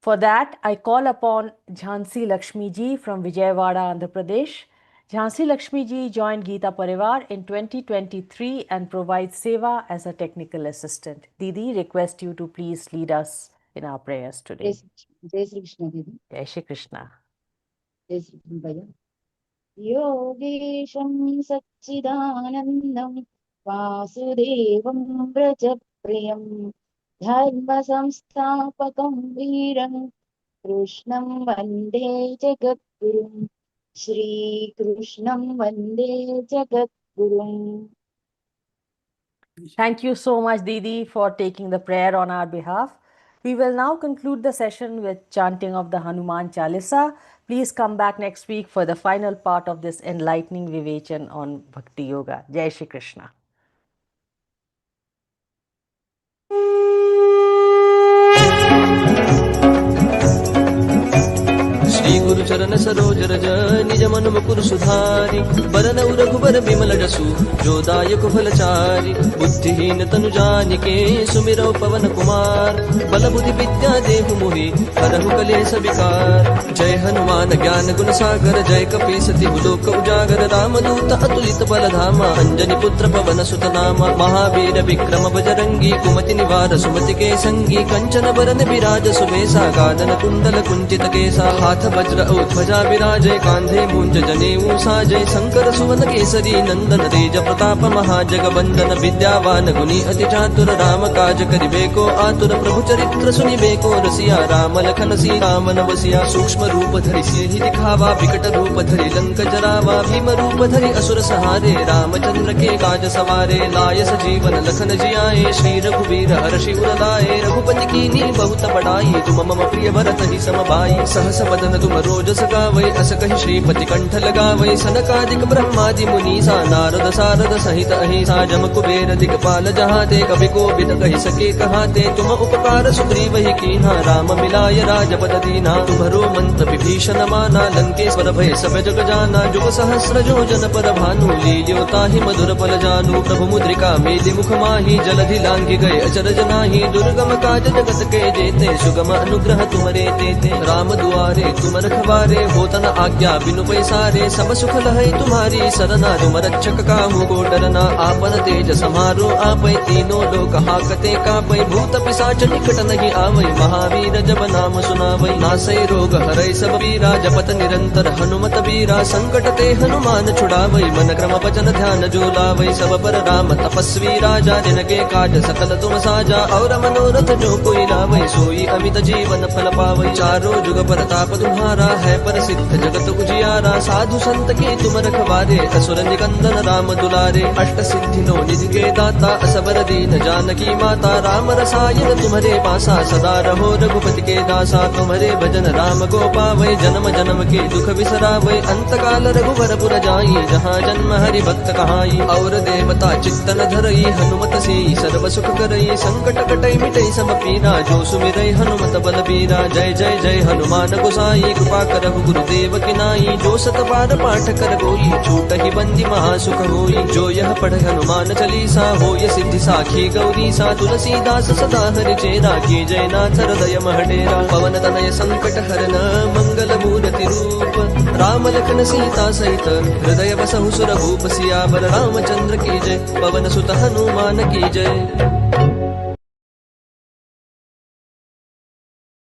For that, I call upon Jhansi Lakshmi ji from Vijayawada, Andhra Pradesh. Jhansi Lakshmi ji joined Gita Pariwar in 2023 and provides seva as a technical assistant. Didi, request you to please lead us in our prayers today. Jai Shri Krishna, Didi. Jai Shri Krishna. Jai Shri Krishna, Bhaiya. Yogesham Satchidanandam Vasudevam Brajapriyam Dharma Samstapakam Veeram Krishnam Vande Jagadgurum Shri Krishnam Vande Jagadgurum. Thank you so much, Didi, for taking the prayer on our behalf. We will now conclude the session with chanting of the Hanuman Chalisa. Please come back next week for the final part of this enlightening Vivechan on Bhakti Yoga. Jai Shri Krishna. Shri गुरु चरण सरोज रज निज मन मुकुर सुधारि बरनउ रघुबर बिमल जसु जो दायक फलचारि बुद्धिहीन तनु जानिके सुमिरौ पवन कुमार बल बुद्धि विद्या देहु मोहि हरहु कलेश विकार जय हनुमान ज्ञान गुण सागर जय कपीस तिहु लोक उजागर रामदूत अतुलित बल धामा अंजनी पुत्र पवन सुत नामा महावीर विक्रम बजरंगी कुमति निवार सुमति के संगी कंचन बरन विराज सुबेसा कानन कुंडल कुंचित केसा हाथ वज्र और ध्वजा विराजय कांधे मूंज जनेऊ साजय शंकर सुवन केसरी नंदन तेज प्रताप महाजगवंदन विद्यावान गुणी अति चातुर राम काज करिबे को आतुर प्रभु चरित्र सुनिबे को रसिया राम लखन सीता मन बसिया सूक्ष्म रूप धरि सिहि दिखावा विकट रूप धरि लंक जरावा भीम रूप धरि असुर सहारे रामचंद्र के काज सवारे लाय सजीवन लखन जियाए श्री रघुवीर हर्षि उर लाए रघुपति कीन्ही बहुत बड़ाई तुम मम प्रिय भरत ही समबाई सहस बदन तुम रोजस गावै अस कहि श्रीपति कंठ लगावै सनकादिक ब्रह्मादि मुनीसा नारद सारद सहित अहिसा जम कुबेर दिगपाल जहाते कवि कोविद कहि सके कहाते तुम उपकार सुग्रीवहि कीन्हा राम मिलाय राजपद दीना तुम्हरो मंत्र विभीषण माना लंकेश्वर भय सब जग जाना जुग सहस्र योजन पर भानु लील्यो ताहि मधुर फल जानु प्रभु मुद्रिका मेलि मुख माहि जलधि लांघि गए अचरज नाहि दुर्गम काज जगत के जेते सुगम अनुग्रह तुमरे तेते राम दुआरे तुम रखवा रखवारे, होत न आज्ञा बिनु पैसारे, सब सुख लहै तुम्हारी सरना, तुम रक्षक काहू को डरना, आपन तेज समारो आपै, तीनों लोक हाकते कापै, भूत पिशाच निकट नहीं आवै, महावीर जब नाम सुनावै, नासै रोग हरै सब पीरा, जपत निरंतर हनुमत बीरा, संकट ते हनुमान छुड़ावै, मन क्रम वचन ध्यान जो लावै, सब पर राम तपस्वी राजा, जिनके काज सकल तुम साजा, और मनोरथ जो कोई लावै, सोई अमित जीवन फल पावै, चारों जुग प्रताप तुम्हारा है, प्रसिद्ध जगत उजियारा, साधु संत के तुम रखवारे, असुर निकंदन राम दुलारे, अष्ट सिद्धि नो निधि के दाता, असबर दीन जानकी माता, राम रसायन तुम्हारे पासा, सदा रहो रघुपति के दासा, तुम्हारे भजन राम को पावै, जन्म जन्म के दुख बिसरावै, अंत काल रघुवर पुर जाई, जहाँ जन्म हरि भक्त कहाई, और देवता चित्तन धरई, हनुमत से सर्व सुख करई, संकट कटै मिटै सब पीरा, जो सुमिरै हनुमत बल बीरा, जय जय जय हनुमान गोसाई, कृपा करहु गुरुदेव की नाई, जो सत बार पाठ कर कोई, छूट ही बंदी महासुख होई, जो यह पढ़ हनुमान चालीसा, होय सिद्धि साखी गौरी सा, तुलसीदास सदा हरि चेरा, की जय नाथ हृदय महडेरा, पवन तनय संकट हरन, मंगल मूर्ति रूप, राम लखन सीता सहित, हृदय बसहु सुर भूप, सियावर रामचंद्र की जय, पवन सुत हनुमान की जय।